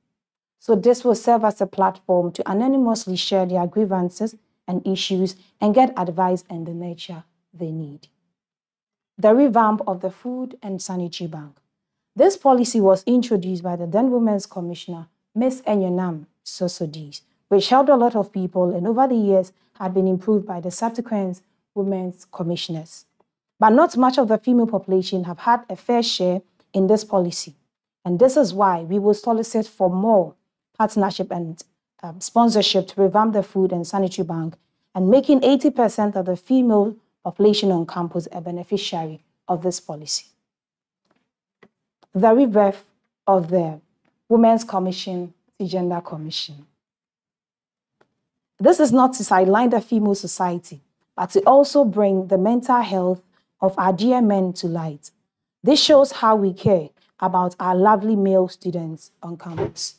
So this will serve as a platform to anonymously share their grievances and issues and get advice and the nature they need. The revamp of the Food and Sanitary Bank. This policy was introduced by the then Women's Commissioner, Ms. Enyonam Sosodis, which helped a lot of people and over the years had been improved by the subsequent Women's Commissioners. But not much of the female population have had a fair share in this policy. And this is why we will solicit for more partnership and sponsorship to revamp the Food and Sanitary Bank and making 80% of the female population on campus a beneficiary of this policy. The rebirth of the Women's Commission to Gender Commission. This is not to sideline the female society, but to also bring the mental health of our dear men to light. This shows how we care about our lovely male students on campus.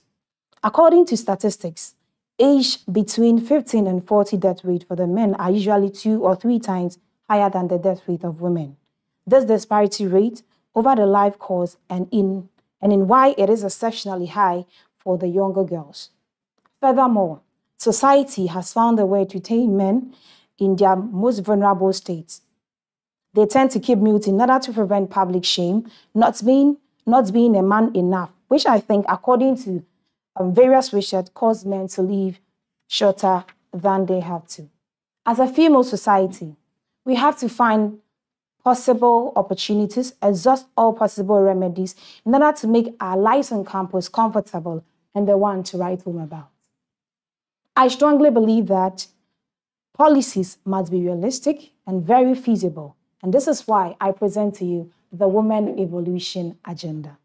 According to statistics, age between 15 and 40 death rate for the men are usually 2 or 3 times higher than the death rate of women. This disparity rate over the life course and in why it is exceptionally high for the younger girls. Furthermore, society has found a way to tame men in their most vulnerable states. They tend to keep mute in order to prevent public shame, not being a man enough, which I think, according to various research, cause men to live shorter than they have to. As a female society, we have to find possible opportunities, exhaust all possible remedies in order to make our lives on campus comfortable and the one to write home about. I strongly believe that policies must be realistic and very feasible, and this is why I present to you the Women Evolution Agenda.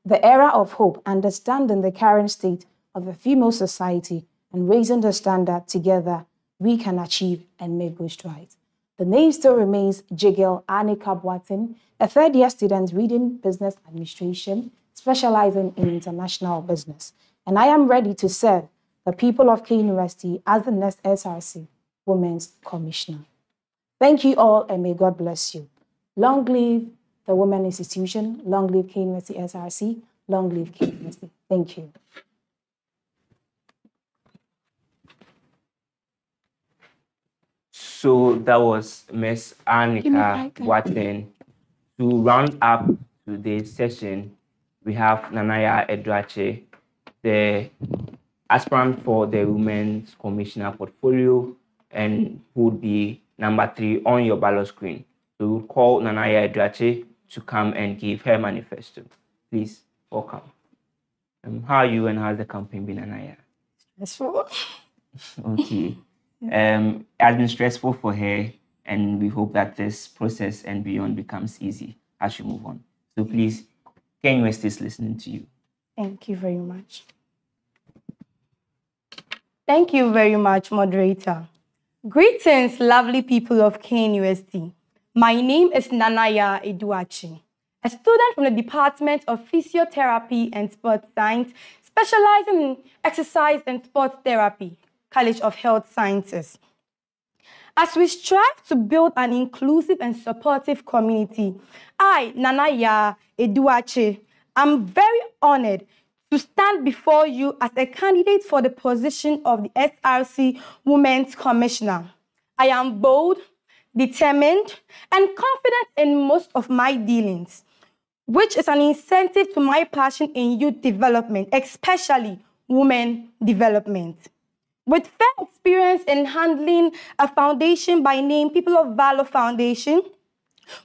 The era of hope, understanding the current state of the female society and raising the standard together, we can achieve and make good strides. The name still remains Jigel Anika Boatin, a third-year student reading business administration, specializing in international business. And I am ready to serve the people of KNUST as the next SRC Women's Commissioner. Thank you all, and may God bless you. Long live the Women Institution, long live KNUST SRC, long live KNUST. Thank you. So that was Ms. Anika Boatin. To round up today's session, we have Nanaya Eduache, the aspirant for the Women's Commissioner portfolio, and who would be number 3 on your ballot screen. So we'll call Nanaya Eduache to come and give her manifesto. Please, welcome. How are you and how's the campaign been, Nanaya? Stressful. Okay. It has been stressful for her, and we hope that this process and beyond becomes easy as you move on. So please, KNUST is listening to you. Thank you very much. Thank you very much, moderator. Greetings, lovely people of KNUST. My name is Nanaya Eduache, a student from the Department of Physiotherapy and Sports Science, specializing in exercise and sports therapy, College of Health Sciences. As we strive to build an inclusive and supportive community, I, Nanaya Eduache, am very honored to stand before you as a candidate for the position of the SRC Women's Commissioner. I am bold, determined, and confident in most of my dealings, which is an incentive to my passion in youth development, especially women development. With fair experience in handling a foundation by name People of Valor Foundation,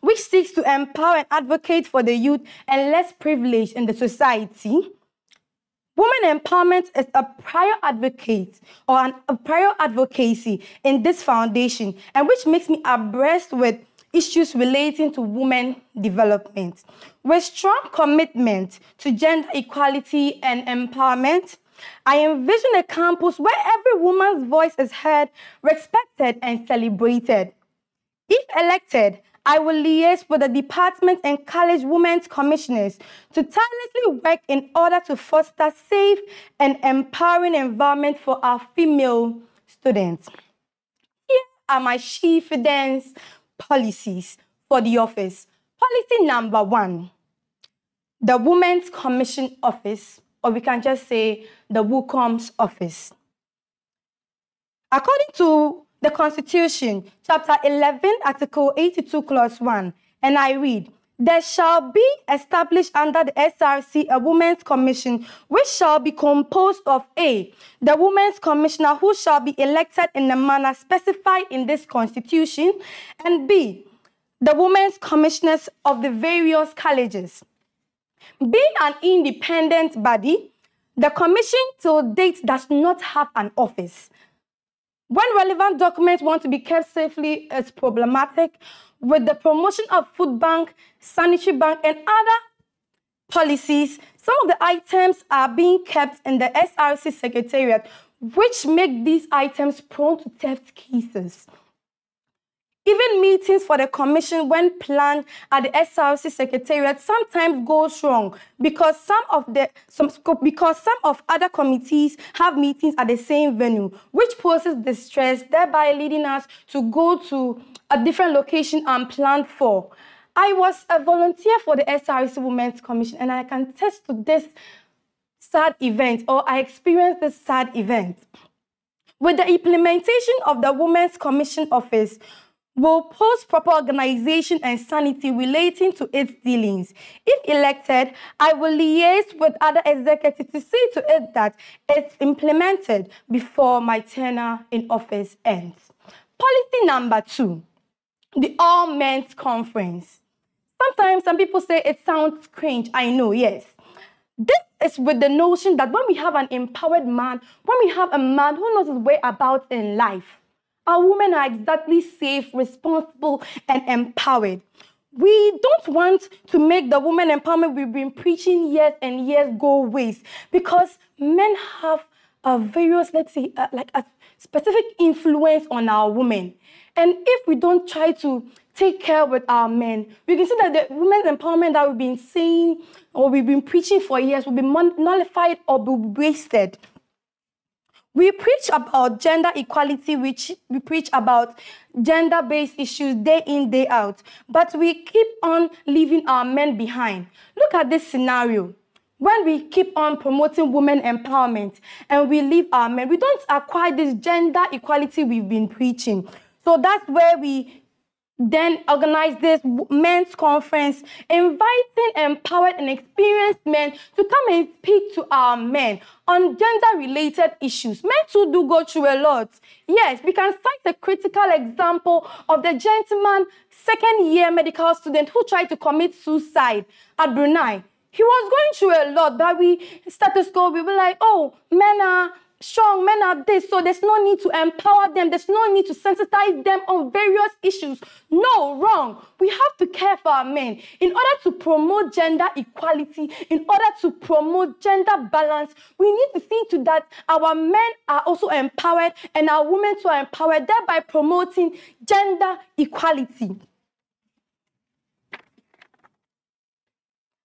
which seeks to empower and advocate for the youth and less privileged in the society, women empowerment is a prior advocate or a prior advocacy in this foundation, and which makes me abreast with issues relating to women development. With strong commitment to gender equality and empowerment, I envision a campus where every woman's voice is heard, respected, and celebrated. If elected, I will liaise with the department and college women's commissioners to tirelessly work in order to foster safe and empowering environment for our female students. Here are my chief evidence policies for the office. Policy number 1, the Women's Commission Office, or we can just say the WUCOM's office. According to the Constitution, Chapter 11, Article 82, Clause 1, and I read, there shall be established under the SRC a Women's Commission, which shall be composed of A, the Women's Commissioner who shall be elected in the manner specified in this Constitution, and B, the Women's Commissioners of the various colleges. Being an independent body, the Commission till date does not have an office. When relevant documents want to be kept safely, it's problematic. With the promotion of food bank, sanitary bank, and other policies, some of the items are being kept in the SRC Secretariat, which make these items prone to theft cases. Even meetings for the commission, when planned at the SRC Secretariat, sometimes goes wrong because some of other committees have meetings at the same venue, which poses distress, thereby leading us to go to a different location unplanned for. I was a volunteer for the SRC Women's Commission, and I can attest to this sad event, or I experienced this sad event. With the implementation of the Women's Commission Office, will post proper organization and sanity relating to its dealings. If elected, I will liaise with other executives to see to it that it's implemented before my tenure in office ends. Policy number 2, the All Men's Conference. Sometimes some people say it sounds cringe. I know, yes. This is with the notion that when we have an empowered man, when we have a man who knows his way about in life, our women are exactly safe, responsible, and empowered. We don't want to make the women empowerment we've been preaching years and years go waste, because men have a various, let's say, like a specific influence on our women. And if we don't try to take care with our men, we can see that the women's empowerment that we've been saying or we've been preaching for years will be nullified or be wasted. We preach about gender equality, we preach about gender-based issues day in, day out, but we keep on leaving our men behind. Look at this scenario. When we keep on promoting women empowerment and we leave our men, we don't acquire this gender equality we've been preaching. So that's where we then organize this men's conference, inviting empowered and experienced men to come and speak to our men on gender-related issues. Men too do go through a lot. Yes, we can cite a critical example of the gentleman, second-year medical student who tried to commit suicide at Brunei. He was going through a lot, but we were like, oh, men are strong, men are this, so there's no need to empower them. There's no need to sensitize them on various issues. No, wrong. We have to care for our men. In order to promote gender equality, in order to promote gender balance, we need to see to that our men are also empowered and our women too are empowered, thereby promoting gender equality.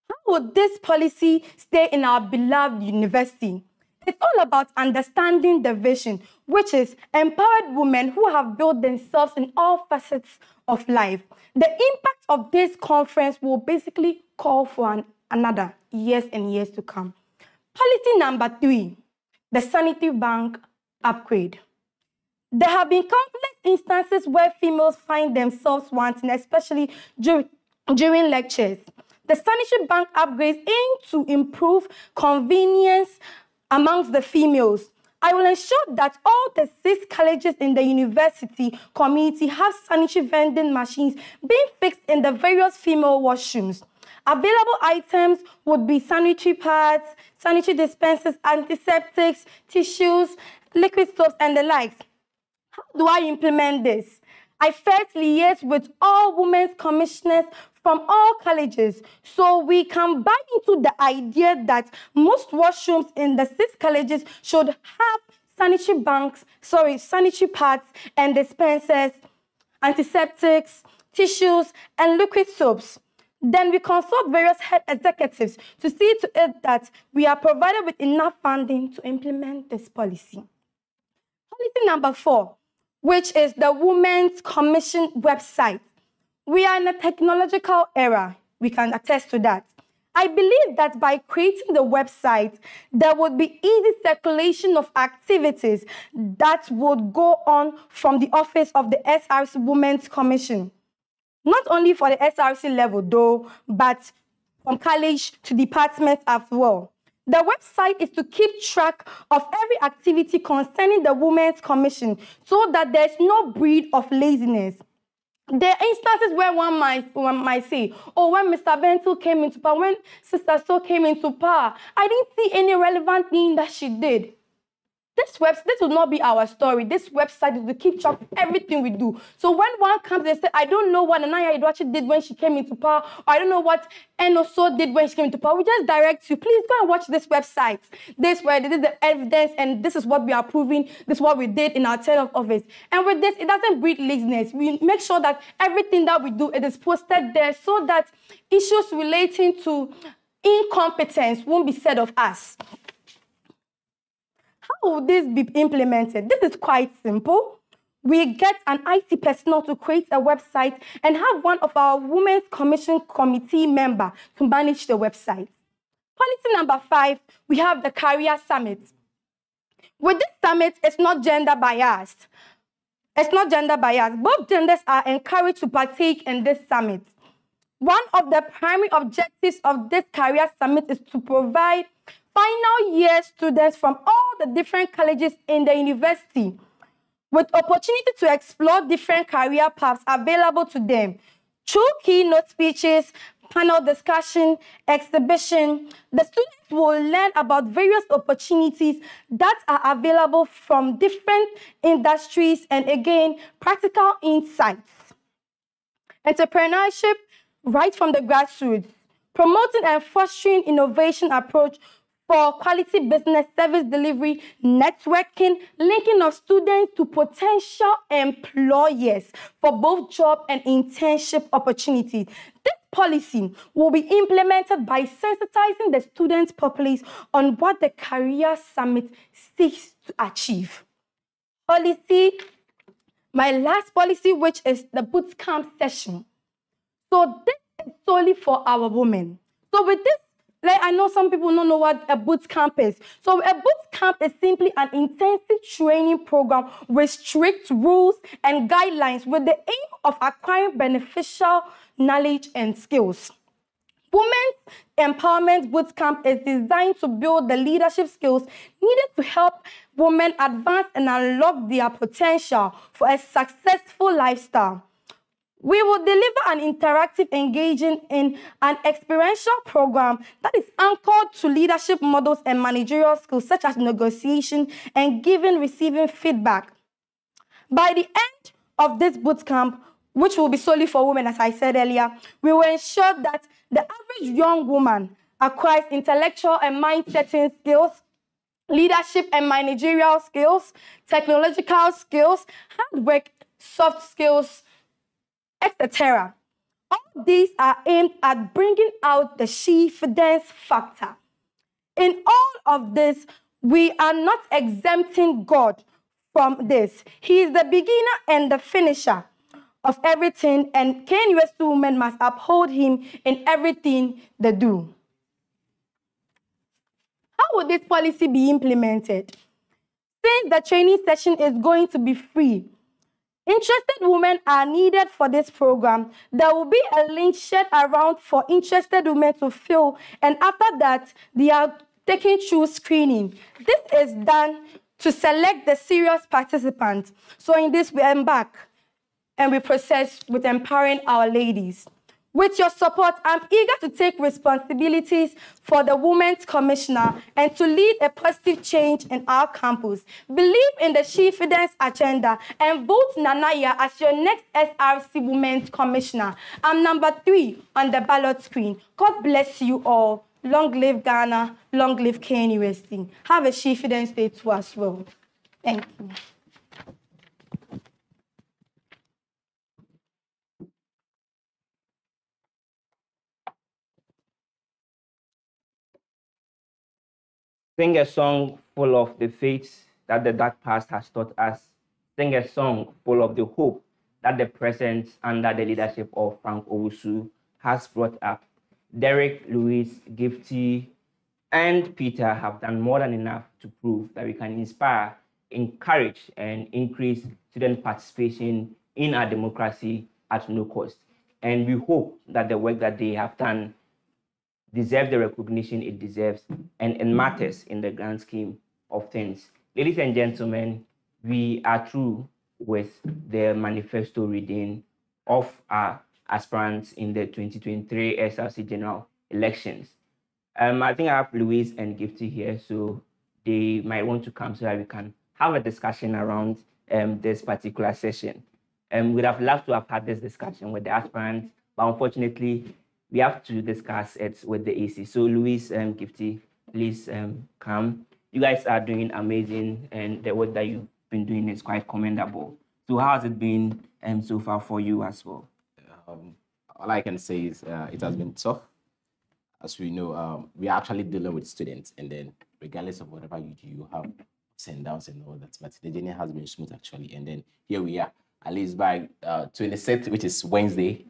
How would this policy stay in our beloved university? It's all about understanding the vision, which is empowered women who have built themselves in all facets of life. The impact of this conference will basically call for another years and years to come. Policy number 3, the sanitary bank upgrade. There have been countless instances where females find themselves wanting, especially during lectures. The sanitary bank upgrades aim to improve convenience amongst the females. I will ensure that all the 6 colleges in the university community have sanitary vending machines being fixed in the various female washrooms. Available items would be sanitary pads, sanitary dispensers, antiseptics, tissues, liquid soaps, and the likes. How do I implement this? I first liaise with all women's commissioners from all colleges so we can buy into the idea that most washrooms in the 6 colleges should have sanitary pads and dispensers, antiseptics, tissues, and liquid soaps. Then we consult various head executives to see to it that we are provided with enough funding to implement this policy. Policy number 4, which is the Women's Commission website. We are in a technological era. We can attest to that. I believe that by creating the website, there would be easy circulation of activities that would go on from the office of the SRC Women's Commission. Not only for the SRC level, though, but from college to departments as well. The website is to keep track of every activity concerning the Women's Commission so that there's no breed of laziness. There are instances where one might say, oh, when Mr. Bentil came into power, when Sister So came into power, I didn't see any relevant thing that she did. This will not be our story. This website is to keep track of everything we do. So when one comes and says, I don't know what Nanaya Idoachi did when she came into power, or I don't know what Enoso did when she came into power, we just direct you, please go and watch this website. This is the evidence, and this is what we are proving, this is what we did in our term of office. And with this, it doesn't breed laziness. We make sure that everything that we do, it is posted there so that issues relating to incompetence won't be said of us. How will this be implemented? This is quite simple. We get an IT personnel to create a website and have one of our Women's Commission committee member to manage the website. Policy number 5, we have the Career Summit. With this summit, it's not gender biased. It's not gender biased. Both genders are encouraged to partake in this summit. One of the primary objectives of this Career Summit is to provide final year students from all the different colleges in the university with opportunity to explore different career paths available to them. Through keynote speeches, panel discussion, exhibition, the students will learn about various opportunities that are available from different industries and, again, practical insights. Entrepreneurship right from the grassroots, promoting and fostering innovation approach for quality business service delivery, networking, linking of students to potential employers for both job and internship opportunities. This policy will be implemented by sensitizing the student populace on what the Career Summit seeks to achieve. My last policy, which is the boot camp session. So this is solely for our women. So with this, I know some people don't know what a boot camp is. So a boot camp is simply an intensive training program with strict rules and guidelines with the aim of acquiring beneficial knowledge and skills. Women's Empowerment Boot Camp is designed to build the leadership skills needed to help women advance and unlock their potential for a successful lifestyle. We will deliver an interactive, engaging, in an experiential program that is anchored to leadership models and managerial skills such as negotiation and giving, receiving feedback. By the end of this bootcamp, which will be solely for women, as I said earlier, we will ensure that the average young woman acquires intellectual and mind-setting skills, leadership and managerial skills, technological skills, hard work, soft skills, etc. All these are aimed at bringing out the she-fidence factor. In all of this, we are not exempting God from this. He is the beginner and the finisher of everything, and KNUST women must uphold him in everything they do. How will this policy be implemented? Since the training session is going to be free, interested women are needed for this program. There will be a link shared around for interested women to fill, and after that, they are taken through screening. This is done to select the serious participants. So in this, we embark and we process with empowering our ladies. With your support, I'm eager to take responsibilities for the Women's Commissioner and to lead a positive change in our campus. Believe in the Shifidence agenda and vote Nanaya as your next SRC Women's Commissioner. I'm number 3 on the ballot screen. God bless you all. Long live Ghana, long live KNUST. Have a Shifidence Day too as well. Thank you. Sing a song full of the faith that the dark past has taught us. Sing a song full of the hope that the present under the leadership of Frank Owusu has brought up. Derek, Louis, Gifty, and Peter have done more than enough to prove that we can inspire, encourage, and increase student participation in our democracy at no cost. And we hope that the work that they have done deserves the recognition it deserves and it matters in the grand scheme of things. Ladies and gentlemen, we are through with the manifesto reading of our aspirants in the 2023 SRC general elections. I think I have Louise and Gifty here, so they might want to come so that we can have a discussion around this particular session. We'd have loved to have had this discussion with the aspirants, but unfortunately, we have to discuss it with the AC. So Louise and Gifty, please come. You guys are doing amazing, and the work that you've been doing is quite commendable. So how has it been so far for you as well? All I can say is it has been tough. As we know, we are actually dealing with students, and then regardless of whatever you do, you have ups and downs and all that. But the journey has been smooth actually, and then here we are. At least by 26th, which is Wednesday,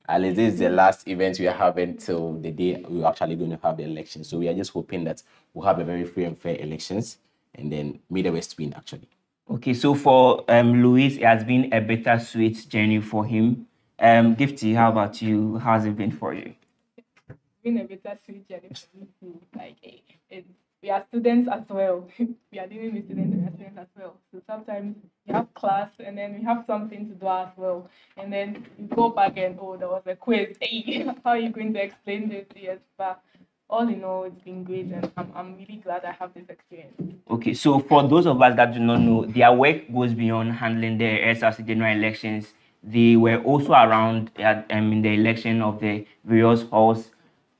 at least this is the last event we are having till the day we're actually going to have the election. So we are just hoping that we'll have a very free and fair elections, and then may the West win actually. Okay, so for Louis, it has been a bittersweet journey for him. Gifty, how about you? How's it been for you? It's been a bittersweet journey for me too. Like, we are students as well. We are dealing with students and students as well. So sometimes we have class and then we have something to do as well. And then you go back and, oh, there was a quiz. Hey, how are you going to explain this? Yes, but all in all, it's been great, and I'm really glad I have this experience. Okay, so for those of us that do not know, their work goes beyond handling the SRC general elections. They were also around in the election of the various halls.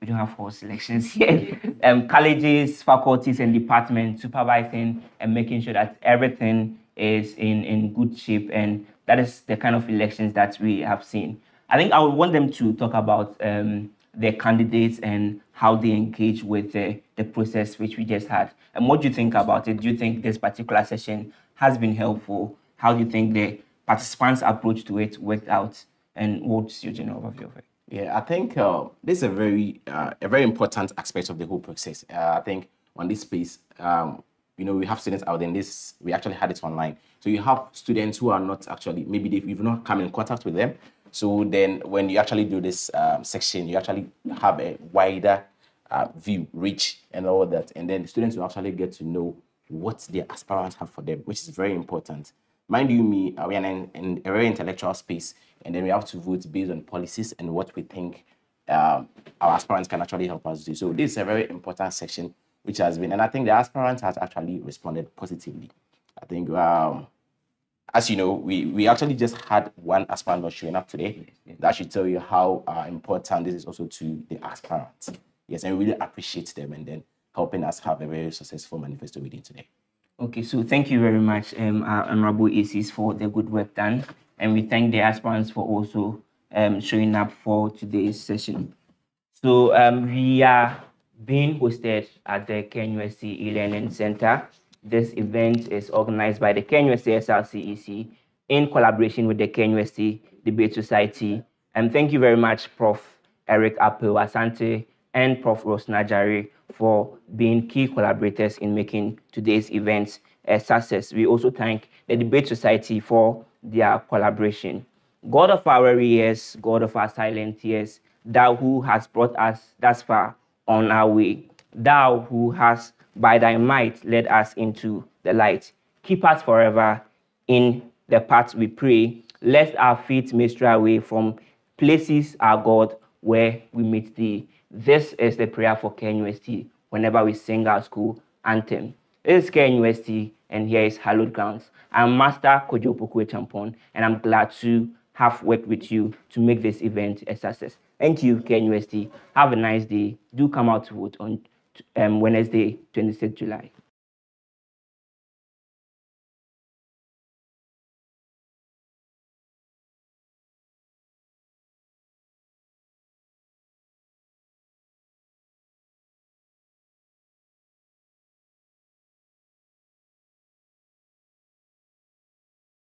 We don't have halls elections here. Colleges, faculties, and departments supervising and making sure that everything is in good shape, and that is the kind of elections that we have seen. I think I would want them to talk about their candidates and how they engage with the process which we just had. And what do you think about it? Do you think this particular session has been helpful? How do you think the participants' approach to it worked out? And what's your general overview of it? Yeah, I think this is a very important aspect of the whole process. I think on this space, we have students out there, and we actually had it online. So you have students who are not actually, maybe you've not come in contact with them. So then when you actually do this section, you actually have a wider view, reach, and all that. And then the students will actually get to know what their aspirants have for them, which is very important. Mind you, we are in a very intellectual space, and then we have to vote based on policies and what we think our aspirants can actually help us do. So this is a very important section, which has been, and I think the aspirants has actually responded positively. I think, as you know, we actually just had one aspirant not showing up today. That should tell you how important this is also to the aspirants. Yes, and we really appreciate them, and then helping us have a very successful manifesto reading today. Okay, so thank you very much, Honorable ACs, for the good work done. And we thank the aspirants for also showing up for today's session. So we are being hosted at the KNUST E-Learning Centre. This event is organized by the KNUST SRC EC in collaboration with the KNUST Debate Society. And thank you very much, Prof. Eric Apple Asante, and Prof. Rosnajari for being key collaborators in making today's event a success. We also thank the Debate Society for their collaboration. God of our weary years, God of our silent years, thou who has brought us thus far on our way, thou who has by thy might led us into the light, keep us forever in the path we pray, lest our feet may stray away from places, our God, where we meet thee. This is the prayer for KNUST whenever we sing our school anthem. This is KNUST, and here is Hallowed Grounds. I'm Master Kojo Pokwe Champon, and I'm glad to have worked with you to make this event a success. Thank you, KNUST. Have a nice day. Do come out to vote on Wednesday, 26th July.